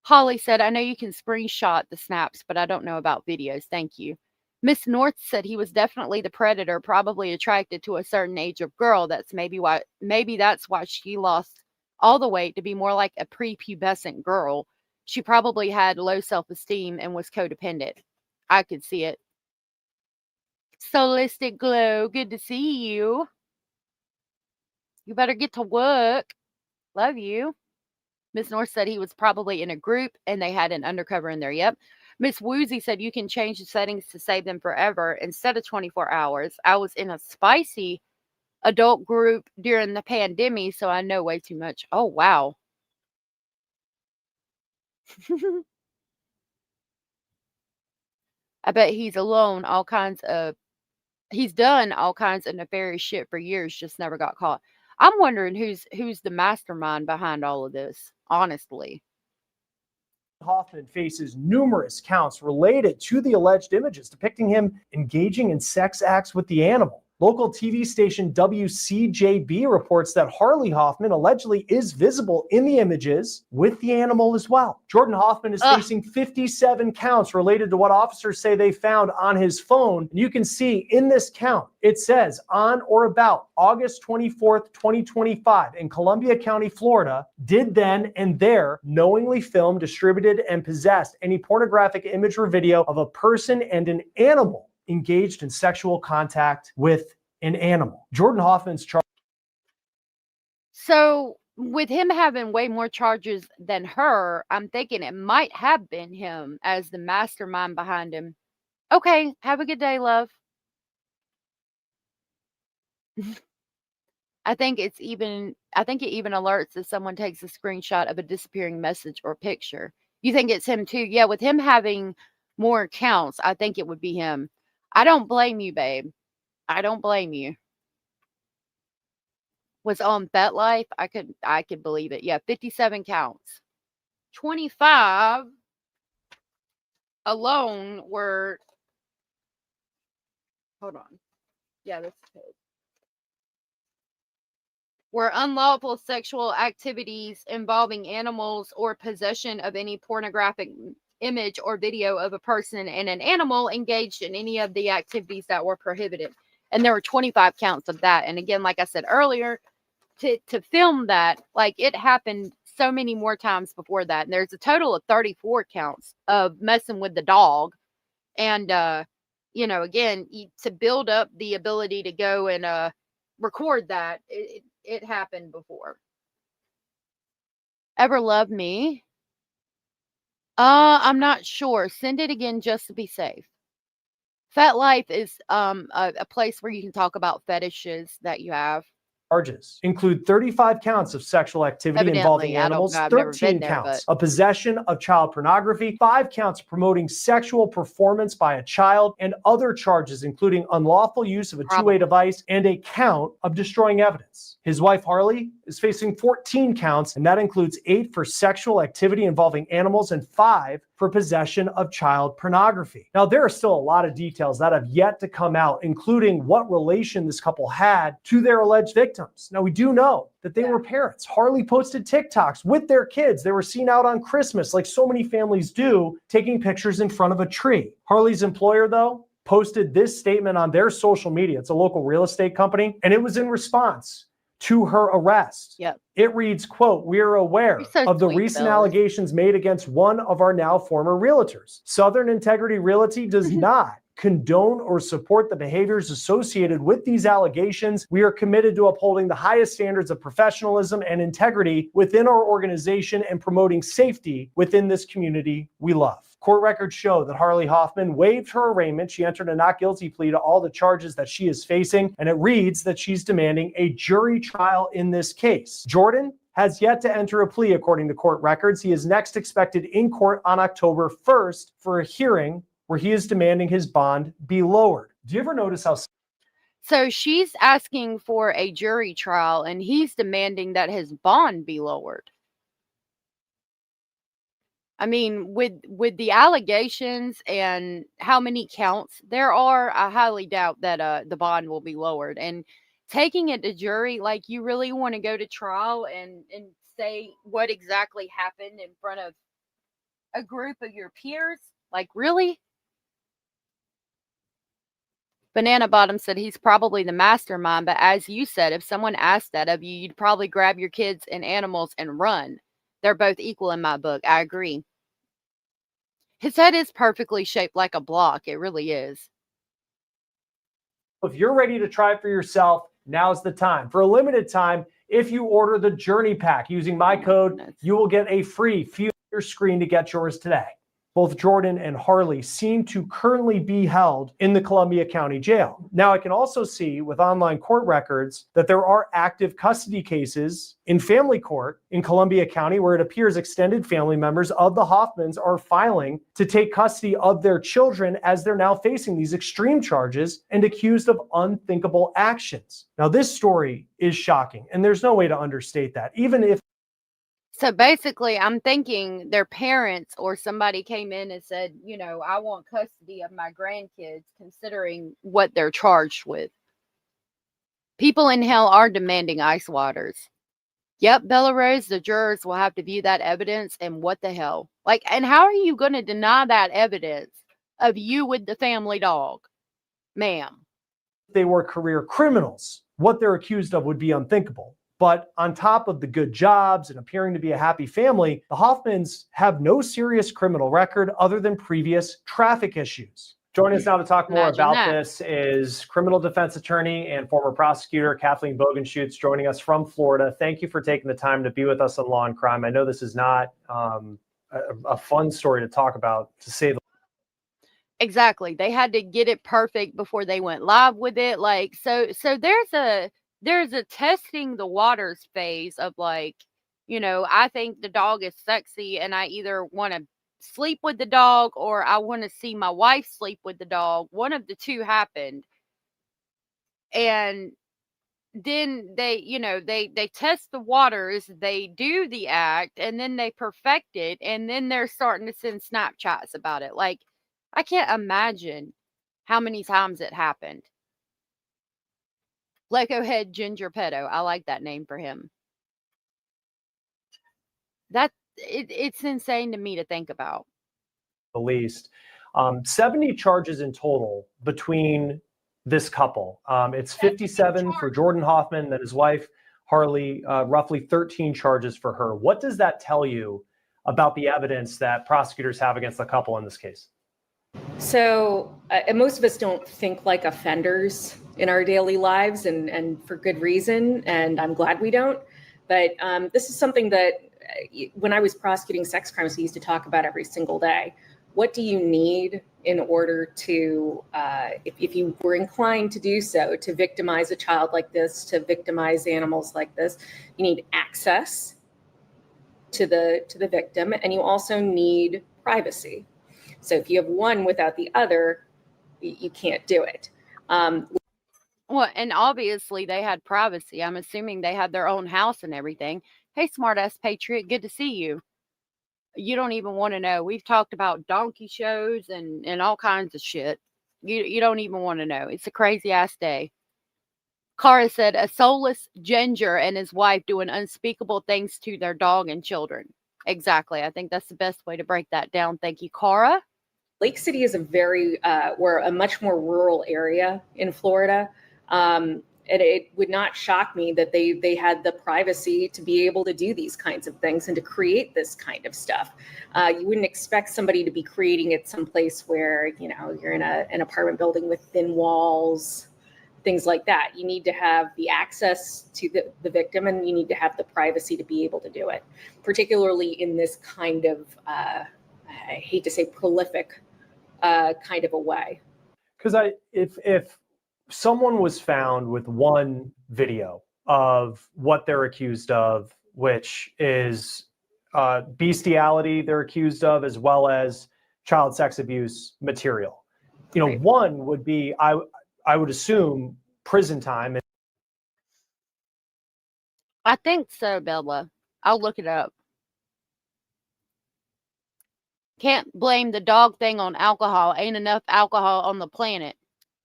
Holly said, "I know you can screenshot the snaps, but I don't know about videos. Thank you." Miss North said he was definitely the predator, probably attracted to a certain age of girl. Maybe that's why she lost all the weight to be more like a prepubescent girl. She probably had low self-esteem and was codependent. I could see it. Solistic Glow, good to see you. You better get to work. Love you. Miss North said he was probably in a group and they had an undercover in there. Yep. Miss Woozy said you can change the settings to save them forever instead of 24 hours. I was in a spicy adult group during the pandemic, so I know way too much. Oh, wow. I bet he's done all kinds of nefarious shit for years, just never got caught. I'm wondering who's the mastermind behind all of this, honestly. Hoffman faces numerous counts related to the alleged images depicting him engaging in sex acts with the animal. Local TV station WCJB reports that Harleigh Hoffman allegedly is visible in the images with the animal as well. Jordan Hoffman is facing 57 counts related to what officers say they found on his phone. And you can see in this count, it says on or about August 24th, 2025 in Columbia County, Florida, did then and there knowingly film, distributed, and possessed any pornographic image or video of a person and an animal engaged in sexual contact with an animal. Jordan Hoffman's charge. So with him having way more charges than her, I'm thinking it might have been him as the mastermind behind him. Okay, have a good day, love. I think it even alerts if someone takes a screenshot of a disappearing message or picture. You think it's him too? Yeah, with him having more accounts, I think it would be him. I don't blame you, babe. I don't blame you. Was on FetLife. I could believe it. Yeah, 57 counts. 25 alone were. Hold on. Yeah, that's good. Were unlawful sexual activities involving animals or possession of any pornographic image or video of a person and an animal engaged in any of the activities that were prohibited. And there were 25 counts of that. And again, like I said earlier, to film that, like, it happened so many more times before that. And there's a total of 34 counts of messing with the dog. And, again, to build up the ability to go and record that, it happened before. Ever love me? I'm not sure. Send it again just to be safe. FetLife is a place where you can talk about fetishes that you have. Charges include 35 counts of sexual activity involving animals, 13 counts of possession of child pornography, 5 counts of promoting sexual performance by a child, and other charges including unlawful use of a two-way device and a count of destroying evidence. His wife Harleigh is facing 14 counts, and that includes 8 for sexual activity involving animals and 5 for possession of child pornography. Now, there are still a lot of details that have yet to come out, including what relation this couple had to their alleged victims. Now, we do know that they were parents. Harleigh posted TikToks with their kids. They were seen out on Christmas, like so many families do, taking pictures in front of a tree. Harleigh's employer, though, posted this statement on their social media. It's a local real estate company, and it was in response to her arrest. Yep. It reads, quote, "We are aware of the recent allegations made against one of our now former realtors. Southern Integrity Realty does not condone or support the behaviors associated with these allegations. We are committed to upholding the highest standards of professionalism and integrity within our organization and promoting safety within this community we love." Court records show that Harleigh Hoffman waived her arraignment. She entered a not guilty plea to all the charges that she is facing, and it reads that she's demanding a jury trial in this case. Jordan has yet to enter a plea, according to court records. He is next expected in court on October 1st for a hearing where he is demanding his bond be lowered. Do you ever notice how... So she's asking for a jury trial, and he's demanding that his bond be lowered. I mean, with the allegations and how many counts there are, I highly doubt that the bond will be lowered. And taking it to jury, like, you really want to go to trial and say what exactly happened in front of a group of your peers? Like, really? Banana Bottom said he's probably the mastermind, but as you said, if someone asked that of you, you'd probably grab your kids and animals and run. They're both equal in my book. I agree. His head is perfectly shaped like a block. It really is. If you're ready to try it for yourself, now's the time. For a limited time, if you order the Journey Pack using my code, you will get a free view of your screen to get yours today. both Jordan and Harleigh seem to currently be held in the Columbia County Jail. Now, I can also see with online court records that there are active custody cases in family court in Columbia County where it appears extended family members of the Hoffmans are filing to take custody of their children as they're now facing these extreme charges and accused of unthinkable actions. Now, this story is shocking, and there's no way to understate that. Even if So basically, I'm thinking their parents or somebody came in and said, you know, I want custody of my grandkids, considering what they're charged with. People in hell are demanding ice waters. Yep, Bella Rose, the jurors will have to view that evidence, and what the hell? Like, and how are you going to deny that evidence of you with the family dog, ma'am? they were career criminals, what they're accused of would be unthinkable. But on top of the good jobs and appearing to be a happy family, the Hoffmans have no serious criminal record other than previous traffic issues. Joining us now to talk more about this is criminal defense attorney and former prosecutor Kathleen Bogenschutz, joining us from Florida. Thank you for taking the time to be with us on Law and Crime. I know this is not a fun story to talk about, to say the Exactly. They had to get it perfect before they went live with it. Like, so there's a testing the waters phase of, like, you know, I think the dog is sexy and I either want to sleep with the dog or I want to see my wife sleep with the dog. One of the two happened. And then they, you know, they test the waters, they do the act, and then they perfect it, and then they're starting to send Snapchats about it. Like, I can't imagine how many times it happened. Lego Head Ginger Pedo. I like that name for him. It's insane to me to think about. least. 70 charges in total between this couple. It's 57 for Jordan Hoffman, then his wife, Harleigh, roughly 13 charges for her. What does that tell you about the evidence that prosecutors have against the couple in this case? So most of us don't think like offenders in our daily lives, and for good reason, and I'm glad we don't. But this is something that when I was prosecuting sex crimes, we used to talk about every single day. What do you need in order to, if you were inclined to do so, to victimize a child like this, to victimize animals like this? You need access to the victim, and you also need privacy. So if you have one without the other, you can't do it. Well, and obviously they had privacy. I'm assuming they had their own house and everything. Hey, smart-ass patriot, good to see you. You don't even want to know. We've talked about donkey shows and all kinds of shit. You don't even want to know. It's a crazy-ass day. Cara said, a soulless ginger and his wife doing unspeakable things to their dog and children. Exactly. I think that's the best way to break that down. Thank you, Cara. Lake City is we're a much more rural area in Florida. And it would not shock me that they had the privacy to be able to do these kinds of things and to create this kind of stuff. You wouldn't expect somebody to be creating it someplace where, you know, you're in an apartment building with thin walls, things like that. You need to have the access to the victim, and you need to have the privacy to be able to do it, particularly in this kind of, I hate to say prolific kind of a way. Because if someone was found with one video of what they're accused of, which is bestiality they're accused of, as well as child sex abuse material, you know, one would be, I would assume, prison time. I think so, Bella. I'll look it up. Can't blame the dog thing on alcohol. Ain't enough alcohol on the planet.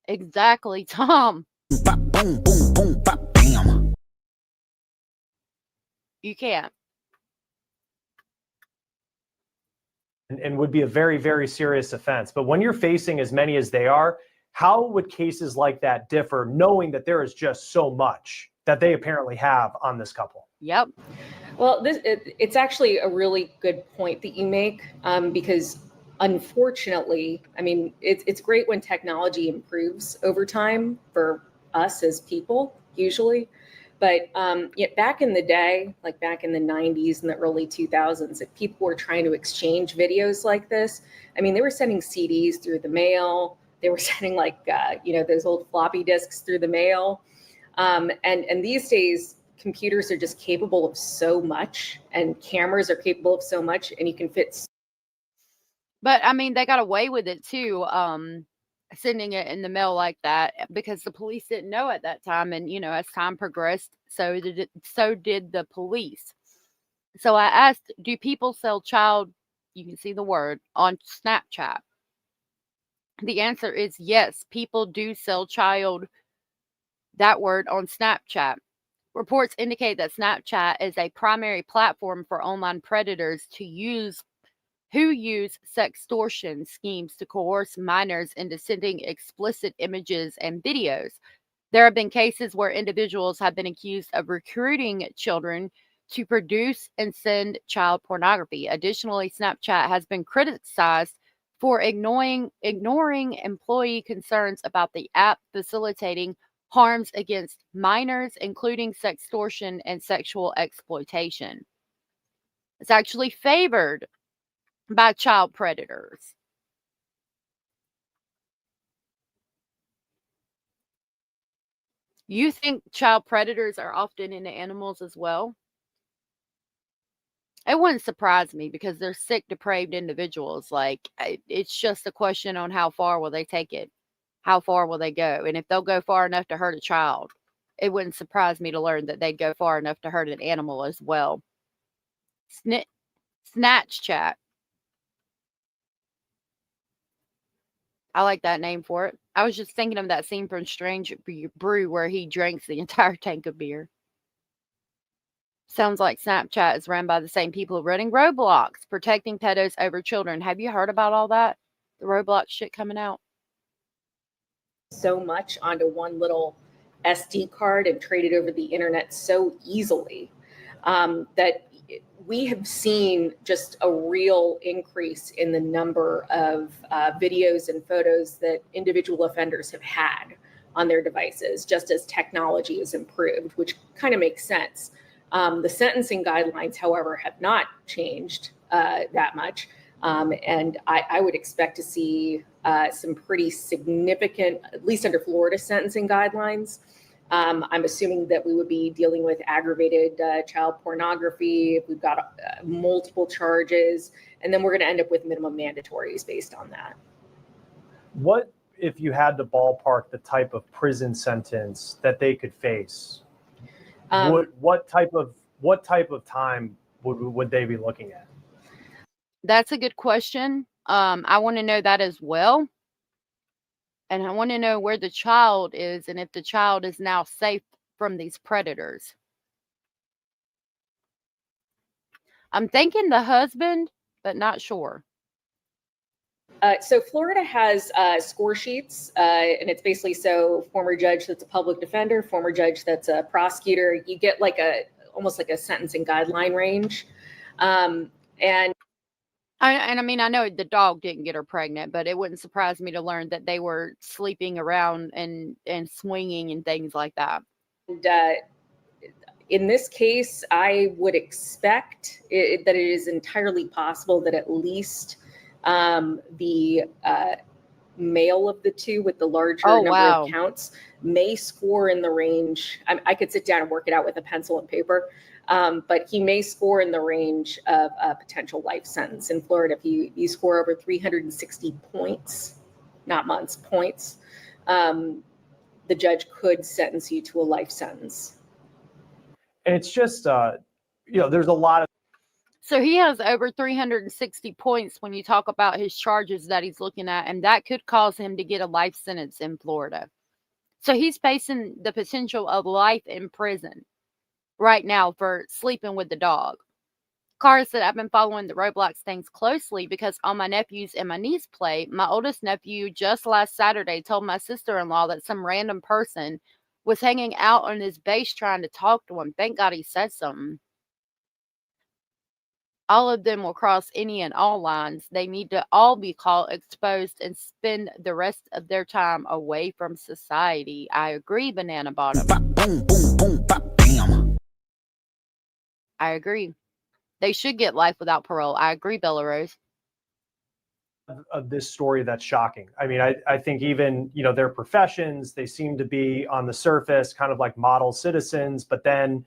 Exactly, Tom. Boom, boom, boom, bop, bam. You can't. And would be a very, very serious offense. But when you're facing as many as they are, how would cases like that differ, knowing that there is just so much that they apparently have on this couple? Yep. Well, it's actually a really good point that you make, because unfortunately, I mean, it's great when technology improves over time for us as people, usually. But yet back in the day, like back in the 90s and the early 2000s, if people were trying to exchange videos like this, I mean, they were sending CDs through the mail. They were sending those old floppy disks through the mail. And these days, computers are just capable of so much, and cameras are capable of so much, and you can fit. But I mean, they got away with it too, sending it in the mail like that because the police didn't know at that time. And as time progressed, so did the police. So I asked, do people sell child? You can see the word on Snapchat. The answer is yes. People do sell child. That word on Snapchat. Reports indicate that Snapchat is a primary platform for online predators who use sextortion schemes to coerce minors into sending explicit images and videos. There have been cases where individuals have been accused of recruiting children to produce and send child pornography. Additionally, Snapchat has been criticized for ignoring employee concerns about the app facilitating harms against minors, including sextortion and sexual exploitation. It's actually favored by child predators. You think child predators are often into animals as well? It wouldn't surprise me because they're sick, depraved individuals. It's just a question on how far will they take it? How far will they go? And if they'll go far enough to hurt a child, it wouldn't surprise me to learn that they'd go far enough to hurt an animal as well. Snatch chat. I like that name for it. I was just thinking of that scene from Strange Brew where he drinks the entire tank of beer. Sounds like Snapchat is run by the same people running Roblox, protecting pedos over children. Have you heard about all that? The Roblox shit coming out? So much onto one little SD card and trade it over the internet so easily that we have seen just a real increase in the number of videos and photos that individual offenders have had on their devices, just as technology has improved, which kind of makes sense. The sentencing guidelines, however, have not changed that much. And I would expect to see some pretty significant, at least under Florida sentencing guidelines. I'm assuming that we would be dealing with aggravated child pornography. We've got multiple charges, and then we're going to end up with minimum mandatories based on that. What if you had to ballpark the type of prison sentence that they could face? What type of time would they be looking at? That's a good question. I want to know that as well. And I want to know where the child is and if the child is now safe from these predators. I'm thinking the husband, but not sure. So Florida has score sheets, and it's basically so former judge that's a public defender, former judge that's a prosecutor. You get almost like a sentencing guideline range. I mean, I know the dog didn't get her pregnant, but it wouldn't surprise me to learn that they were sleeping around and swinging and things like that. And in this case, I would expect that it is entirely possible that at least the male of the two with the larger number of counts may score in the range. I could sit down and work it out with a pencil and paper. But he may score in the range of a potential life sentence in Florida. If you score over 360 points, not months, points, the judge could sentence you to a life sentence. And it's just, there's a lot of. So he has over 360 points when you talk about his charges that he's looking at, and that could cause him to get a life sentence in Florida. So he's facing the potential of life in prison right now for sleeping with the dog. Cara said, I've been following the Roblox things closely because all my nephews and my niece play. My oldest nephew just last Saturday told my sister-in-law that some random person was hanging out on his base trying to talk to him. Thank God he said something. All of them will cross any and all lines. They need to all be caught, exposed, and spend the rest of their time away from society. I agree, Banana Bottom. Boom, boom, boom, bam. I agree. They should get life without parole. I agree, Bella Rose. Of this story that's shocking. I mean, I think even, their professions, they seem to be on the surface kind of like model citizens, but then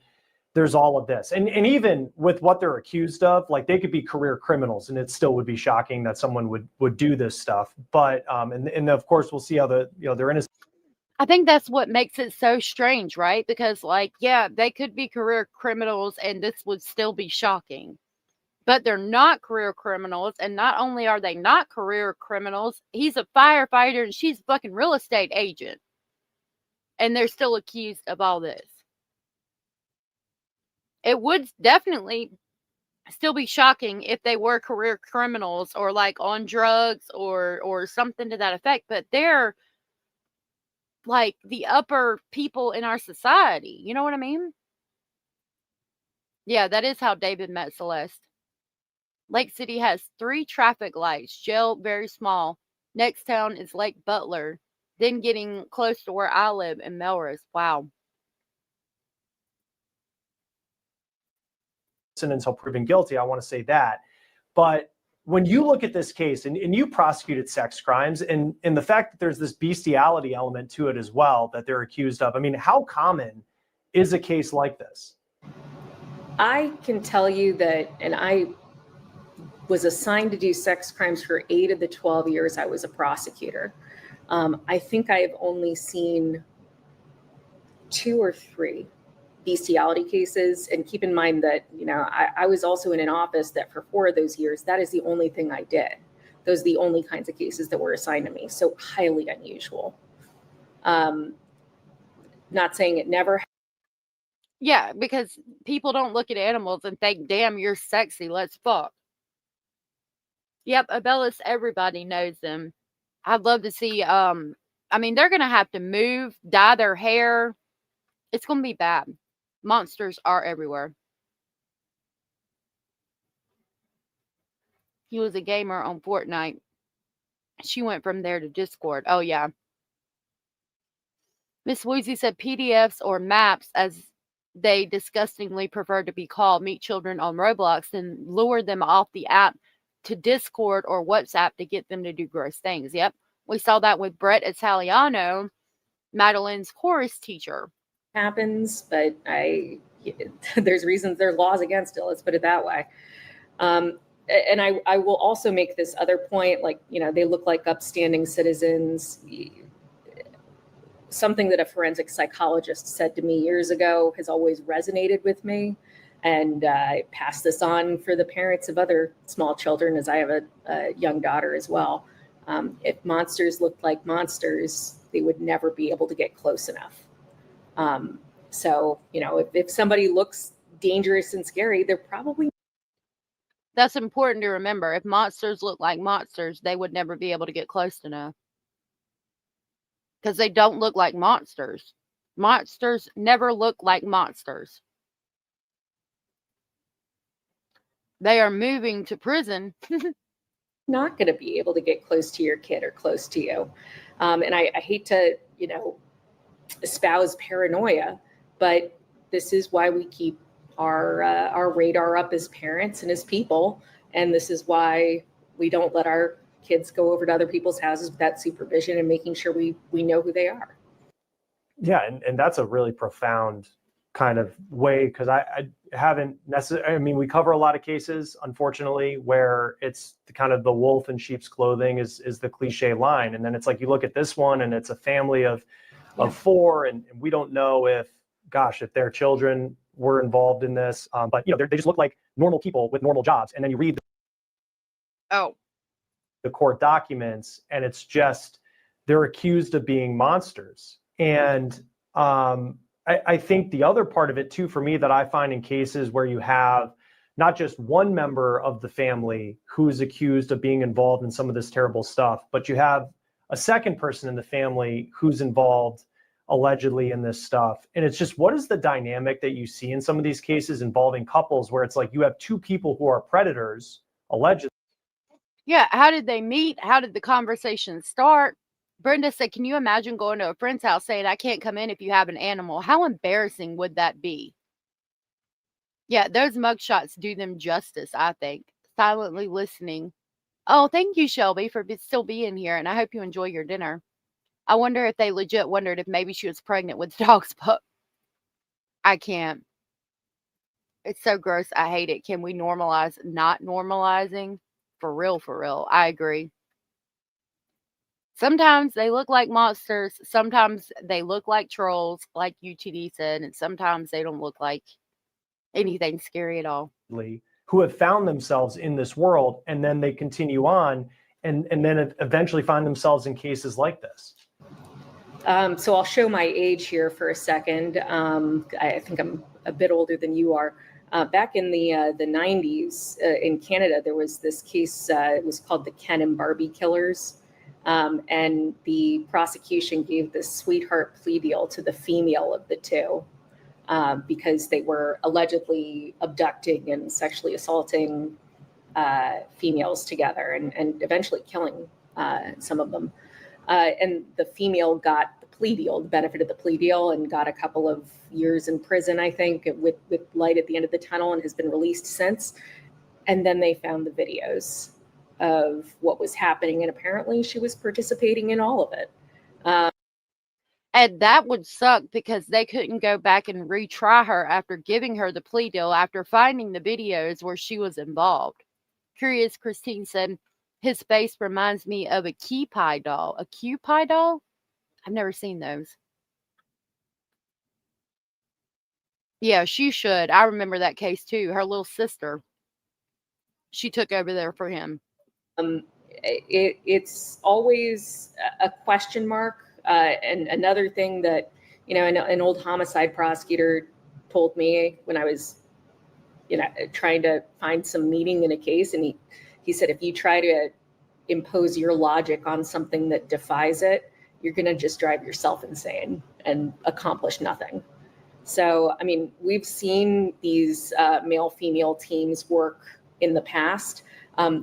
there's all of this. And even with what they're accused of, like they could be career criminals and it still would be shocking that someone would do this stuff. But, and of course we'll see how they're innocent. I think that's what makes it so strange, right? Because they could be career criminals and this would still be shocking. But they're not career criminals. And not only are they not career criminals, he's a firefighter and she's a fucking real estate agent. And they're still accused of all this. It would definitely still be shocking if they were career criminals or like on drugs or something to that effect. But they're like the upper people in our society. You know what I mean? Yeah, that is how David met Celeste. Lake City has 3 traffic lights. Jail, very small. Next town is Lake Butler. Then getting close to where I live in Melrose. Wow. Until proven guilty, I want to say that. But when you look at this case and you prosecuted sex crimes and the fact that there's this bestiality element to it as well that they're accused of, I mean, how common is a case like this? I can tell you that, and I was assigned to do sex crimes for 8 of the 12 years I was a prosecutor. I think I have only seen 2 or 3 bestiality cases. And keep in mind that, I was also in an office that for 4 of those years, that is the only thing I did. Those are the only kinds of cases that were assigned to me. So highly unusual. Not saying it never happened. Yeah, because people don't look at animals and think, damn, you're sexy, let's fuck. Yep, Abellis, everybody knows them. I'd love to see, they're going to have to move, dye their hair. It's going to be bad. Monsters are everywhere. He was a gamer on Fortnite. She went from there to Discord. Oh, yeah. Miss Woozy said PDFs or maps, as they disgustingly prefer to be called, meet children on Roblox and lure them off the app to Discord or WhatsApp to get them to do gross things. Yep. We saw that with Brett Italiano, Madeline's chorus teacher. Happens, but there's reasons, there are laws against it. Let's put it that way. And I will also make this other point, they look like upstanding citizens. Something that a forensic psychologist said to me years ago has always resonated with me. And I pass this on for the parents of other small children, as I have a young daughter as well. If monsters looked like monsters, they would never be able to get close enough. So, if somebody looks dangerous and scary, they're probably. That's important to remember. If monsters look like monsters, they would never be able to get close enough. Because they don't look like monsters. Monsters never look like monsters. They are moving to prison. Not going to be able to get close to your kid or close to you. And I hate to, espouse paranoia, but this is why we keep our radar up as parents and as people. And this is why we don't let our kids go over to other people's houses without supervision and making sure we know who they are. Yeah. And that's a really profound kind of way, because I haven't necessarily, we cover a lot of cases, unfortunately, where it's the kind of the wolf in sheep's clothing is the cliche line. And then it's like, you look at this one and it's a family of 4 and we don't know if their children were involved in this. But they just look like normal people with normal jobs. And then you read the court documents and it's just, they're accused of being monsters. And I think the other part of it too, for me, that I find in cases where you have not just one member of the family who's accused of being involved in some of this terrible stuff, but you have a second person in the family who's involved allegedly in this stuff. And it's just, what is the dynamic that you see in some of these cases involving couples where it's like you have 2 people who are predators, allegedly? Yeah. How did they meet? How did the conversation start? Brenda said, can you imagine going to a friend's house saying, I can't come in if you have an animal? How embarrassing would that be? Yeah, those mugshots do them justice, I think. Silently listening. Oh, thank you, Shelby, for still being here, and I hope you enjoy your dinner. I wonder if they legit wondered if maybe she was pregnant with the dog's pup. I can't. It's so gross. I hate it. Can we normalize not normalizing? For real, for real. I agree. Sometimes they look like monsters. Sometimes they look like trolls, like UTD said, and sometimes they don't look like anything scary at all. Who have found themselves in this world, and then they continue on and then eventually find themselves in cases like this. So I'll show my age here for a second. I think I'm a bit older than you are. Back in the 90s in Canada, there was this case. It was called the Ken and Barbie killers. And the prosecution gave this sweetheart plea deal to the female of the two because they were allegedly abducting and sexually assaulting females together and eventually killing some of them. And the female got the plea deal, the benefit of the plea deal, and got a couple of years in prison, I think, with light at the end of the tunnel, and has been released since. And then they found the videos of what was happening, and apparently she was participating in all of it. And that would suck because they couldn't go back and retry her after giving her the plea deal after finding the videos where she was involved. Curious Christine said, his face reminds me of a key pie doll. A key pie doll? I've never seen those. Yeah, she should. I remember that case too. Her little sister. She took over there for him. It's always a question mark. And another thing that, an old homicide prosecutor told me when I was, trying to find some meaning in a case. And he said, if you try to impose your logic on something that defies it, you're going to just drive yourself insane and accomplish nothing. So, we've seen these male-female teams work in the past.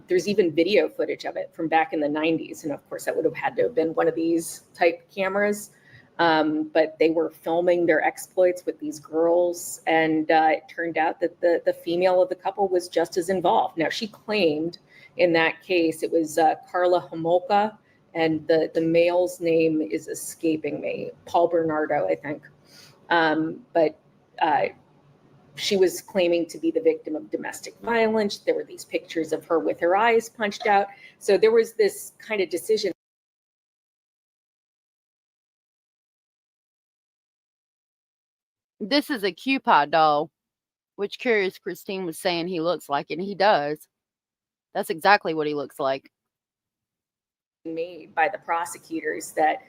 There's even video footage of it from back in the 90s. And of course, that would have had to have been one of these type cameras. But they were filming their exploits with these girls. And it turned out that the female of the couple was just as involved. Now, she claimed in that case, it was Carla Homolka, and the male's name is escaping me, Paul Bernardo, I think. But she was claiming to be the victim of domestic violence. There were these pictures of her with her eyes punched out. So there was this kind of decision. This is a Cupid doll, which Curious Christine was saying he looks like, and he does. That's exactly what he looks like. Made by the prosecutors that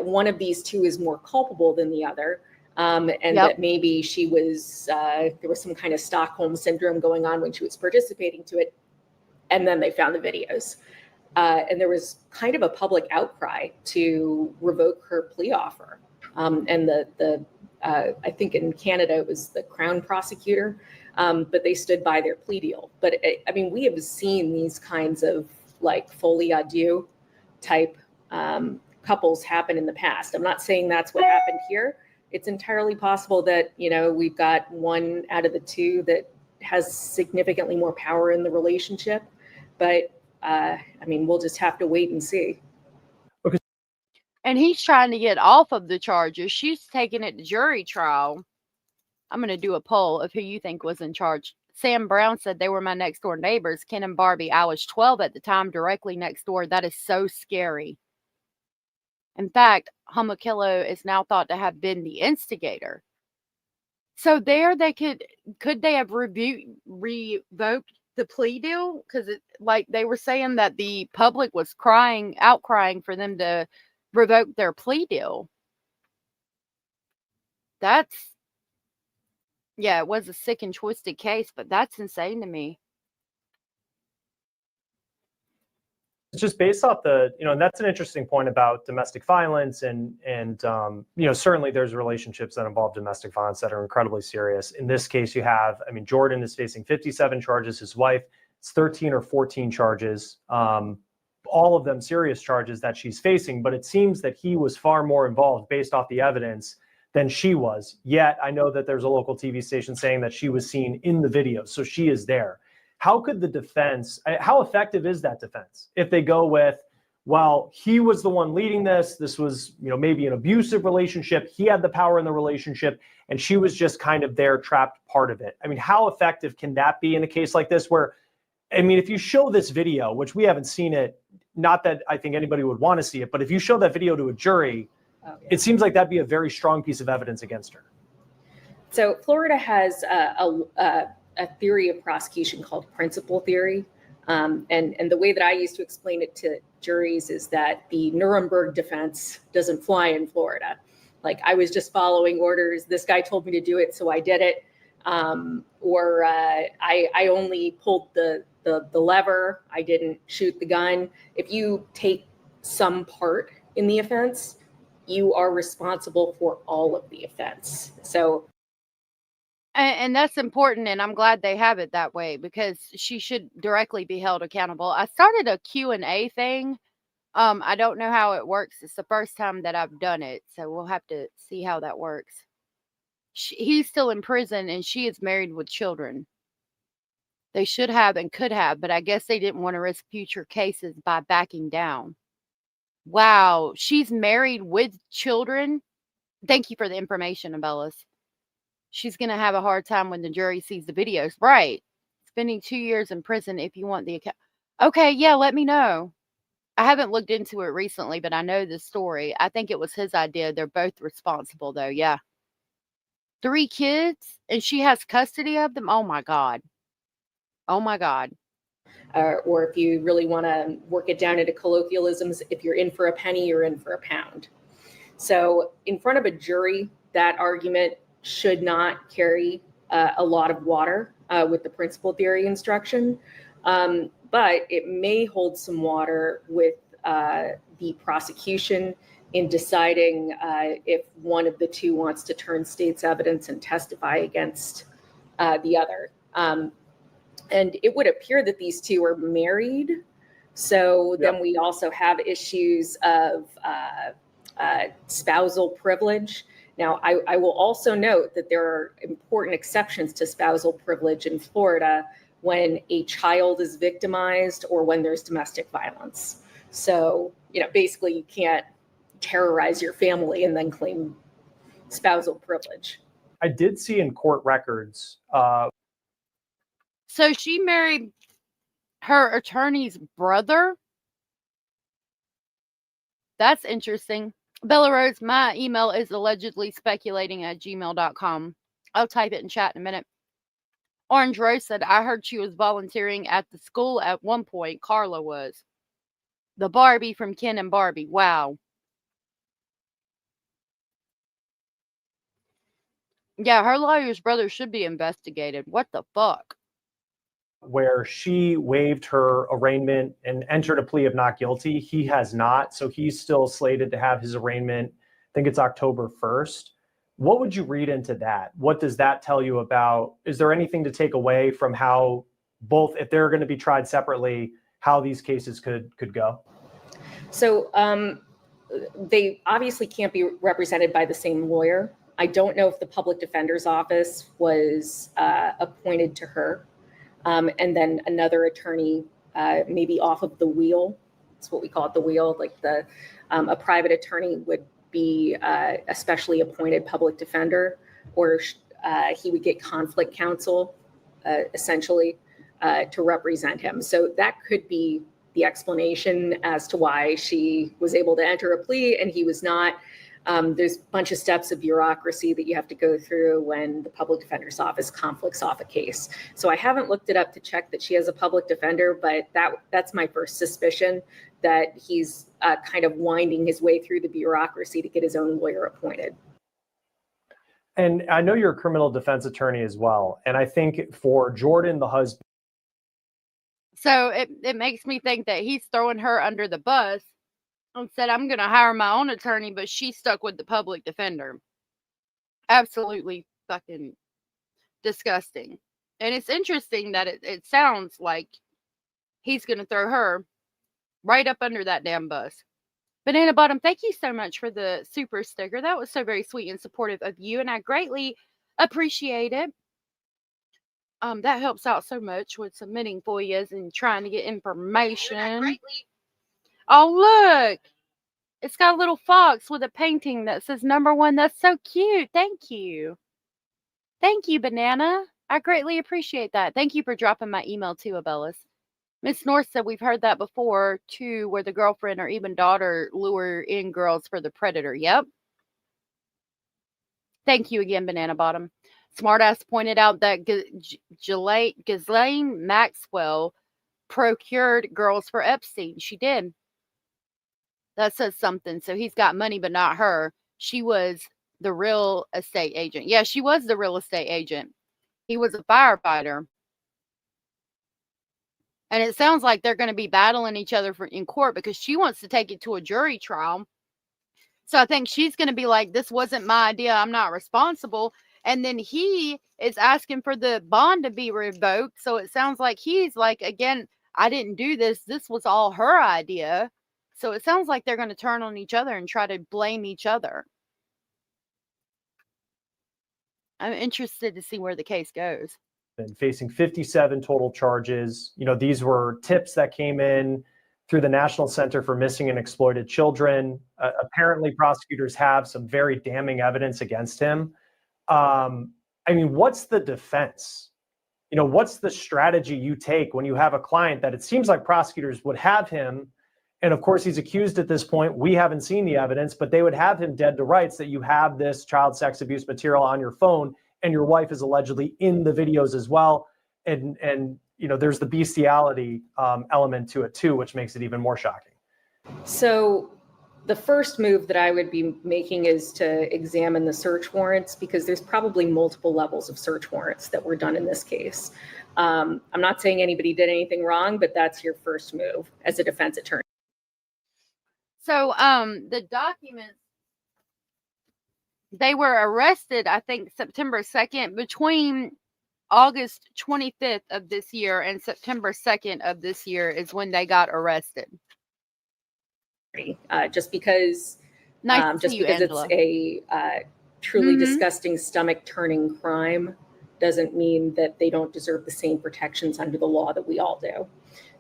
one of these two is more culpable than the other. That maybe she was, there was some kind of Stockholm syndrome going on when she was participating to it. And then they found the videos. And there was kind of a public outcry to revoke her plea offer. And I think in Canada, it was the Crown prosecutor, but they stood by their plea deal. But we have seen these kinds of like folie à deux type couples happen in the past. I'm not saying that's what happened here. It's entirely possible that, we've got one out of the two that has significantly more power in the relationship. But, we'll just have to wait and see. Okay. And he's trying to get off of the charges. She's taking it to jury trial. I'm going to do a poll of who you think was in charge. Sam Brown said they were my next door neighbors, Ken and Barbie. I was 12 at the time, directly next door. That is so scary. In fact, Homokillo is now thought to have been the instigator. So there they could they have revoked the plea deal? Because they were saying that the public was outcrying for them to revoke their plea deal. It was a sick and twisted case, but that's insane to me. It's just based off and that's an interesting point about domestic violence and certainly there's relationships that involve domestic violence that are incredibly serious. In this case, you have, Jordan is facing 57 charges. His wife, it's 13 or 14 charges, all of them serious charges that she's facing. But it seems that he was far more involved based off the evidence than she was. Yet I know that there's a local TV station saying that she was seen in the video, so she is there. How could the defense, how effective is that defense if they go with, well, he was the one leading this. This was, maybe an abusive relationship. He had the power in the relationship, and she was just kind of there, trapped part of it. I mean, how effective can that be in a case like this where, if you show this video, which we haven't seen it, not that I think anybody would want to see it, but if you show that video to a jury, it seems like that'd be a very strong piece of evidence against her. So Florida has a theory of prosecution called principal theory. And the way that I used to explain it to juries is that the Nuremberg defense doesn't fly in Florida. Like, I was just following orders. This guy told me to do it, so I did it. Or I only pulled the lever. I didn't shoot the gun. If you take some part in the offense, you are responsible for all of the offense. So. And that's important, and I'm glad they have it that way because she should directly be held accountable. I started a Q&A thing. I don't know how it works. It's the first time that I've done it, so we'll have to see how that works. He's still in prison, and she is married with children. They should have and could have, but I guess they didn't want to risk future cases by backing down. Wow, she's married with children? Thank you for the information, Abellis. She's going to have a hard time when the jury sees the videos. Right. Spending 2 years in prison if you want the account. Okay, yeah, let me know. I haven't looked into it recently, but I know the story. I think it was his idea. They're both responsible, though. Yeah. 3 kids, and she has custody of them? Oh, my God. Oh, my God. Or if you really want to work it down into colloquialisms, if you're in for a penny, you're in for a pound. So in front of a jury, that argument should not carry a lot of water with the principal theory instruction, but it may hold some water with the prosecution in deciding if one of the two wants to turn state's evidence and testify against the other. And it would appear that these two are married. So then we also have issues of spousal privilege. Now, I will also note that there are important exceptions to spousal privilege in Florida when a child is victimized or when there's domestic violence. So, basically you can't terrorize your family and then claim spousal privilege. I did see in court records. So she married her attorney's brother? That's interesting. Bella Rose, my email is allegedly speculating@gmail.com. I'll type it in chat in a minute. Orange Rose said, I heard she was volunteering at the school at one point. Carla was. The Barbie from Ken and Barbie. Wow. Yeah, her lawyer's brother should be investigated. What the fuck? Where she waived her arraignment and entered a plea of not guilty. He has not. So he's still slated to have his arraignment. I think it's October 1st. What would you read into that? What does that tell you about? Is there anything to take away from how both, if they're going to be tried separately, how these cases could go? So they obviously can't be represented by the same lawyer. I don't know if the public defender's office was appointed to her. And then another attorney, maybe off of the wheel. That's what we call it, the wheel. Like a private attorney would be a specially appointed public defender, or he would get conflict counsel, essentially, to represent him. So that could be the explanation as to why she was able to enter a plea and he was not. There's a bunch of steps of bureaucracy that you have to go through when the public defender's office conflicts off a case. So I haven't looked it up to check that she has a public defender, but that's my first suspicion, that he's kind of winding his way through the bureaucracy to get his own lawyer appointed. And I know you're a criminal defense attorney as well. And I think for Jordan, the husband. So it makes me think that he's throwing her under the bus and said, I'm going to hire my own attorney, but she's stuck with the public defender. Absolutely fucking disgusting. And it's interesting that it sounds like he's going to throw her right up under that damn bus. Banana Bottom, thank you so much for the super sticker. That was so very sweet and supportive of you, and I greatly appreciate it. That helps out so much with submitting FOIAs and trying to get information. Oh, look. It's got a little fox with a painting that says #1. That's so cute. Thank you. Thank you, Banana. I greatly appreciate that. Thank you for dropping my email too, Abellis. Miss North said we've heard that before too, where the girlfriend or even daughter lure in girls for the predator. Yep. Thank you again, Banana Bottom. Smartass pointed out that Ghislaine Maxwell procured girls for Epstein. She did. That says something. So he's got money, but not her. She was the real estate agent. Yeah, she was the real estate agent. He was a firefighter. And it sounds like they're going to be battling each other in court because she wants to take it to a jury trial. So I think she's going to be like, this wasn't my idea. I'm not responsible. And then he is asking for the bond to be revoked. So it sounds like he's like, again, I didn't do this. This was all her idea. So it sounds like they're going to turn on each other and try to blame each other. I'm interested to see where the case goes. And facing 57 total charges. You know, these were tips that came in through the National Center for Missing and Exploited Children. Apparently, prosecutors have some very damning evidence against him. I mean, what's the defense? You know, what's the strategy you take when you have a client that it seems like prosecutors would have him? And of course, he's accused at this point. We haven't seen the evidence, but they would have him dead to rights that you have this child sex abuse material on your phone and your wife is allegedly in the videos as well. And you know, there's the bestiality element to it too, which makes it even more shocking. So the first move that I would be making is to examine the search warrants, because there's probably multiple levels of search warrants that were done in this case. I'm not saying anybody did anything wrong, but that's your first move as a defense attorney. So the documents, they were arrested, I think, September 2nd. Between August 25th of this year and September 2nd of this year is when they got arrested. Just because, Angela. It's a truly disgusting, stomach-turning crime doesn't mean that they don't deserve the same protections under the law that we all do.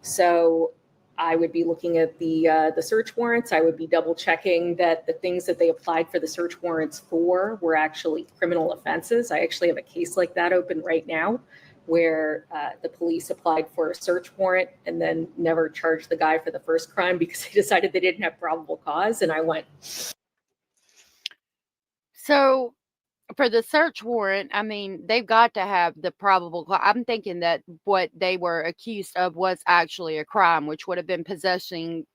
So I would be looking at the search warrants. I would be double checking that the things that they applied for the search warrants for were actually criminal offenses. I actually have a case like that open right now where the police applied for a search warrant and then never charged the guy for the first crime because they decided they didn't have probable cause. And I went. So for the search warrant, I mean, they've got to have the probable cause. I'm thinking that what they were accused of was actually a crime, which would have been possessing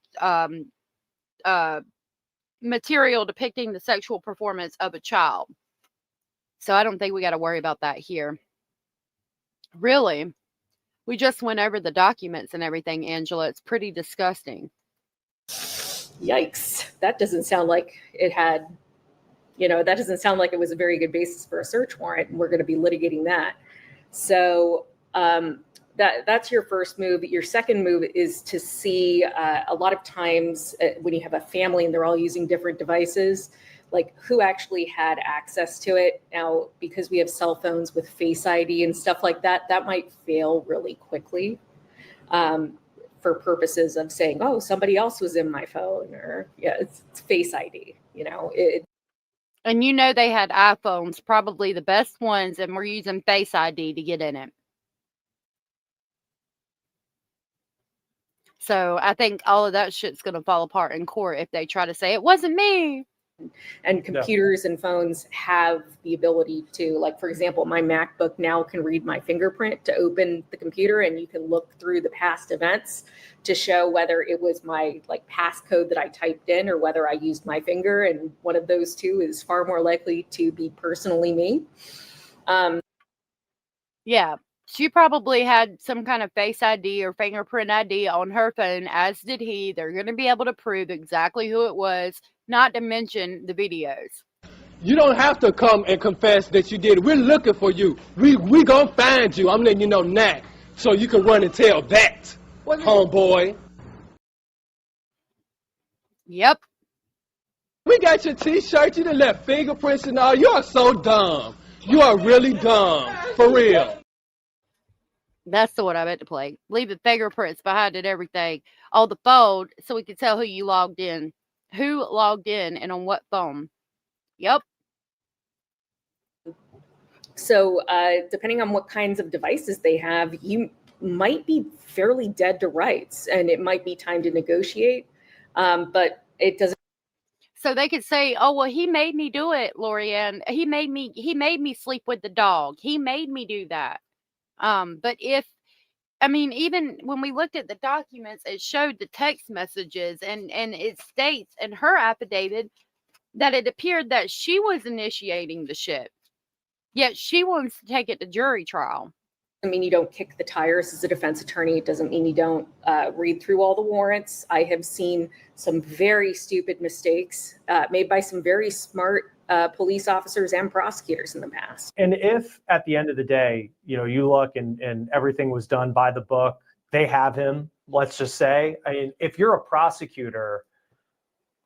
material depicting the sexual performance of a child. So I don't think we got to worry about that here. Really? We just went over the documents and everything, Angela. It's pretty disgusting. Yikes. That doesn't sound like it had... that doesn't sound like it was a very good basis for a search warrant, and we're going to be litigating that. So that's your first move. Your second move is to see a lot of times when you have a family and they're all using different devices, like who actually had access to it. Now, because we have cell phones with Face ID and stuff like that, that might fail really quickly for purposes of saying, oh, somebody else was in my phone, or it's Face ID, And they had iPhones, probably the best ones, and we're using Face ID to get in it. So I think all of that shit's going to fall apart in court if they try to say it wasn't me. And computers and phones have the ability to, like, for example, my MacBook now can read my fingerprint to open the computer, and you can look through the past events to show whether it was my passcode that I typed in or whether I used my finger. And one of those two is far more likely to be personally me. Yeah. She probably had some kind of Face ID or fingerprint ID on her phone, as did he. They're going to be able to prove exactly who it was, not to mention the videos. You don't have to come and confess that you did it. We're looking for you. We gonna find you. I'm letting you know now, so you can run and tell that, homeboy. Yep. We got your T-shirt. You done left fingerprints and all. You are so dumb. You are really dumb. For real. That's the one I meant to play. Leave the fingerprints behind and everything on the phone so we can tell who you logged in. Who logged in and on what phone. Yep. So depending on what kinds of devices they have, you might be fairly dead to rights, and it might be time to negotiate. But it doesn't. So they could say, "Oh well, he made me do it, Lorianne. He made me sleep with the dog. He made me do that." But even when we looked at the documents, it showed the text messages and it states in her affidavit that it appeared that she was initiating the shit. Yet she wants to take it to jury trial. I mean, you don't kick the tires as a defense attorney. It doesn't mean you don't read through all the warrants. I have seen some very stupid mistakes made by some very smart police officers and prosecutors in the past. And if at the end of the day, you look and everything was done by the book, they have him, let's just say. I mean, if you're a prosecutor,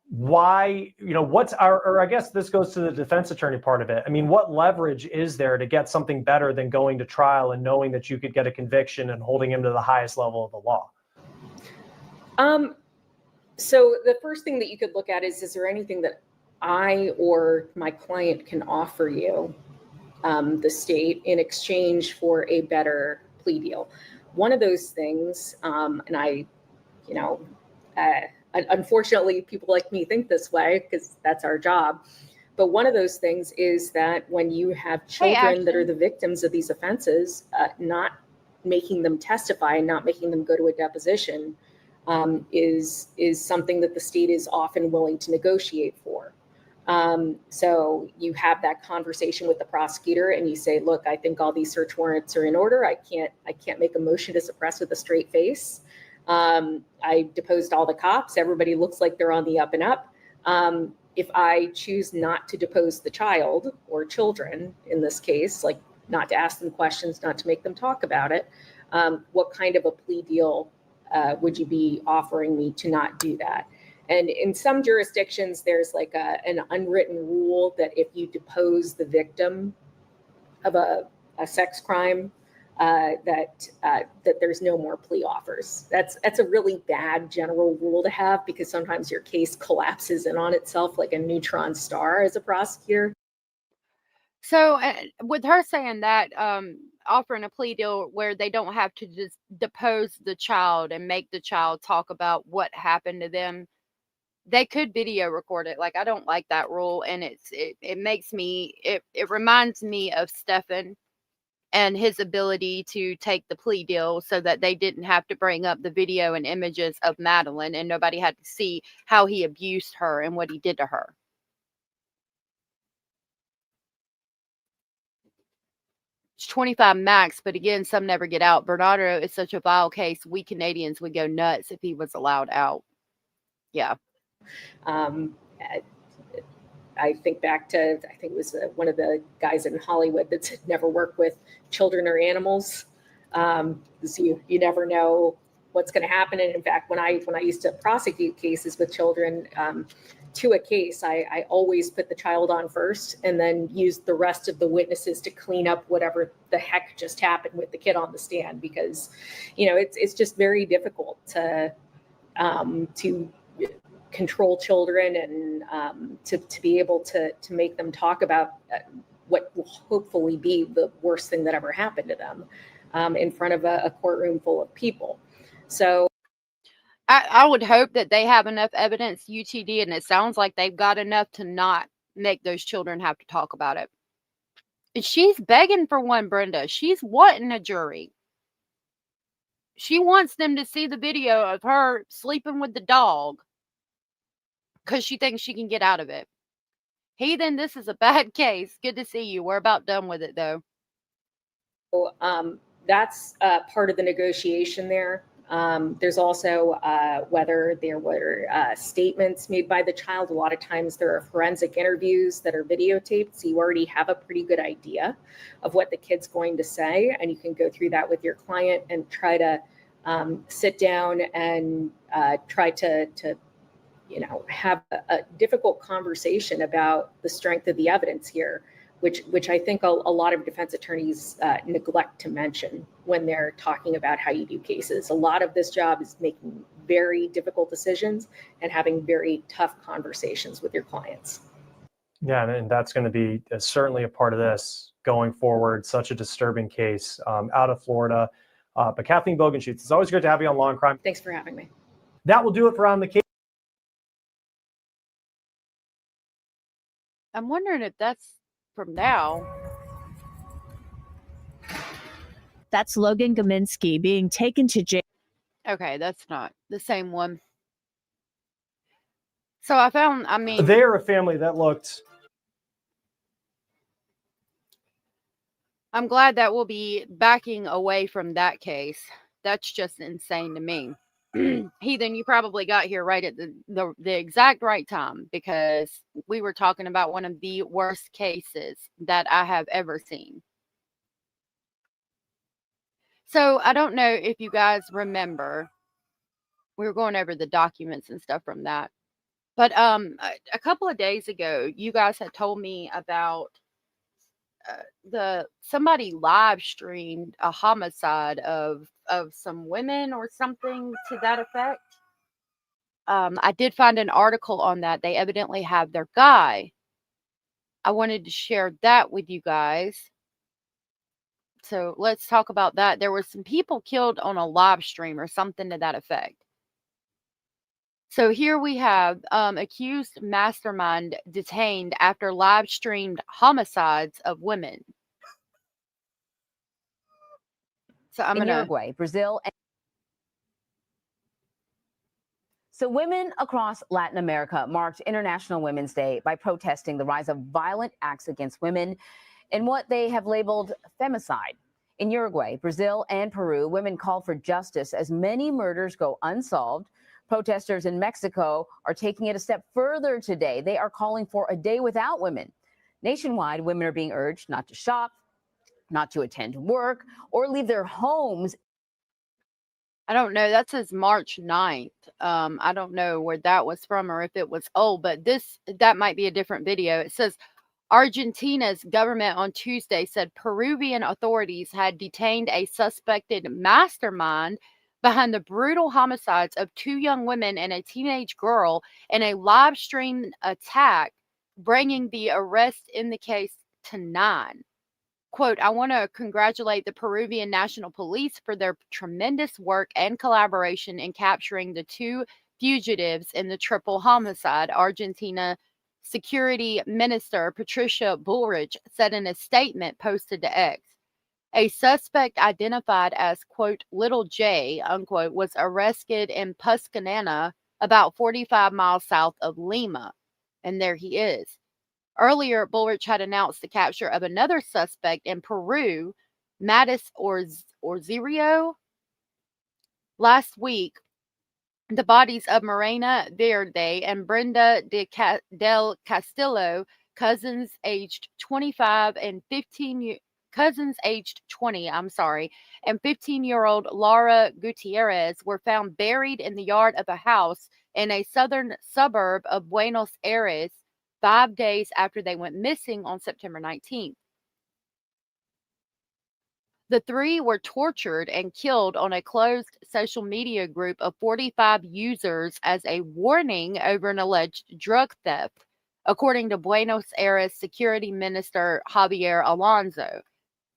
why, I guess this goes to the defense attorney part of it. I mean, what leverage is there to get something better than going to trial and knowing that you could get a conviction and holding him to the highest level of the law? So the first thing that you could look at is there anything that I or my client can offer you, the state, in exchange for a better plea deal? One of those things, unfortunately, people like me think this way because that's our job. But one of those things is that when you have children that are the victims of these offenses, not making them testify and not making them go to a deposition is something that the state is often willing to negotiate for. So you have that conversation with the prosecutor and you say, look, I think all these search warrants are in order. I can't make a motion to suppress with a straight face. I deposed all the cops. Everybody looks like they're on the up and up. If I choose not to depose the child or children in this case, like not to ask them questions, not to make them talk about it, what kind of a plea deal would you be offering me to not do that? And in some jurisdictions, there's like an unwritten rule that if you depose the victim of a sex crime, that there's no more plea offers. That's a really bad general rule to have because sometimes your case collapses in on itself like a neutron star as a prosecutor. So with her saying that, offering a plea deal where they don't have to just depose the child and make the child talk about what happened to them, they could video record it. Like, I don't like that rule, and it makes me, it reminds me of Stephen and his ability to take the plea deal so that they didn't have to bring up the video and images of Madeline and nobody had to see how he abused her and what he did to her. It's 25 max, but again, some never get out. Bernardo is such a vile case. We Canadians would go nuts if he was allowed out. Yeah. I think back to, I think it was one of the guys in Hollywood that said never work with children or animals. Because you never know what's going to happen. And in fact, when I used to prosecute cases with children, to a case, I always put the child on first and then used the rest of the witnesses to clean up whatever the heck just happened with the kid on the stand, because, it's just very difficult to control children and to be able to make them talk about what will hopefully be the worst thing that ever happened to them in front of a courtroom full of people. So I would hope that they have enough evidence, UTD, and it sounds like they've got enough to not make those children have to talk about it. And she's begging for one, Brenda. She's wanting a jury. She wants them to see the video of her sleeping with the dog because she thinks she can get out of it. Heathen, this is a bad case. Good to see you. We're about done with it, though. That's part of the negotiation there. There's also whether there were statements made by the child. A lot of times there are forensic interviews that are videotaped, so you already have a pretty good idea of what the kid's going to say, and you can go through that with your client and try to sit down and try to have a difficult conversation about the strength of the evidence here, which I think a lot of defense attorneys neglect to mention when they're talking about how you do cases. A lot of this job is making very difficult decisions and having very tough conversations with your clients. Yeah, and that's going to be certainly a part of this going forward. Such a disturbing case out of Florida. But Kathleen Bogenschutz, it's always good to have you on Law and Crime. Thanks for having me. That will do it for On the Case. I'm wondering if that's from now. That's Logan Gaminsky being taken to jail. Okay, that's not the same one. So I found, They are a family that looked... I'm glad that we'll be backing away from that case. That's just insane to me. Heathen, you probably got here right at the exact right time, because we were talking about one of the worst cases that I have ever seen. So I don't know if you guys remember, we were going over the documents and stuff from that. But a couple of days ago, you guys had told me about somebody live streamed a homicide of some women or something to that effect. I did find an article on that. They evidently have their guy. I wanted to share that with you guys. So let's talk about that. There were some people killed on a live stream or something to that effect. So here we have accused mastermind detained after live streamed homicides of women. So I'm in gonna Uruguay, Brazil. So women across Latin America marked International Women's Day by protesting the rise of violent acts against women in what they have labeled femicide. In Uruguay, Brazil, and Peru, women called for justice as many murders go unsolved. Protesters in Mexico are taking it a step further today. They are calling for a day without women. Nationwide, women are being urged not to shop, not to attend work, or leave their homes. I don't know. That says March 9th. I don't know where that was from or if it was old, but that might be a different video. It says Argentina's government on Tuesday said Peruvian authorities had detained a suspected mastermind behind the brutal homicides of 2 young women and a teenage girl in a live stream attack, bringing the arrest in the case to 9. Quote, I want to congratulate the Peruvian National Police for their tremendous work and collaboration in capturing the 2 fugitives in the triple homicide, Argentina Security Minister Patricia Bullrich said in a statement posted to X. A suspect identified as, quote, Little J, unquote, was arrested in Pascanana, about 45 miles south of Lima. And there he is. Earlier, Bullrich had announced the capture of another suspect in Peru, Matis Orzirio. Last week, the bodies of Morena Verde and Brenda del Castillo, cousins aged 25 and 15 cousins aged 20, and 15-year-old Laura Gutierrez were found buried in the yard of a house in a southern suburb of Buenos Aires 5 days after they went missing on September 19th. The 3 were tortured and killed on a closed social media group of 45 users as a warning over an alleged drug theft, according to Buenos Aires Security Minister Javier Alonso.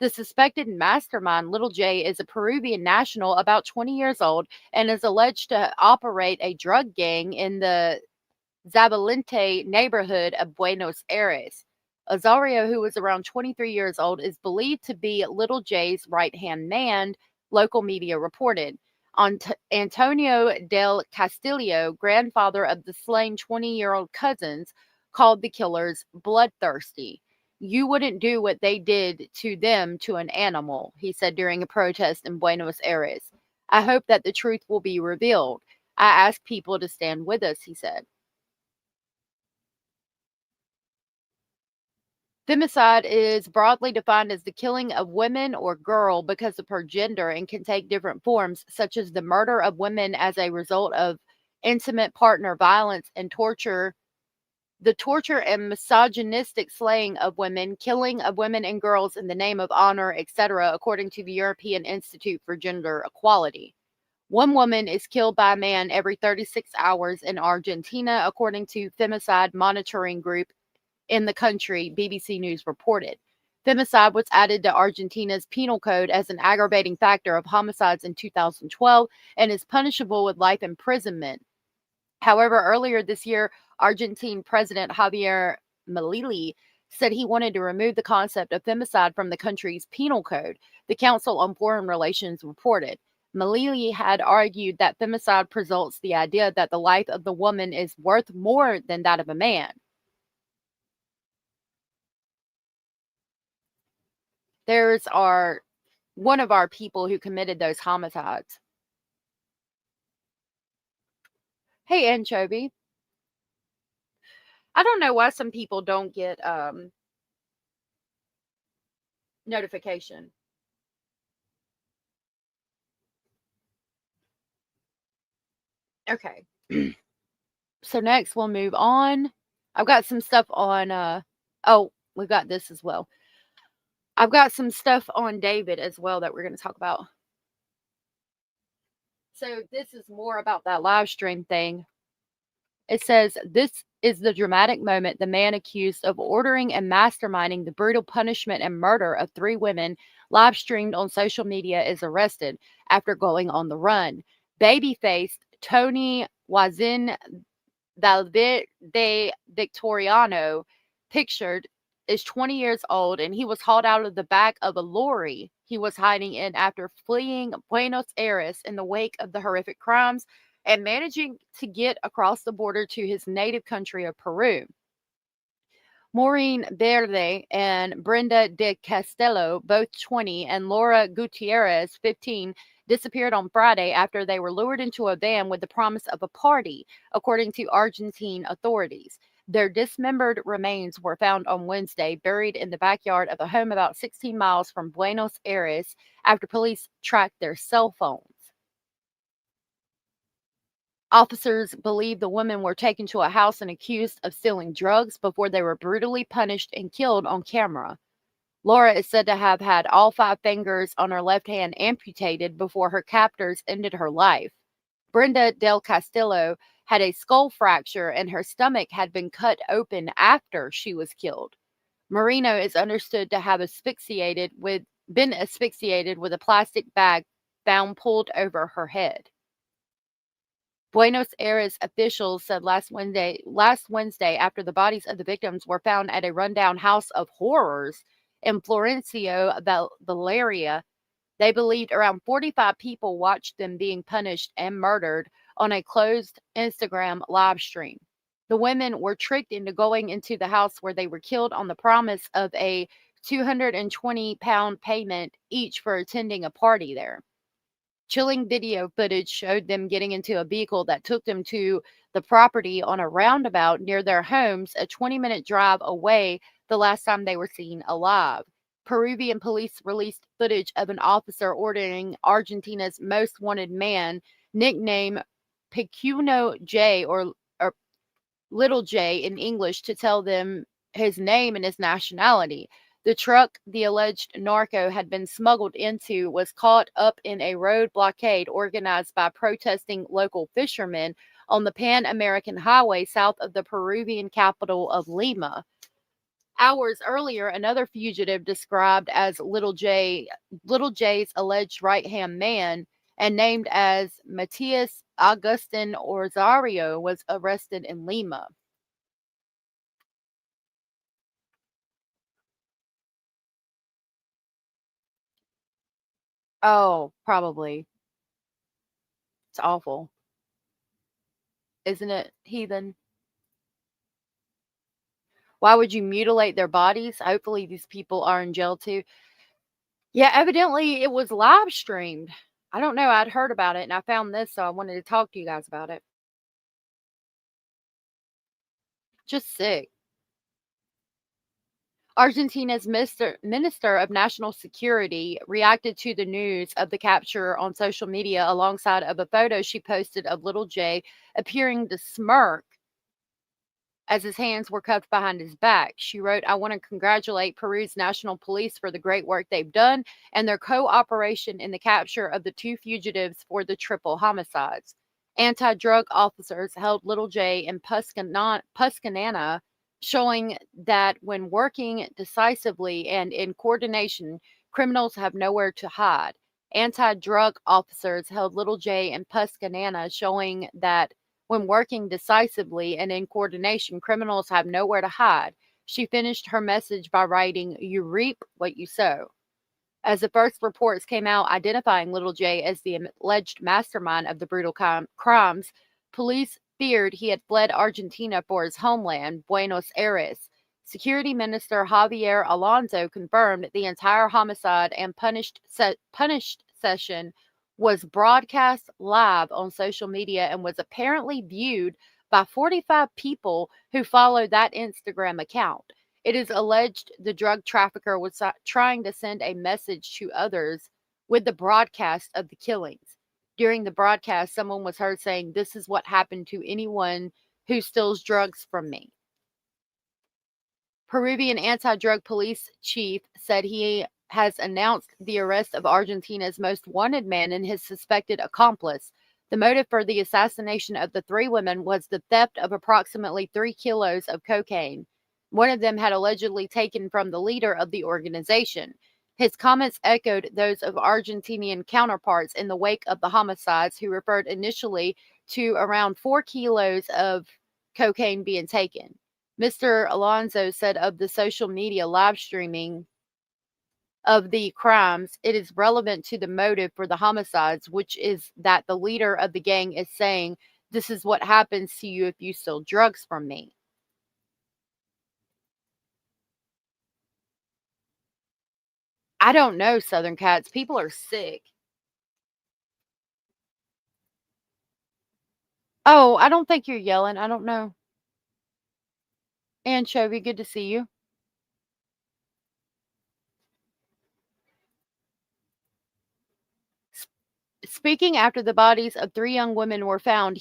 The suspected mastermind, Little J, is a Peruvian national about 20 years old and is alleged to operate a drug gang in the Zabalinte neighborhood of Buenos Aires. Azario, who was around 23 years old, is believed to be Little J's right-hand man, local media reported. Antonio del Castillo, grandfather of the slain 20-year-old cousins, called the killers bloodthirsty. You wouldn't do what they did to them to an animal, he said during a protest in Buenos Aires. I hope that the truth will be revealed. I ask people to stand with us, he said. Femicide is broadly defined as the killing of women or girl because of her gender and can take different forms, such as the murder of women as a result of intimate partner violence, and torture. The torture and misogynistic slaying of women, killing of women and girls in the name of honor, etc., according to the European Institute for Gender Equality. One woman is killed by a man every 36 hours in Argentina, according to femicide monitoring group in the country, BBC News reported. Femicide was added to Argentina's penal code as an aggravating factor of homicides in 2012 and is punishable with life imprisonment. However, earlier this year, Argentine President Javier Milei said he wanted to remove the concept of femicide from the country's penal code, the Council on Foreign Relations reported. Milei had argued that femicide presents the idea that the life of the woman is worth more than that of a man. There's one of our people who committed those homicides. Hey, Anchovy. I don't know why some people don't get notification. Okay. So next we'll move on. I've got some stuff on we've got this as well. I've got some stuff on David as well that we're going to talk about. So this is more about that live stream thing. It says, this is the dramatic moment the man accused of ordering and masterminding the brutal punishment and murder of 3 women live streamed on social media is arrested after going on the run. Baby-faced Tony Wazin Valverde Victoriano, pictured, is 20 years old, and he was hauled out of the back of a lorry he was hiding in after fleeing Buenos Aires in the wake of the horrific crimes and managing to get across the border to his native country of Peru. Maureen Verde and Brenda de Castello, both 20, and Laura Gutierrez, 15, disappeared on Friday after they were lured into a van with the promise of a party, according to Argentine authorities. Their dismembered remains were found on Wednesday, buried in the backyard of a home about 16 miles from Buenos Aires after police tracked their cell phones. Officers believe the women were taken to a house and accused of stealing drugs before they were brutally punished and killed on camera. Laura is said to have had all 5 fingers on her left hand amputated before her captors ended her life. Brenda del Castillo had a skull fracture and her stomach had been cut open after she was killed. Marino is understood to have been asphyxiated with a plastic bag found pulled over her head. Buenos Aires officials said last Wednesday after the bodies of the victims were found at a rundown house of horrors in Florencio Valeria, they believed around 45 people watched them being punished and murdered on a closed Instagram live stream. The women were tricked into going into the house where they were killed on the promise of a £220 payment each for attending a party there. Chilling video footage showed them getting into a vehicle that took them to the property on a roundabout near their homes, a 20-minute drive away the last time they were seen alive. Peruvian police released footage of an officer ordering Argentina's most wanted man, nicknamed Pequeno J or Little J in English, to tell them his name and his nationality. The truck the alleged narco had been smuggled into was caught up in a road blockade organized by protesting local fishermen on the Pan-American Highway south of the Peruvian capital of Lima. Hours earlier, another fugitive described as Little J's alleged right-hand man and named as Matias Agustin Orzario was arrested in Lima. Oh, probably. It's awful. Isn't it, heathen? Why would you mutilate their bodies? Hopefully these people are in jail too. Yeah, evidently it was live streamed. I don't know. I'd heard about it and I found this, so I wanted to talk to you guys about it. Just sick. Argentina's Minister of National Security reacted to the news of the capture on social media alongside of a photo she posted of little Jay appearing to smirk as his hands were cuffed behind his back. She wrote, "I want to congratulate Peru's National Police for the great work they've done and their cooperation in the capture of the two fugitives for the triple homicides. Anti-drug officers held little Jay in Puscanana, showing that when working decisively and in coordination, criminals have nowhere to hide. Anti-drug officers held little Jay in Puscanana, showing that when working decisively and in coordination, criminals have nowhere to hide." She finished her message by writing, "You reap what you sow." As the first reports came out identifying little Jay as the alleged mastermind of the brutal crimes, police feared he had fled Argentina for his homeland, Buenos Aires. Security Minister Javier Alonso confirmed the entire homicide and punished session was broadcast live on social media and was apparently viewed by 45 people who followed that Instagram account. It is alleged the drug trafficker was trying to send a message to others with the broadcast of the killings. During the broadcast, someone was heard saying, "This is what happened to anyone who steals drugs from me." Peruvian anti-drug police chief said he has announced the arrest of Argentina's most wanted man and his suspected accomplice. The motive for the assassination of the three women was the theft of approximately 3 kilos of cocaine. One of them had allegedly taken from the leader of the organization. His comments echoed those of Argentinian counterparts in the wake of the homicides, who referred initially to around 4 kilos of cocaine being taken. Mr. Alonso said of the social media live streaming of the crimes, it is relevant to the motive for the homicides, which is that the leader of the gang is saying, "This is what happens to you if you steal drugs from me." I don't know, Southern Cats. People are sick. Oh, I don't think you're yelling. I don't know. Anchovy, good to see you. Speaking after the bodies of 3 young women were found,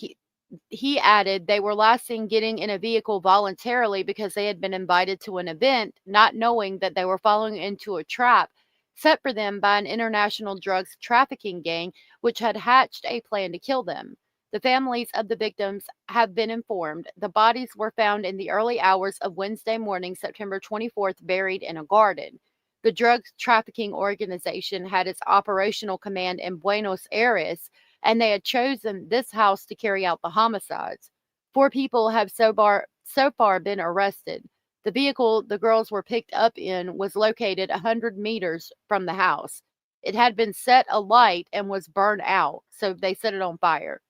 he added they were last seen getting in a vehicle voluntarily because they had been invited to an event, not knowing that they were falling into a trap set for them by an international drugs trafficking gang, which had hatched a plan to kill them. The families of the victims have been informed. The bodies were found in the early hours of Wednesday morning, September 24th, buried in a garden. The drug trafficking organization had its operational command in Buenos Aires, and they had chosen this house to carry out the homicides. 4 people have so far been arrested. The vehicle the girls were picked up in was located 100 meters from the house. It had been set alight and was burned out, so they set it on fire.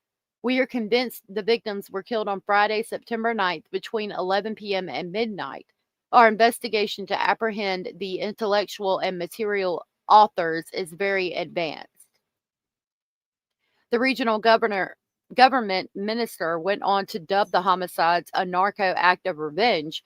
We are convinced the victims were killed on Friday, September 9th, between 11 p.m. and midnight. Our investigation to apprehend the intellectual and material authors is very advanced. The regional government minister went on to dub the homicides a narco act of revenge.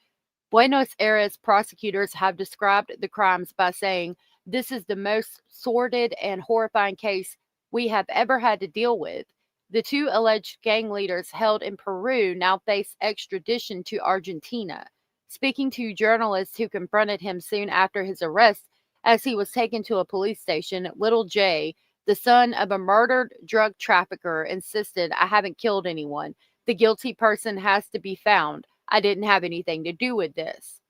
Buenos Aires prosecutors have described the crimes by saying, "This is the most sordid and horrifying case we have ever had to deal with." The 2 alleged gang leaders held in Peru now face extradition to Argentina. Speaking to journalists who confronted him soon after his arrest as he was taken to a police station, little Jay, the son of a murdered drug trafficker, insisted, "I haven't killed anyone. The guilty person has to be found. I didn't have anything to do with this."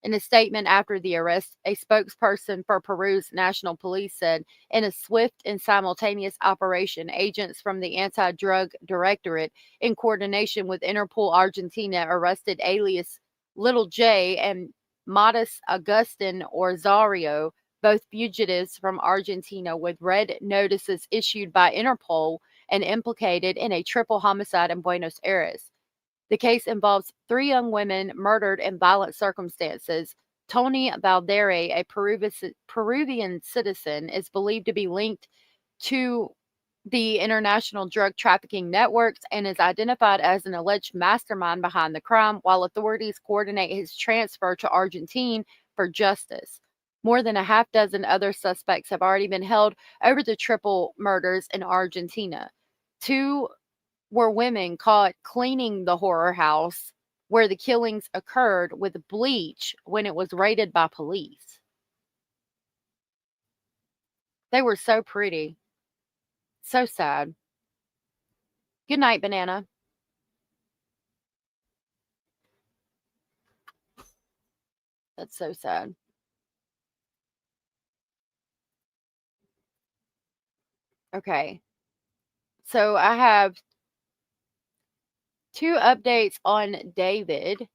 In a statement after the arrest, a spokesperson for Peru's National Police said, "In a swift and simultaneous operation, agents from the Anti-Drug Directorate, in coordination with Interpol Argentina, arrested alias Little J and Modus Agustin Orzario, both fugitives from Argentina with red notices issued by Interpol and implicated in a triple homicide in Buenos Aires. The case involves 3 young women murdered in violent circumstances. Tony Valdere, a Peruvian citizen, is believed to be linked to the international drug trafficking networks and is identified as an alleged mastermind behind the crime, while authorities coordinate his transfer to Argentina for justice. More than a half dozen other suspects have already been held over the triple murders in Argentina. 2 were women caught cleaning the horror house where the killings occurred with bleach when it was raided by police. They were so pretty. So sad. Good night, Banana. That's so sad. Okay. So I have 2 updates on David.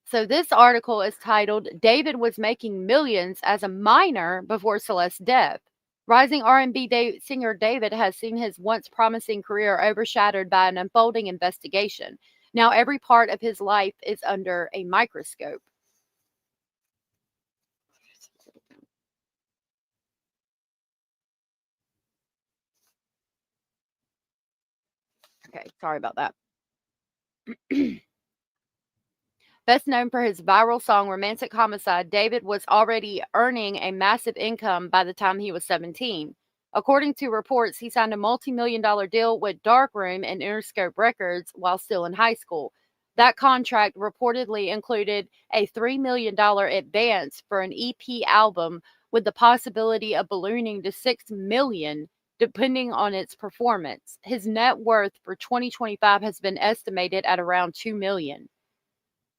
So this article is titled, David was making millions as a minor before Celeste's death. Rising R&B singer David has seen his once promising career overshadowed by an unfolding investigation. Now every part of his life is under a microscope. Okay, sorry about that. Best known for his viral song Romantic Homicide, David was already earning a massive income by the time he was 17. According to reports, he signed a multi-million-dollar deal with Darkroom and Interscope Records while still in high school. That contract reportedly included a $3 million advance for an EP album with the possibility of ballooning to $6 million depending on its performance. His net worth for 2025 has been estimated at around $2 million.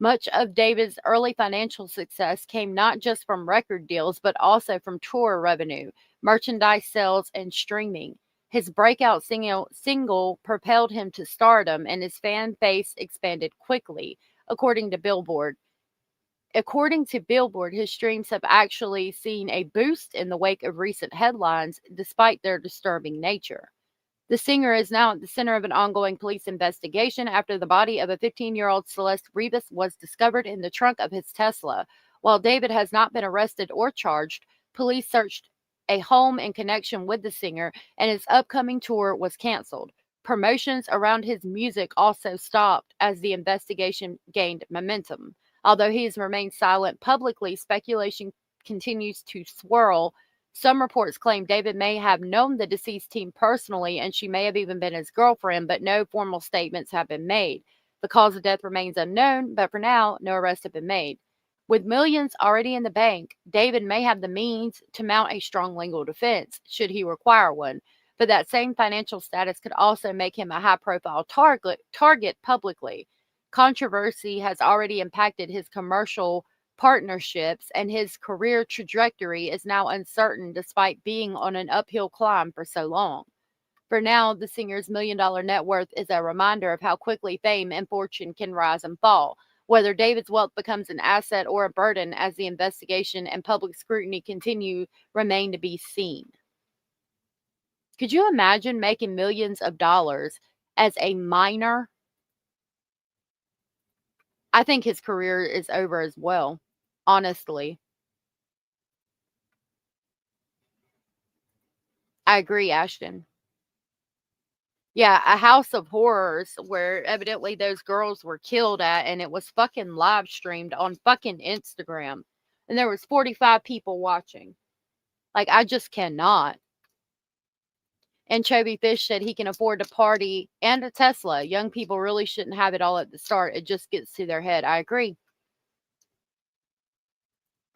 Much of David's early financial success came not just from record deals, but also from tour revenue, merchandise sales, and streaming. His breakout single propelled him to stardom, and his fan base expanded quickly, according to Billboard. According to Billboard, his streams have actually seen a boost in the wake of recent headlines, despite their disturbing nature. The singer is now at the center of an ongoing police investigation after the body of a 15-year-old Celeste Rivas was discovered in the trunk of his Tesla. While David has not been arrested or charged, police searched a home in connection with the singer, and his upcoming tour was canceled. Promotions around his music also stopped as the investigation gained momentum. Although he has remained silent publicly, speculation continues to swirl. Some reports claim David may have known the deceased teen personally, and she may have even been his girlfriend, but no formal statements have been made. The cause of death remains unknown, but for now, no arrests have been made. With millions already in the bank, David may have the means to mount a strong legal defense, should he require one, but that same financial status could also make him a high-profile target publicly. Controversy has already impacted his commercial partnerships, and his career trajectory is now uncertain despite being on an uphill climb for so long. For now, the singer's million-dollar net worth is a reminder of how quickly fame and fortune can rise and fall. Whether David's wealth becomes an asset or a burden as the investigation and public scrutiny continue remain to be seen. Could you imagine making millions of dollars as a minor? I think his career is over as well. Honestly. I agree, Ashton. Yeah, a house of horrors where evidently those girls were killed at, and it was fucking live streamed on fucking Instagram. And there was 45 people watching. Like, I just cannot. And Chubby Fish said he can afford to party and a Tesla. Young people really shouldn't have it all at the start. It just gets to their head. I agree.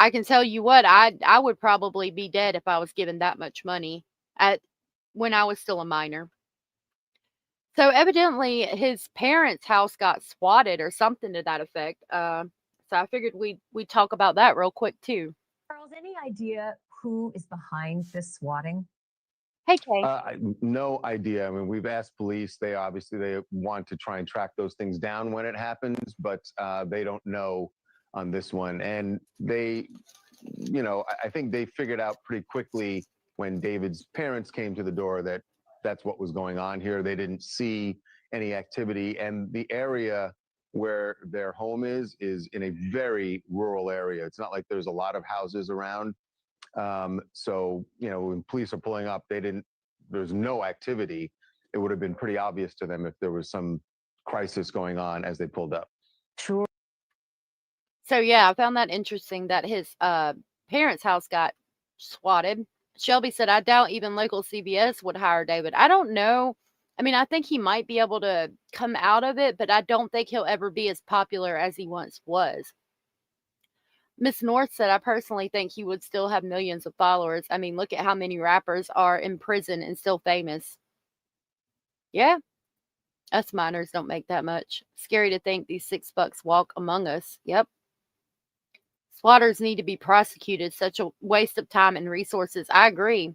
I can tell you what, I would probably be dead if I was given that much money when I was still a minor. So evidently his parents' house got swatted or something to that effect. So I figured we'd talk about that real quick too. Charles, any idea who is behind this swatting? Hey, Kay. No idea. I mean, we've asked police. They want to try and track those things down when it happens, but they don't know on this one. And they, I think they figured out pretty quickly when David's parents came to the door that that's what was going on here. They didn't see any activity, and the area where their home is in a very rural area. It's not like there's a lot of houses around. So, when police are pulling up, there's no activity. It would have been pretty obvious to them if there was some crisis going on as they pulled up. Sure. So yeah, I found that interesting that his parents' house got swatted. Shelby said, I doubt even local CBS would hire David. I don't know. I mean, I think he might be able to come out of it, but I don't think he'll ever be as popular as he once was. Miss North said, I personally think he would still have millions of followers. I mean, look at how many rappers are in prison and still famous. Yeah, us minors don't make that much. Scary to think these $6 walk among us. Yep. Swatters need to be prosecuted. Such a waste of time and resources. I agree.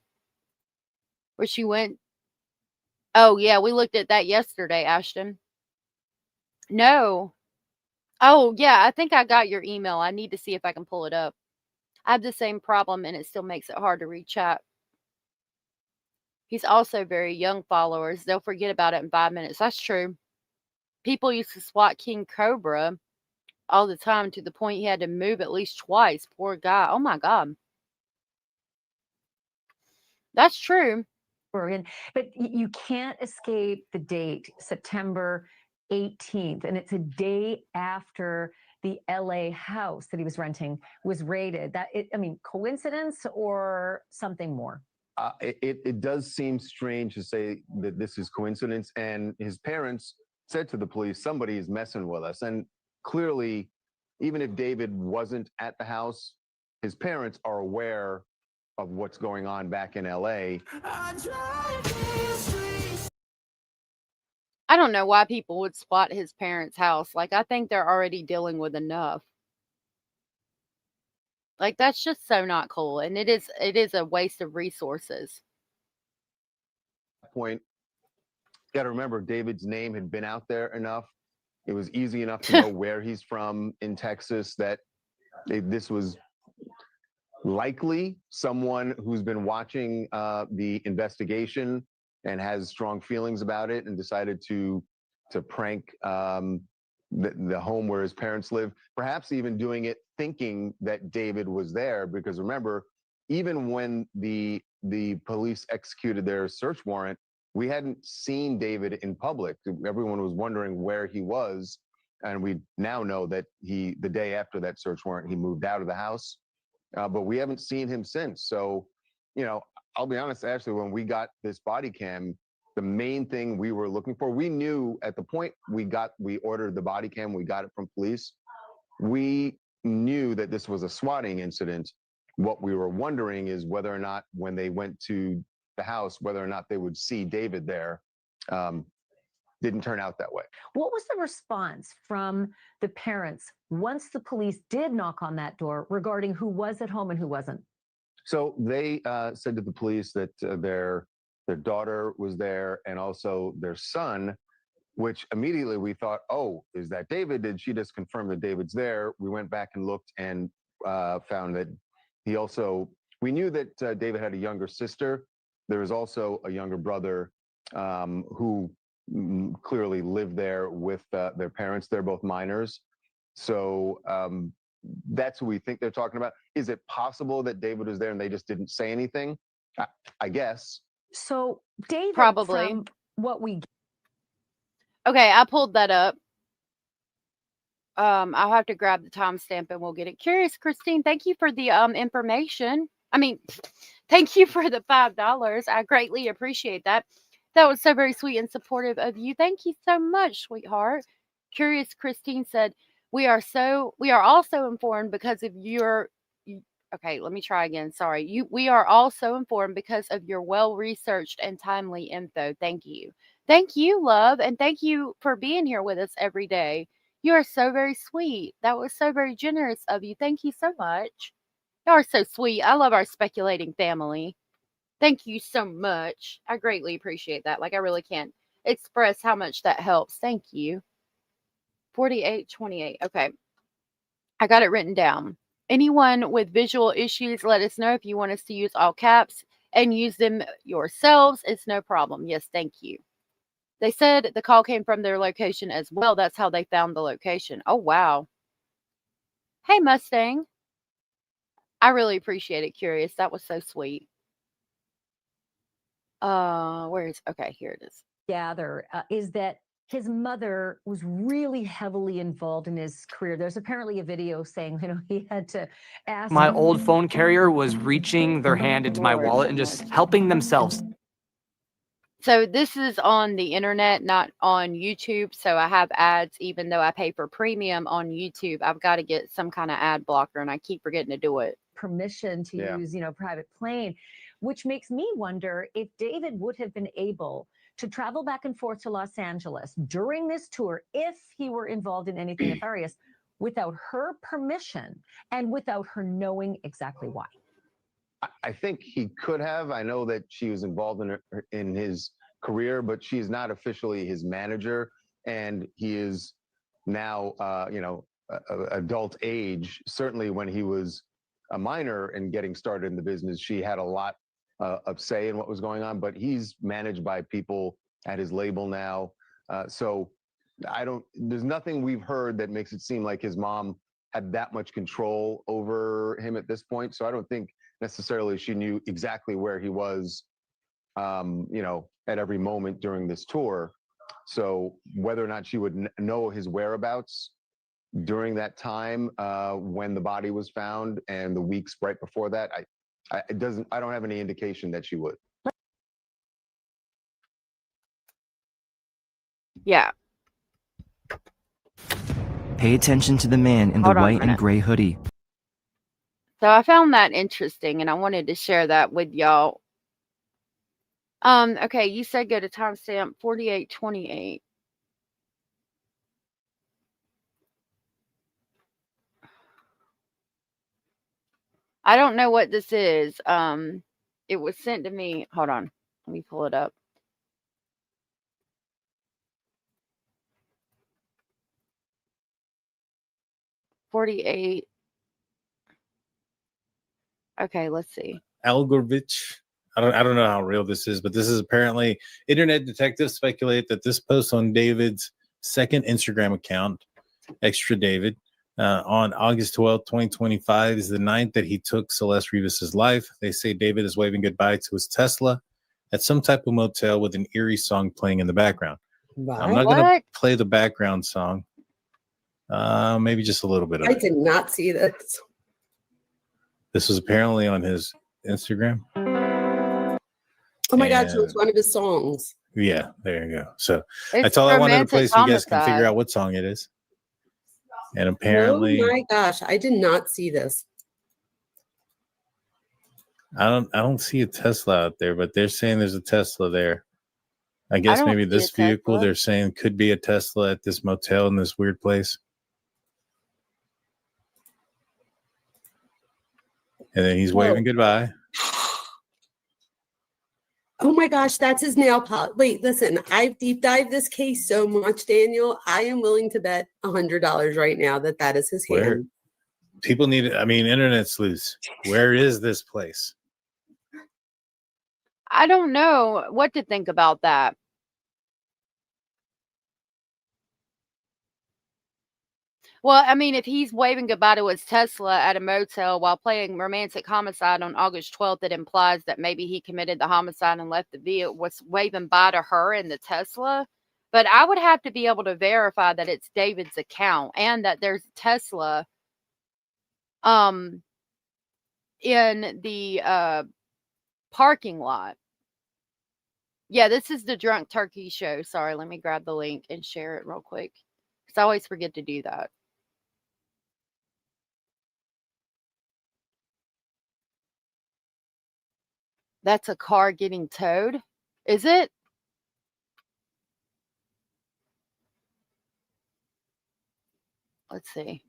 Where she went. Oh, yeah, we looked at that yesterday, Ashton. No. Oh, yeah, I think I got your email. I need to see if I can pull it up. I have the same problem, and it still makes it hard to read chat. He's also very young followers. They'll forget about it in 5 minutes. That's true. People used to swat King Cobra all the time to the point he had to move at least twice. Poor guy. Oh, my God. That's true. But you can't escape the date, September 18th, and it's a day after the LA house that he was renting was raided. Coincidence or something more? It does seem strange to say that this is coincidence. And his parents said to the police, somebody is messing with us. And clearly, even if David wasn't at the house, his parents are aware of what's going on back in LA. I don't know why people would swat his parents' house. Like, I think they're already dealing with enough. Like, that's just so not cool. And it is a waste of resources. Point. Got to remember, David's name had been out there enough. It was easy enough to know where he's from in Texas that this was likely someone who's been watching the investigation and has strong feelings about it and decided to prank the home where his parents live, perhaps even doing it thinking that David was there. Because remember, even when the police executed their search warrant, we hadn't seen David in public. Everyone was wondering where he was. And we now know that the day after that search warrant, he moved out of the house. But we haven't seen him since. So, I'll be honest, Ashley, when we got this body cam, the main thing we were looking for, we knew at the point we ordered the body cam, we got it from police. We knew that this was a swatting incident. What we were wondering is whether or not when they went to the house, whether or not they would see David there. Didn't turn out that way. What was the response from the parents once the police did knock on that door regarding who was at home and who wasn't? So they said to the police that their daughter was there and also their son, which immediately we thought, oh, is that David? Did she just confirm that David's there? We went back and looked and found that we knew that David had a younger sister. There was also a younger brother who clearly lived there with their parents. They're both minors. So that's who we think they're talking about. Is it possible that David was there and they just didn't say anything? I guess. So David, probably. from what we... Okay, I pulled that up. I'll have to grab the timestamp and we'll get it. Curious Christine, thank you for the information. I mean, thank you for the $5. I greatly appreciate that. That was so very sweet and supportive of you. Thank you so much, sweetheart. Curious Christine said, we are also informed because of your... Okay, let me try again. Sorry. We are also informed because of your well-researched and timely info. Thank you. Thank you, love, and thank you for being here with us every day. You are so very sweet. That was so very generous of you. Thank you so much. You are so sweet. I love our speculating family. Thank you so much. I greatly appreciate that. Like, I really can't express how much that helps. Thank you. 4828. Okay. I got it written down. Anyone with visual issues, let us know if you want us to use all caps and use them yourselves. It's no problem. Yes, thank you. They said the call came from their location as well. That's how they found the location. Oh, wow. Hey, Mustang. I really appreciate it, Curious. That was so sweet. Okay, here it is. Gather is that his mother was really heavily involved in his career. There's apparently a video saying, he had to ask. My old phone carrier was reaching their hand into my wallet and just helping themselves. So this is on the internet, not on YouTube. So I have ads, even though I pay for premium on YouTube. I've got to get some kind of ad blocker, and I keep forgetting to do it. Permission to use, private plane, which makes me wonder if David would have been able to travel back and forth to Los Angeles during this tour if he were involved in anything nefarious without her permission and without her knowing exactly why. I think he could have. I know that she was involved in his career, but she's not officially his manager, and he is now, adult age. Certainly, when he was a minor and getting started in the business, she had a lot of say in what was going on. But he's managed by people at his label now, so there's nothing we've heard that makes it seem like his mom had that much control over him at this point. So I don't think necessarily she knew exactly where he was, at every moment during this tour. So whether or not she would know his whereabouts during that time when the body was found and the weeks right before that, I don't have any indication that she would. Yeah. Pay attention to the man in the white and gray hoodie. So I found that interesting, and I wanted to share that with y'all. Okay, you said go to timestamp 4828. I don't know what this is. It was sent to me. Hold on. Let me pull it up. $48. Okay, let's see. Algorithm. I don't know how real this is, but this is apparently internet detectives speculate that this post on David's second Instagram account, Extra David, on August 12th, 2025 is the night that he took Celeste Rivas's life. They say David is waving goodbye to his Tesla at some type of motel with an eerie song playing in the background. I'm not going to play the background song. Maybe just a little bit of it. I did not see this. This was apparently on his Instagram. Oh my God, so it's one of his songs. Yeah, there you go. So that's all I wanted to play so you guys can figure out what song it is. And apparently, oh my gosh, I did not see this. I don't see a Tesla out there, but they're saying there's a Tesla there. I guess maybe this vehicle they're saying could be a Tesla at this motel in this weird place. And then he's waving goodbye. Oh my gosh, that's his nail polish. Wait, listen, I've deep dived this case so much, Daniel. I am willing to bet $100 right now that is his hand. People need it. I mean, internet's loose. Where is this place? I don't know what to think about that. Well, I mean, if he's waving goodbye to his Tesla at a motel while playing Romantic Homicide on August 12th, it implies that maybe he committed the homicide and left the vehicle, was waving bye to her in the Tesla. But I would have to be able to verify that it's David's account and that there's a Tesla in the parking lot. Yeah, this is the Drunk Turkey show. Sorry, let me grab the link and share it real quick, because I always forget to do that. That's a car getting towed. Is it? Let's see.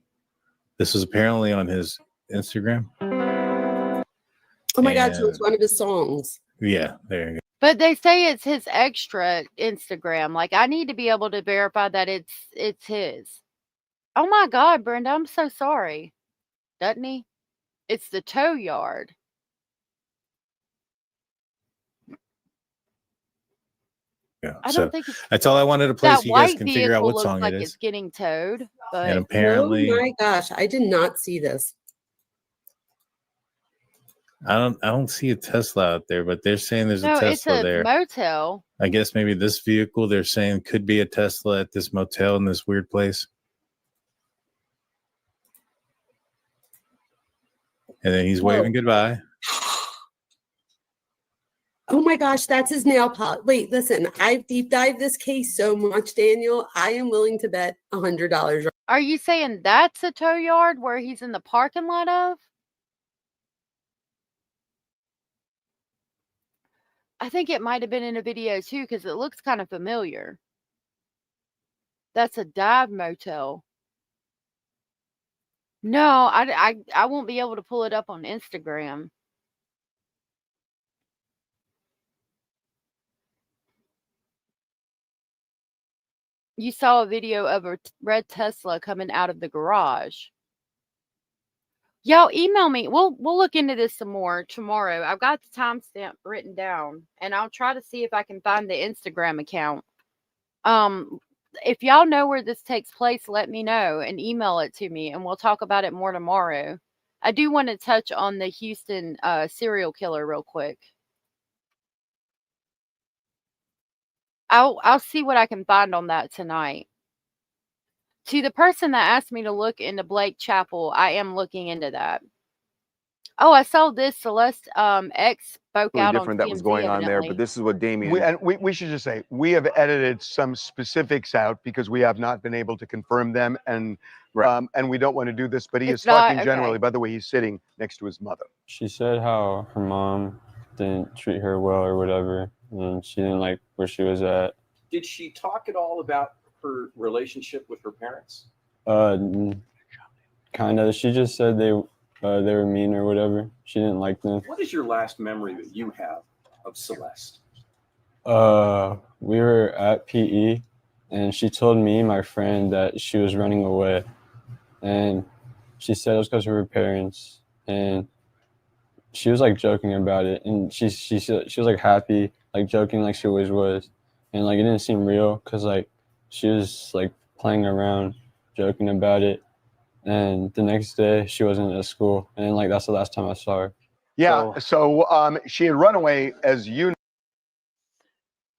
This was apparently on his Instagram. Oh my God, so it's one of his songs. Yeah, there you go. But they say it's his extra Instagram. Like, I need to be able to verify that it's his. Oh my God, Brenda, I'm so sorry. Doesn't he? It's the tow yard. Yeah, I so don't think it's, that's all I wanted to play so you guys can figure out what looks song like it is. It's getting towed, but And apparently, oh my gosh, I did not see this. I don't see a Tesla out there, but they're saying there's No, a it's Tesla a there. motel. I guess maybe this vehicle they're saying could be a Tesla at this motel in this weird place. And then he's waving goodbye. Oh my gosh, that's his nail polish. Wait, listen, I've deep dived this case so much, Daniel. I am willing to bet $100. Are you saying that's a tow yard where he's in the parking lot of? I think it might have been in a video too, because it looks kind of familiar. That's a dive motel. No, I won't be able to pull it up on Instagram. You saw a video of a red Tesla coming out of the garage. Y'all email me. We'll look into this some more tomorrow. I've got the timestamp written down, and I'll try to see if I can find the Instagram account. If y'all know where this takes place, let me know and email it to me, and we'll talk about it more tomorrow. I do want to touch on the Houston serial killer real quick. I'll see what I can find on that tonight. To the person that asked me to look into Blake Chapel, I am looking into that. Oh, I saw this. Celeste X spoke out on different that was TMZ going on there, evidently. but this is what Damien. We should just say we have edited some specifics out because we have not been able to confirm them, and we don't want to do this. But he is talking generally. By the way, he's sitting next to his mother. She said how her mom didn't treat her well or whatever, and she didn't like where she was at. Did she talk at all about her relationship with her parents? Kind of. She just said they were mean or whatever. She didn't like them. What is your last memory that you have of Celeste? We were at PE, and she told me, my friend, that she was running away, and she said it was because of her parents, and she was like joking about it, and she was like happy, like joking like she always was, and like it didn't seem real because like she was like playing around, joking about it. And the next day she wasn't at school, and like that's the last time I saw her. Yeah. So she had run away, as you know.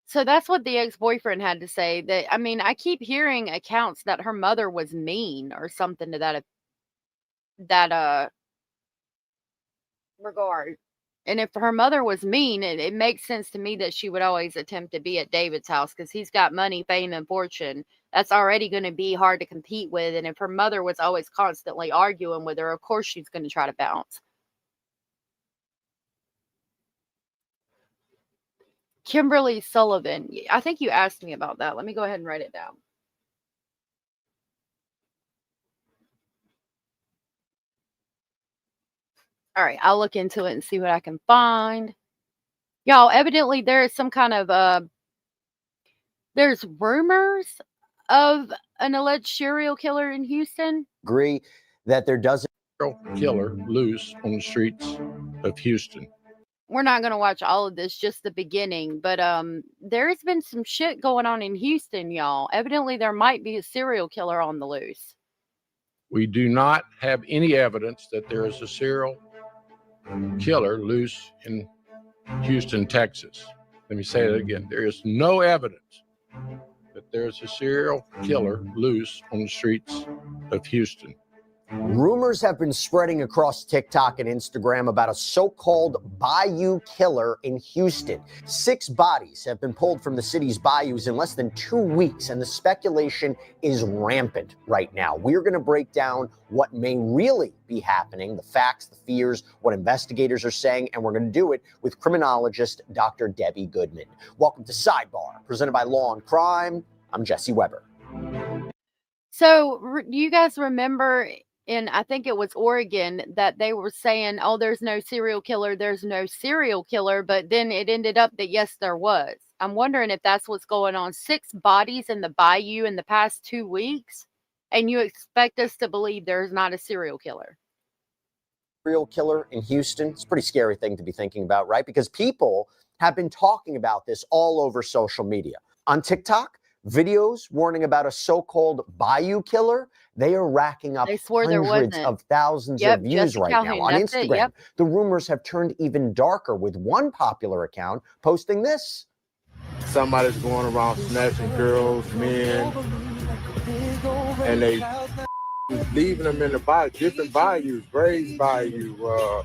So that's what the ex-boyfriend had to say. That, I mean, I keep hearing accounts that her mother was mean or something to that regard. And if her mother was mean, it makes sense to me that she would always attempt to be at David's house because he's got money, fame, and fortune. That's already going to be hard to compete with. And if her mother was always constantly arguing with her, of course she's going to try to bounce. Kimberly Sullivan. I think you asked me about that. Let me go ahead and write it down. All right, I'll look into it and see what I can find. Y'all, evidently there is some kind of there's rumors of an alleged serial killer in Houston. Agree that there doesn't killer loose on the streets of Houston. We're not going to watch all of this, just the beginning, but there's been some shit going on in Houston, y'all. Evidently there might be a serial killer on the loose. We do not have any evidence that there is a serial killer loose in Houston, Texas. Let me say that again. There is no evidence that there's a serial killer loose on the streets of Houston. Rumors have been spreading across TikTok and Instagram about a so-called bayou killer in Houston. 6 bodies have been pulled from the city's bayous in less than 2 weeks, and the speculation is rampant right now. We're going to break down what may really be happening, the facts, the fears, what investigators are saying, and we're going to do it with criminologist Dr. Debbie Goodman. Welcome to Sidebar, presented by Law and Crime. I'm Jesse Weber. So, do you guys remember in, I think it was Oregon, that they were saying, oh, there's no serial killer, but then it ended up that yes, there was. I'm wondering if that's what's going on. 6 bodies in the bayou in the past 2 weeks, and you expect us to believe there's not a serial killer. Serial killer in Houston. It's a pretty scary thing to be thinking about, right? Because people have been talking about this all over social media. On TikTok, Videos warning about a so-called bayou killer, they are racking up They swore there hundreds wasn't. of thousands Yep, of views Jesse right now Calhoun, on that's it, Instagram. yep. The rumors have turned even darker, with one popular account posting this. Somebody's going around snatching girls, men, and they leaving them in the bayou, different bayous, Grays Bayou.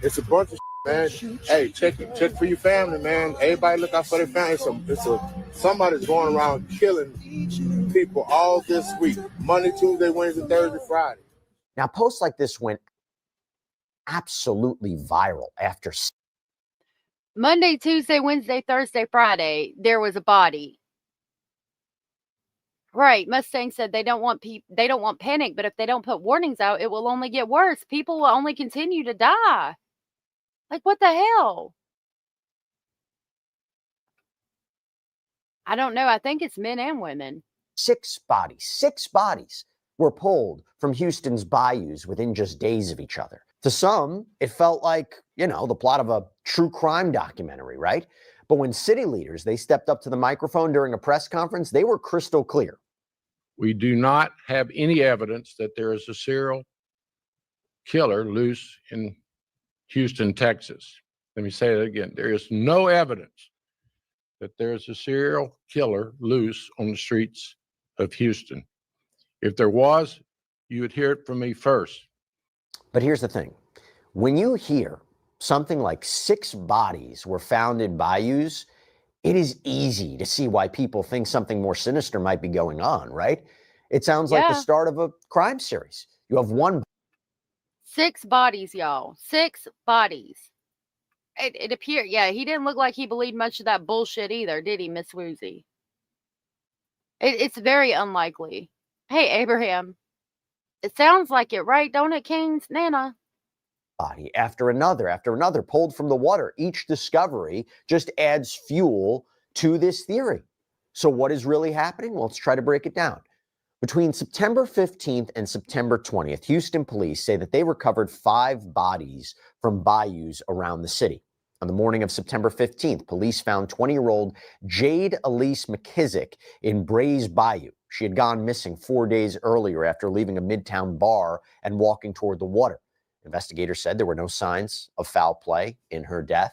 It's a bunch of man. Hey, check for your family, man. Everybody look out for their family. Somebody's going around killing people all this week. Monday, Tuesday, Wednesday, Thursday, Friday. Now, posts like this went absolutely viral after Monday, Tuesday, Wednesday, Thursday, Friday, there was a body. Right. Mustang said they don't want panic, but if they don't put warnings out, it will only get worse. People will only continue to die. Like, what the hell? I don't know. I think it's men and women. 6 bodies were pulled from Houston's bayous within just days of each other. To some, it felt like, the plot of a true crime documentary, right? But when city leaders, they stepped up to the microphone during a press conference, they were crystal clear. We do not have any evidence that there is a serial killer loose in Houston, Texas. Let me say that again. There is no evidence that there is a serial killer loose on the streets of Houston. If there was, you would hear it from me first. But here's the thing. When you hear something like 6 bodies were found in bayous, it is easy to see why people think something more sinister might be going on, right? It sounds like the start of a crime series. You have 6 bodies, y'all. 6 bodies. It appeared, he didn't look like he believed much of that bullshit either, did he, Miss Woozy? It's very unlikely. Hey, Abraham. It sounds like it, right? Don't it, King's Nana? Body after another pulled from the water. Each discovery just adds fuel to this theory. So what is really happening? Well, let's try to break it down. Between September 15th and September 20th, Houston police say that they recovered 5 bodies from bayous around the city. On the morning of September 15th, police found 20-year-old Jade Elise McKissick in Brays Bayou. She had gone missing 4 days earlier after leaving a midtown bar and walking toward the water. Investigators said there were no signs of foul play in her death.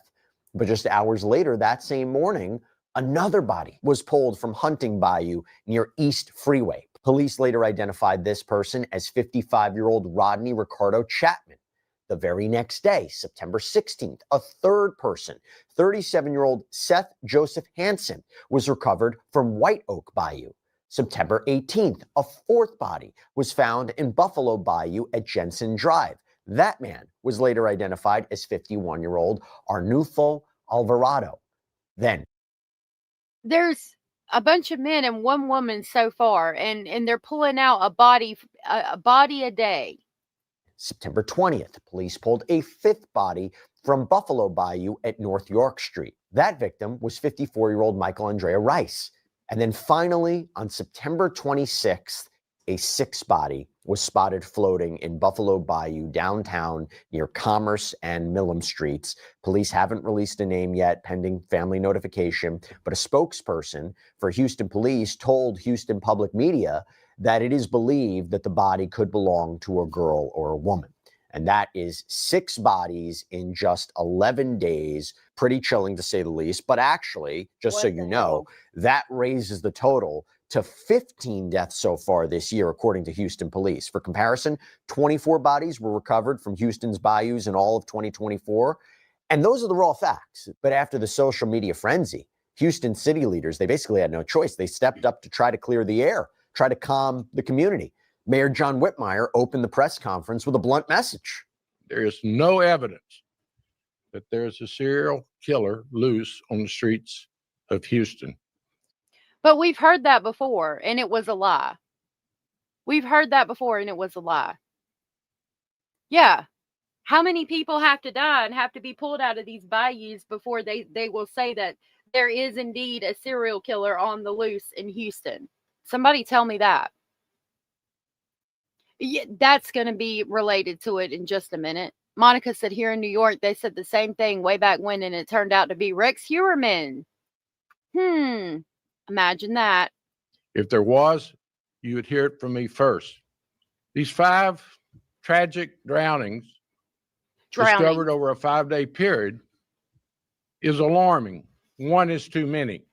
But just hours later that same morning, another body was pulled from Hunting Bayou near East Freeway. Police later identified this person as 55-year-old Rodney Ricardo Chapman. The very next day, September 16th, a third person, 37-year-old Seth Joseph Hansen, was recovered from White Oak Bayou. September 18th, a 4th body was found in Buffalo Bayou at Jensen Drive. That man was later identified as 51-year-old Arnulfo Alvarado. Then there's a bunch of men and one woman so far, and they're pulling out a body a day. September 20th, police pulled a 5th body from Buffalo Bayou at North York Street. That victim was 54-year-old Michael Andrea Rice. And then finally, on September 26th, a 6th body was spotted floating in Buffalo Bayou downtown near Commerce and Millam Streets. Police haven't released a name yet, pending family notification, but a spokesperson for Houston Police told Houston Public Media that it is believed that the body could belong to a girl or a woman. And that is 6 bodies in just 11 days. Pretty chilling, to say the least. But actually, just so you know, that raises the total to 15 deaths so far this year, according to Houston Police. For comparison, 24 bodies were recovered from Houston's bayous in all of 2024. And those are the raw facts. But after the social media frenzy, Houston city leaders, they basically had no choice. They stepped up to try to clear the air, try to calm the community. Mayor John Whitmire opened the press conference with a blunt message. There is no evidence that there's a serial killer loose on the streets of Houston. But we've heard that before, and it was a lie. We've heard that before, and it was a lie. Yeah. How many people have to die and have to be pulled out of these bayous before they will say that there is indeed a serial killer on the loose in Houston? Somebody tell me that. Yeah, that's going to be related to it in just a minute. Monica said here in New York, they said the same thing way back when, and it turned out to be Rex Heuermann. Imagine that. If there was, you would hear it from me first. These 5 tragic drownings discovered over a 5-day period is alarming. One is too many.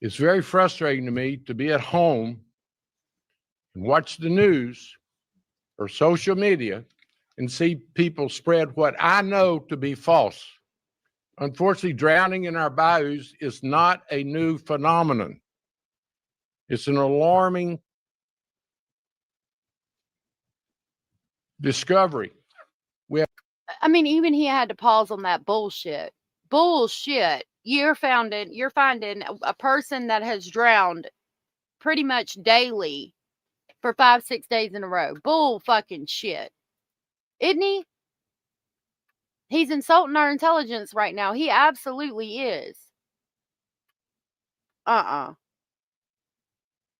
It's very frustrating to me to be at home and watch the news or social media and see people spread what I know to be false. Unfortunately, drowning in our bayous is not a new phenomenon. It's an alarming discovery. I mean, even he had to pause on that bullshit. Bullshit. You're finding a person that has drowned pretty much daily for 5-6 days in a row. Bull fucking shit. Isn't he? He's insulting our intelligence right now. He absolutely is.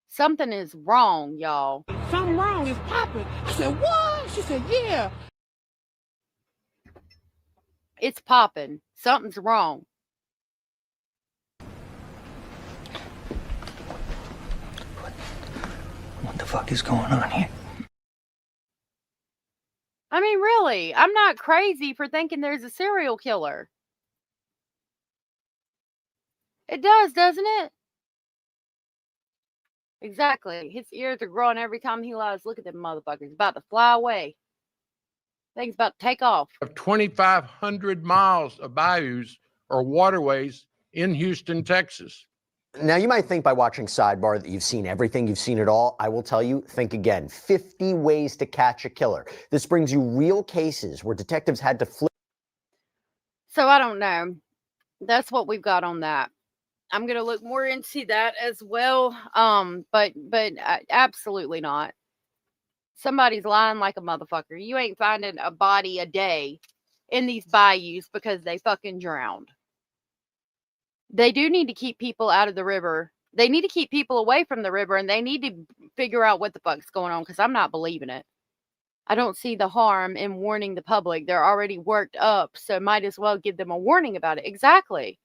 Something is wrong, y'all. Something wrong is popping. I said, what? She said, yeah. It's popping. Something's wrong. What the fuck is going on here? I mean, really, I'm not crazy for thinking there's a serial killer. It does, doesn't it? Exactly. His ears are growing every time he lies. Look at them motherfuckers. About to fly away. Thing's about to take off. 2,500 miles of bayous or waterways in Houston, Texas. Now, you might think by watching Sidebar that you've seen everything, you've seen it all. I will tell you, think again. 50 ways to catch a killer. This brings you real cases where detectives had to flip. So I don't know. That's what we've got on that. I'm going to look more into that as well. But absolutely not. Somebody's lying like a motherfucker. You ain't finding a body a day in these bayous because they fucking drowned. They do need to keep people out of the river. They need to keep people away from the river, and they need to figure out what the fuck's going on, because I'm not believing it. I don't see the harm in warning the public. They're already worked up, so might as well give them a warning about it. Exactly.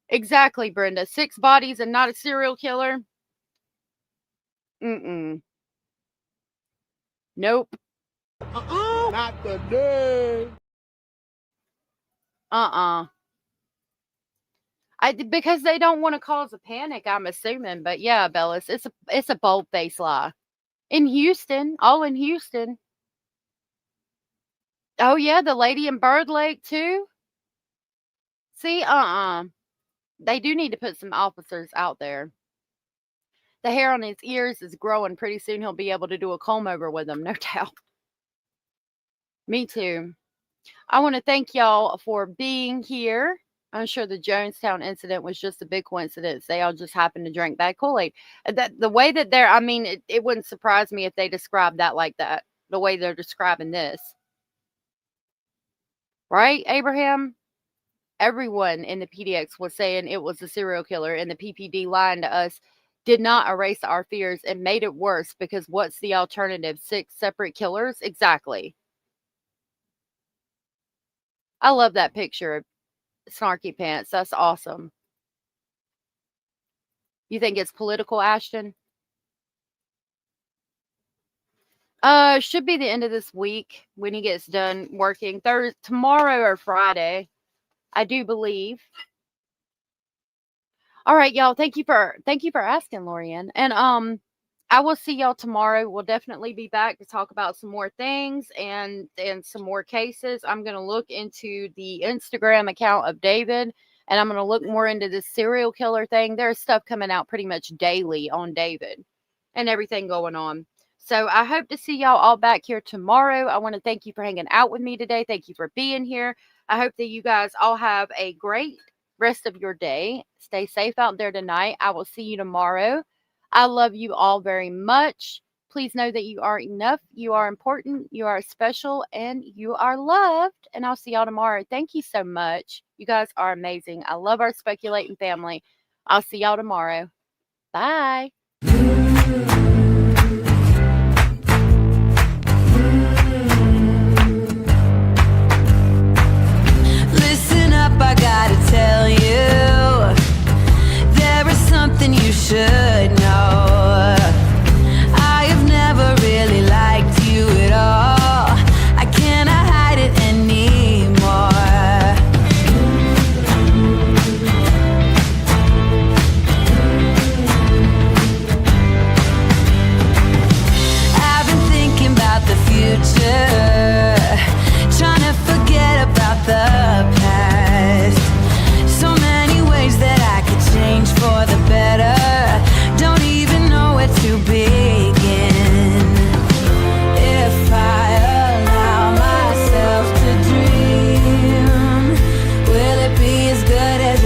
Exactly, Brenda. 6 bodies and not a serial killer? Nope. Not today. Because they don't want to cause a panic, I'm assuming. But yeah, Bellis, it's a bold-faced lie. In Houston, all in Houston. Oh yeah, the lady in Bird Lake too. See, they do need to put some officers out there. The hair on his ears is growing. Pretty soon he'll be able to do a comb over with them, no doubt. Me too. I want to thank y'all for being here. I'm sure the Jonestown incident was just a big coincidence. They all just happened to drink that Kool-Aid. The way that they're, I mean, it wouldn't surprise me if they described that like that, the way they're describing this. Right, Abraham? Everyone in the PDX was saying it was a serial killer, and the PPD lying to us did not erase our fears and made it worse, because what's the alternative? 6 separate killers? Exactly. I love that picture of Snarky Pants. That's awesome. You think it's political, Ashton? Should be the end of this week when he gets done working. Tomorrow or Friday, I do believe. All right, y'all. Thank you for asking, Lorianne. And I will see y'all tomorrow. We'll definitely be back to talk about some more things and some more cases. I'm going to look into the Instagram account of David, and I'm going to look more into this serial killer thing. There's stuff coming out pretty much daily on David and everything going on. So I hope to see y'all all back here tomorrow. I want to thank you for hanging out with me today. Thank you for being here. I hope that you guys all have a great rest of your day. Stay safe out there tonight. I will see you tomorrow. I love you all very much. Please know that you are enough. You are important. You are special, and you are loved. And I'll see y'all tomorrow. Thank you so much. You guys are amazing. I love our speculating family. I'll see y'all tomorrow. Bye. Listen up, I gotta tell you, there is something you should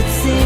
it seems